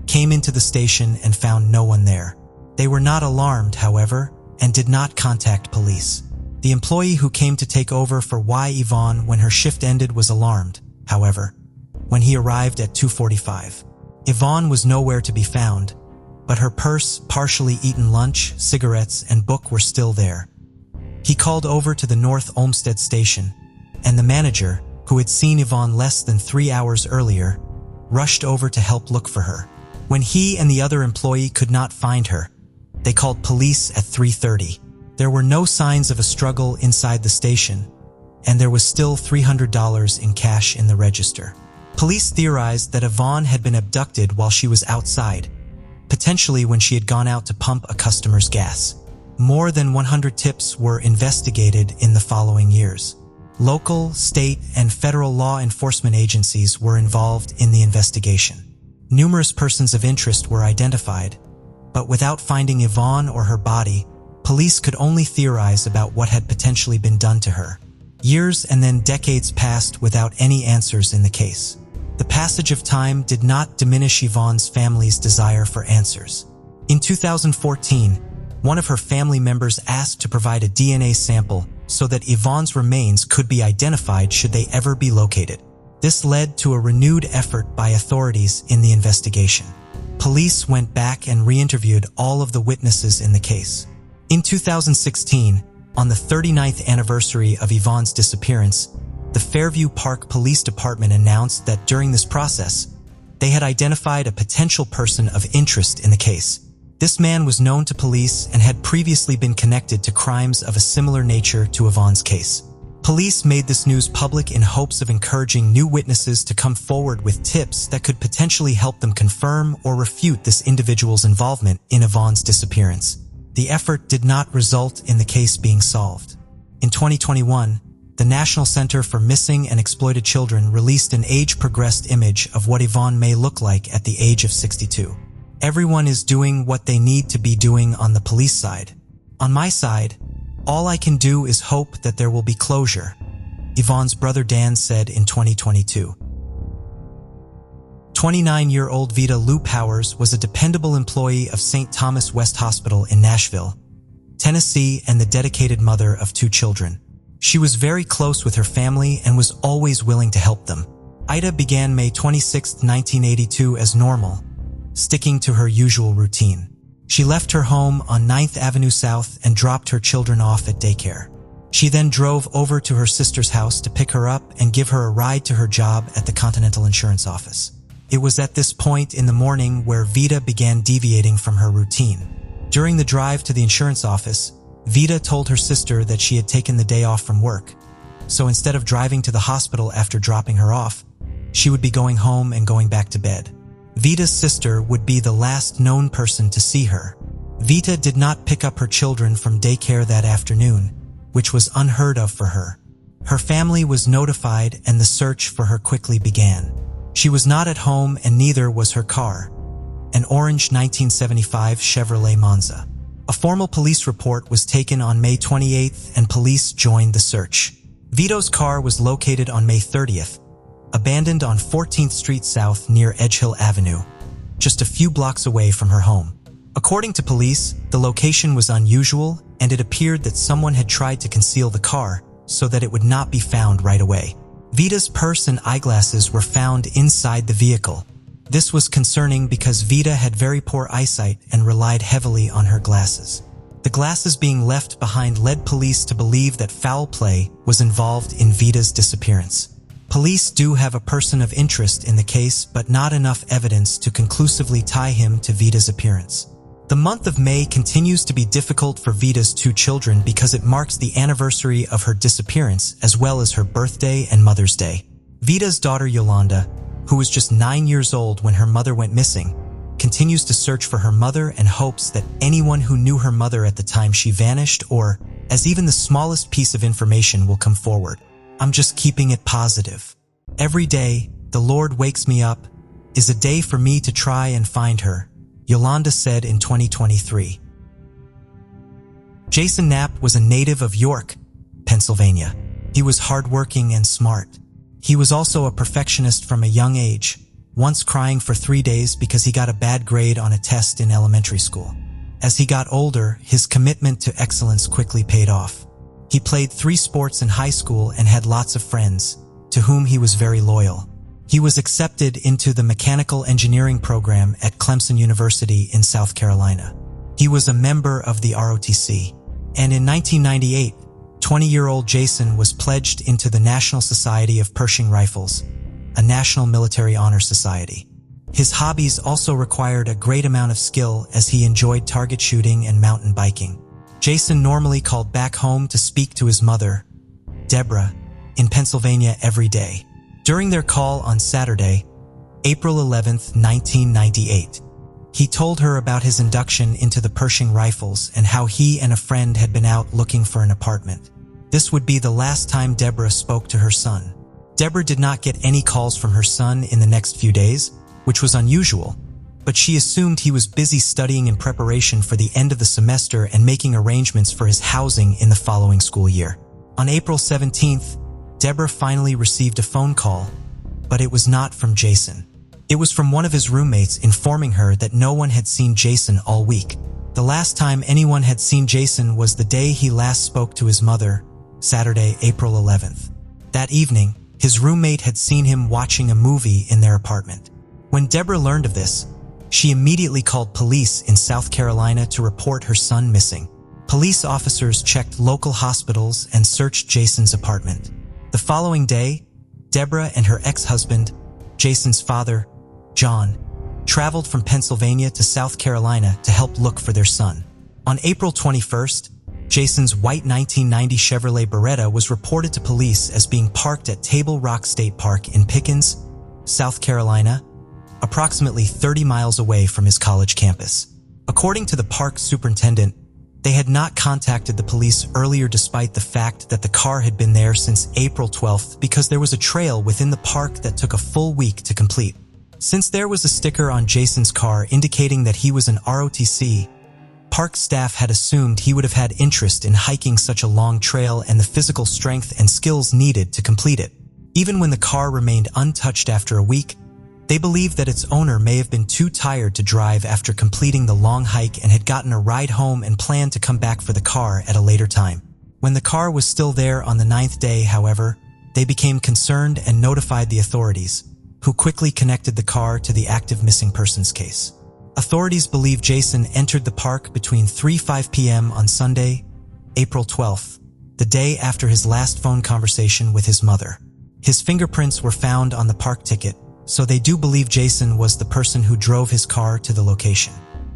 came into the station and found no one there. They were not alarmed, however, and did not contact police. The employee who came to take over for Yvonne when her shift ended was alarmed, however, when he arrived at 2:45. Yvonne was nowhere to be found, but her purse, partially eaten lunch, cigarettes, and book were still there. He called over to the North Olmsted station, and the manager, who had seen Yvonne less than 3 hours earlier, rushed over to help look for her. When he and the other employee could not find her, they called police at 3:30. There were no signs of a struggle inside the station, and there was still $300 in cash in the register. Police theorized that Yvonne had been abducted while she was outside, potentially when she had gone out to pump a customer's gas. More than 100 tips were investigated in the following years. Local, state, and federal law enforcement agencies were involved in the investigation. Numerous persons of interest were identified, but without finding Yvonne or her body, police could only theorize about what had potentially been done to her. Years and then decades passed without any answers in the case. The passage of time did not diminish Yvonne's family's desire for answers. In 2014, one of her family members asked to provide a DNA sample so that Yvonne's remains could be identified should they ever be located. This led to a renewed effort by authorities in the investigation. Police went back and re-interviewed all of the witnesses in the case. In 2016, on the 39th anniversary of Yvonne's disappearance, the Fairview Park Police Department announced that during this process, they had identified a potential person of interest in the case. This man was known to police and had previously been connected to crimes of a similar nature to Yvonne's case. Police made this news public in hopes of encouraging new witnesses to come forward with tips that could potentially help them confirm or refute this individual's involvement in Yvonne's disappearance. The effort did not result in the case being solved. In 2021, the National Center for Missing and Exploited Children released an age-progressed image of what Yvonne may look like at the age of 62. Everyone is doing what they need to be doing on the police side. On my side, all I can do is hope that there will be closure, Yvonne's brother Dan said in 2022. 29-year-old Vita Lou Powers was a dependable employee of St. Thomas West Hospital in Nashville, Tennessee, and the dedicated mother of 2 children. She was very close with her family and was always willing to help them. Ida began May 26, 1982 as normal, sticking to her usual routine. She left her home on 9th Avenue South and dropped her children off at daycare. She then drove over to her sister's house to pick her up and give her a ride to her job at the Continental Insurance office. It was at this point in the morning where Vita began deviating from her routine. During the drive to the insurance office, Vita told her sister that she had taken the day off from work, so instead of driving to the hospital after dropping her off, she would be going home and going back to bed. Vita's sister would be the last known person to see her. Vita did not pick up her children from daycare that afternoon, which was unheard of for her. Her family was notified and the search for her quickly began. She was not at home and neither was her car, an orange 1975 Chevrolet Monza. A formal police report was taken on May 28th and police joined the search. Vito's car was located on May 30th, abandoned on 14th Street South near Edgehill Avenue, just a few blocks away from her home. According to police, the location was unusual and it appeared that someone had tried to conceal the car so that it would not be found right away. Vita's purse and eyeglasses were found inside the vehicle. This was concerning because Vita had very poor eyesight and relied heavily on her glasses. The glasses being left behind led police to believe that foul play was involved in Vita's disappearance. Police do have a person of interest in the case, but not enough evidence to conclusively tie him to Vita's appearance. The month of May continues to be difficult for Vita's 2 children because it marks the anniversary of her disappearance as well as her birthday and Mother's Day. Vita's daughter Yolanda, who was just 9 years old when her mother went missing, continues to search for her mother and hopes that anyone who knew her mother at the time she vanished or as even the smallest piece of information will come forward. I'm just keeping it positive. Every day, the Lord wakes me up, is a day for me to try and find her, Yolanda said in 2023. Jason Knapp was a native of York, Pennsylvania. He was hardworking and smart. He was also a perfectionist from a young age, once crying for 3 days because he got a bad grade on a test in elementary school. As he got older, his commitment to excellence quickly paid off. He played 3 sports in high school and had lots of friends, to whom he was very loyal. He was accepted into the mechanical engineering program at Clemson University in South Carolina. He was a member of the ROTC. And in 1998, 20-year-old Jason was pledged into the National Society of Pershing Rifles, a national military honor society. His hobbies also required a great amount of skill as he enjoyed target shooting and mountain biking. Jason normally called back home to speak to his mother, Deborah, in Pennsylvania every day. During their call on Saturday, April 11, 1998, he told her about his induction into the Pershing Rifles and how he and a friend had been out looking for an apartment. This would be the last time Deborah spoke to her son. Deborah did not get any calls from her son in the next few days, which was unusual, but she assumed he was busy studying in preparation for the end of the semester and making arrangements for his housing in the following school year. On April 17th, Deborah finally received a phone call, but it was not from Jason. It was from one of his roommates informing her that no one had seen Jason all week. The last time anyone had seen Jason was the day he last spoke to his mother, Saturday, April 11th. That evening, his roommate had seen him watching a movie in their apartment. When Deborah learned of this, she immediately called police in South Carolina to report her son missing. Police officers checked local hospitals and searched Jason's apartment. The following day, Deborah and her ex-husband, Jason's father, John, traveled from Pennsylvania to South Carolina to help look for their son. On April 21st, Jason's white 1990 Chevrolet Beretta was reported to police as being parked at Table Rock State Park in Pickens, South Carolina, approximately 30 miles away from his college campus. According to the park superintendent, they had not contacted the police earlier despite the fact that the car had been there since April 12th because there was a trail within the park that took a full week to complete. Since there was a sticker on Jason's car indicating that he was an ROTC, park staff had assumed he would have had interest in hiking such a long trail and the physical strength and skills needed to complete it. Even when the car remained untouched after a week, they believed that its owner may have been too tired to drive after completing the long hike and had gotten a ride home and planned to come back for the car at a later time. When the car was still there on the 9th day, however, they became concerned and notified the authorities, who quickly connected the car to the active missing persons case. Authorities believe Jason entered the park between 3:05 p.m. on Sunday, April 12th, the day after his last phone conversation with his mother. His fingerprints were found on the park ticket, so they do believe Jason was the person who drove his car to the location.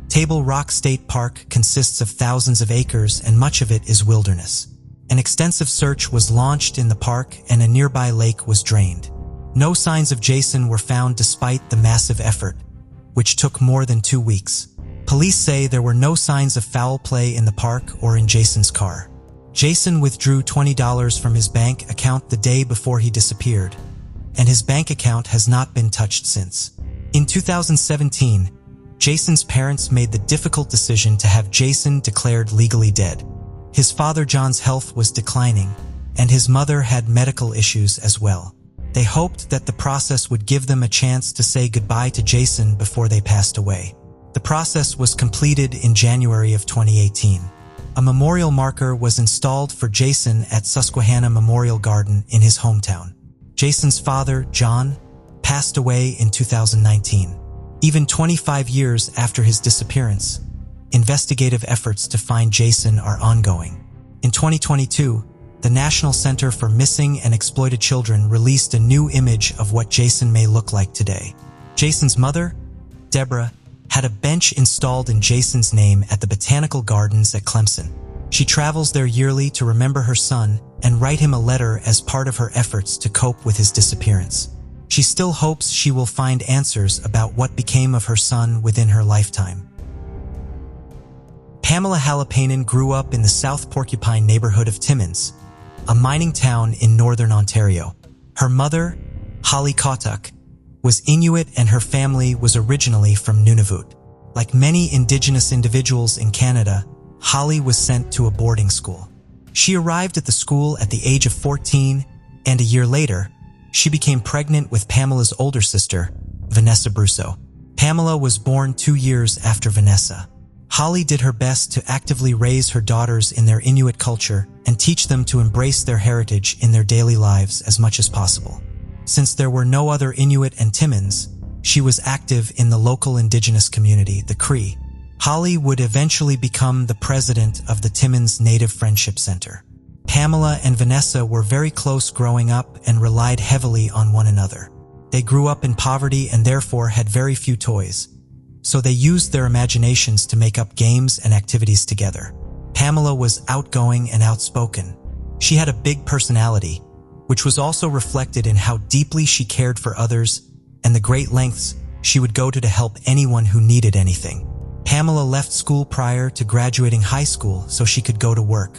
Table Rock State Park consists of thousands of acres and much of it is wilderness. An extensive search was launched in the park and a nearby lake was drained. No signs of Jason were found despite the massive effort, which took more than 2 weeks. Police say there were no signs of foul play in the park or in Jason's car. Jason withdrew $20 from his bank account the day before he disappeared, and his bank account has not been touched since. In 2017, Jason's parents made the difficult decision to have Jason declared legally dead. His father John's health was declining, and his mother had medical issues as well. They hoped that the process would give them a chance to say goodbye to Jason before they passed away. The process was completed in January of 2018. A memorial marker was installed for Jason at Susquehanna Memorial Garden in his hometown. Jason's father, John, passed away in 2019. Even 25 years after his disappearance, investigative efforts to find Jason are ongoing. In 2022, the National Center for Missing and Exploited Children released a new image of what Jason may look like today. Jason's mother, Deborah, had a bench installed in Jason's name at the Botanical Gardens at Clemson. She travels there yearly to remember her son and write him a letter as part of her efforts to cope with his disappearance. She still hopes she will find answers about what became of her son within her lifetime. Pamela Halapainen grew up in the South Porcupine neighborhood of Timmins, a mining town in northern Ontario. Her mother, Holly Kautuk, was Inuit and her family was originally from Nunavut. Like many Indigenous individuals in Canada, Holly was sent to a boarding school. She arrived at the school at the age of 14, and a year later, she became pregnant with Pamela's older sister, Vanessa Brousseau. Pamela was born 2 years after Vanessa. Holly did her best to actively raise her daughters in their Inuit culture and teach them to embrace their heritage in their daily lives as much as possible. Since there were no other Inuit and Timmins, she was active in the local indigenous community, the Cree. Holly would eventually become the president of the Timmins Native Friendship Center. Pamela and Vanessa were very close growing up and relied heavily on one another. They grew up in poverty and therefore had very few toys. So they used their imaginations to make up games and activities together. Pamela was outgoing and outspoken. She had a big personality, which was also reflected in how deeply she cared for others and the great lengths she would go to help anyone who needed anything. Pamela left school prior to graduating high school so she could go to work.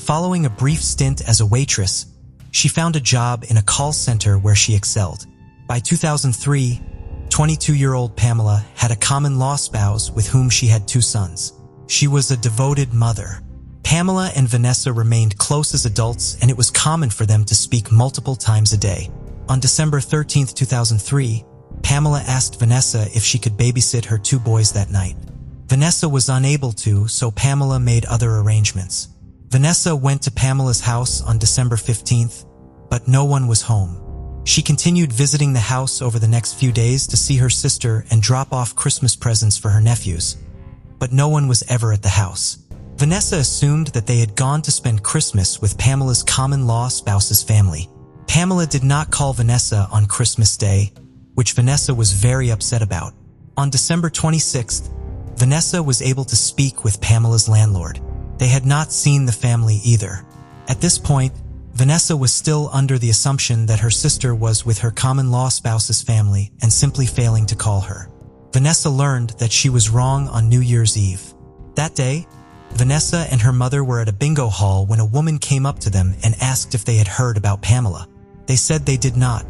Following a brief stint as a waitress, she found a job in a call center where she excelled. By 2003, 22-year-old Pamela had a common-law spouse with whom she had 2 sons. She was a devoted mother. Pamela and Vanessa remained close as adults, and it was common for them to speak multiple times a day. On December 13, 2003, Pamela asked Vanessa if she could babysit her 2 boys that night. Vanessa was unable to, so Pamela made other arrangements. Vanessa went to Pamela's house on December 15th, but no one was home. She continued visiting the house over the next few days to see her sister and drop off Christmas presents for her nephews, but no one was ever at the house. Vanessa assumed that they had gone to spend Christmas with Pamela's common-law spouse's family. Pamela did not call Vanessa on Christmas Day, which Vanessa was very upset about. On December 26th, Vanessa was able to speak with Pamela's landlord. They had not seen the family either. At this point, Vanessa was still under the assumption that her sister was with her common-law spouse's family and simply failing to call her. Vanessa learned that she was wrong on New Year's Eve. That day, Vanessa and her mother were at a bingo hall when a woman came up to them and asked if they had heard about Pamela. They said they did not,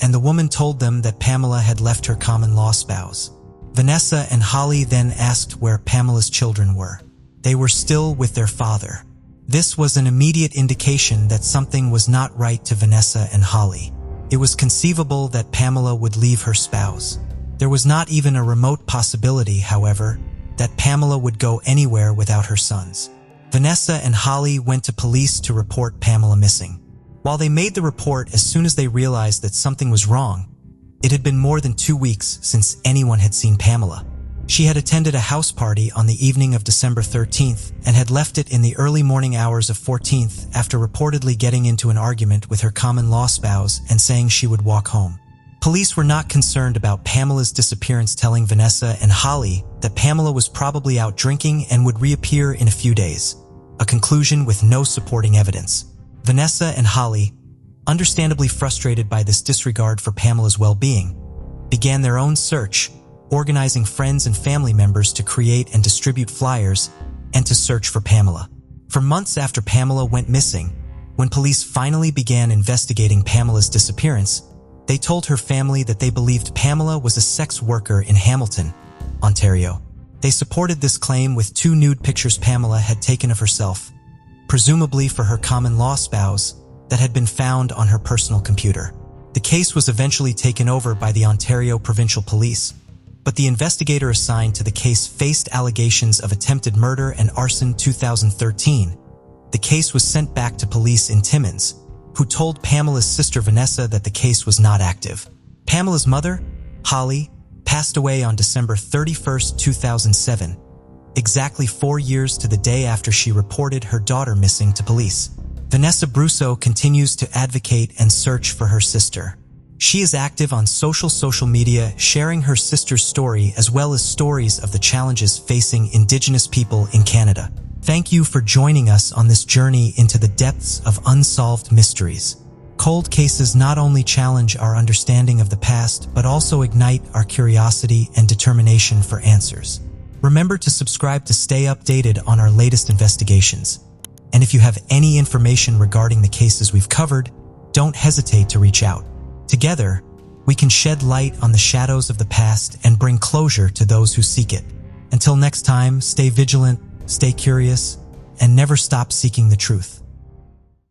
and the woman told them that Pamela had left her common-law spouse. Vanessa and Holly then asked where Pamela's children were. They were still with their father. This was an immediate indication that something was not right to Vanessa and Holly. It was conceivable that Pamela would leave her spouse. There was not even a remote possibility, however, that Pamela would go anywhere without her sons. Vanessa and Holly went to police to report Pamela missing. While they made the report as soon as they realized that something was wrong, it had been more than 2 weeks since anyone had seen Pamela. She had attended a house party on the evening of December 13th and had left it in the early morning hours of 14th after reportedly getting into an argument with her common-law spouse and saying she would walk home. Police were not concerned about Pamela's disappearance, telling Vanessa and Holly that Pamela was probably out drinking and would reappear in a few days, a conclusion with no supporting evidence. Vanessa and Holly, understandably frustrated by this disregard for Pamela's well-being, began their own search, organizing friends and family members to create and distribute flyers and to search for Pamela. For months after Pamela went missing, when police finally began investigating Pamela's disappearance, they told her family that they believed Pamela was a sex worker in Hamilton, Ontario. They supported this claim with 2 nude pictures Pamela had taken of herself, presumably for her common-law spouse, that had been found on her personal computer. The case was eventually taken over by the Ontario Provincial Police, but the investigator assigned to the case faced allegations of attempted murder and arson. 2013. The case was sent back to police in Timmins, who told Pamela's sister Vanessa that the case was not active. Pamela's mother, Holly, passed away on December 31, 2007, exactly 4 years to the day after she reported her daughter missing to police. Vanessa Brusso continues to advocate and search for her sister. She is active on social media, sharing her sister's story as well as stories of the challenges facing Indigenous people in Canada. Thank you for joining us on this journey into the depths of unsolved mysteries. Cold cases not only challenge our understanding of the past, but also ignite our curiosity and determination for answers. Remember to subscribe to stay updated on our latest investigations. And if you have any information regarding the cases we've covered, don't hesitate to reach out. Together, we can shed light on the shadows of the past and bring closure to those who seek it. Until next time, stay vigilant, stay curious, and never stop seeking the truth.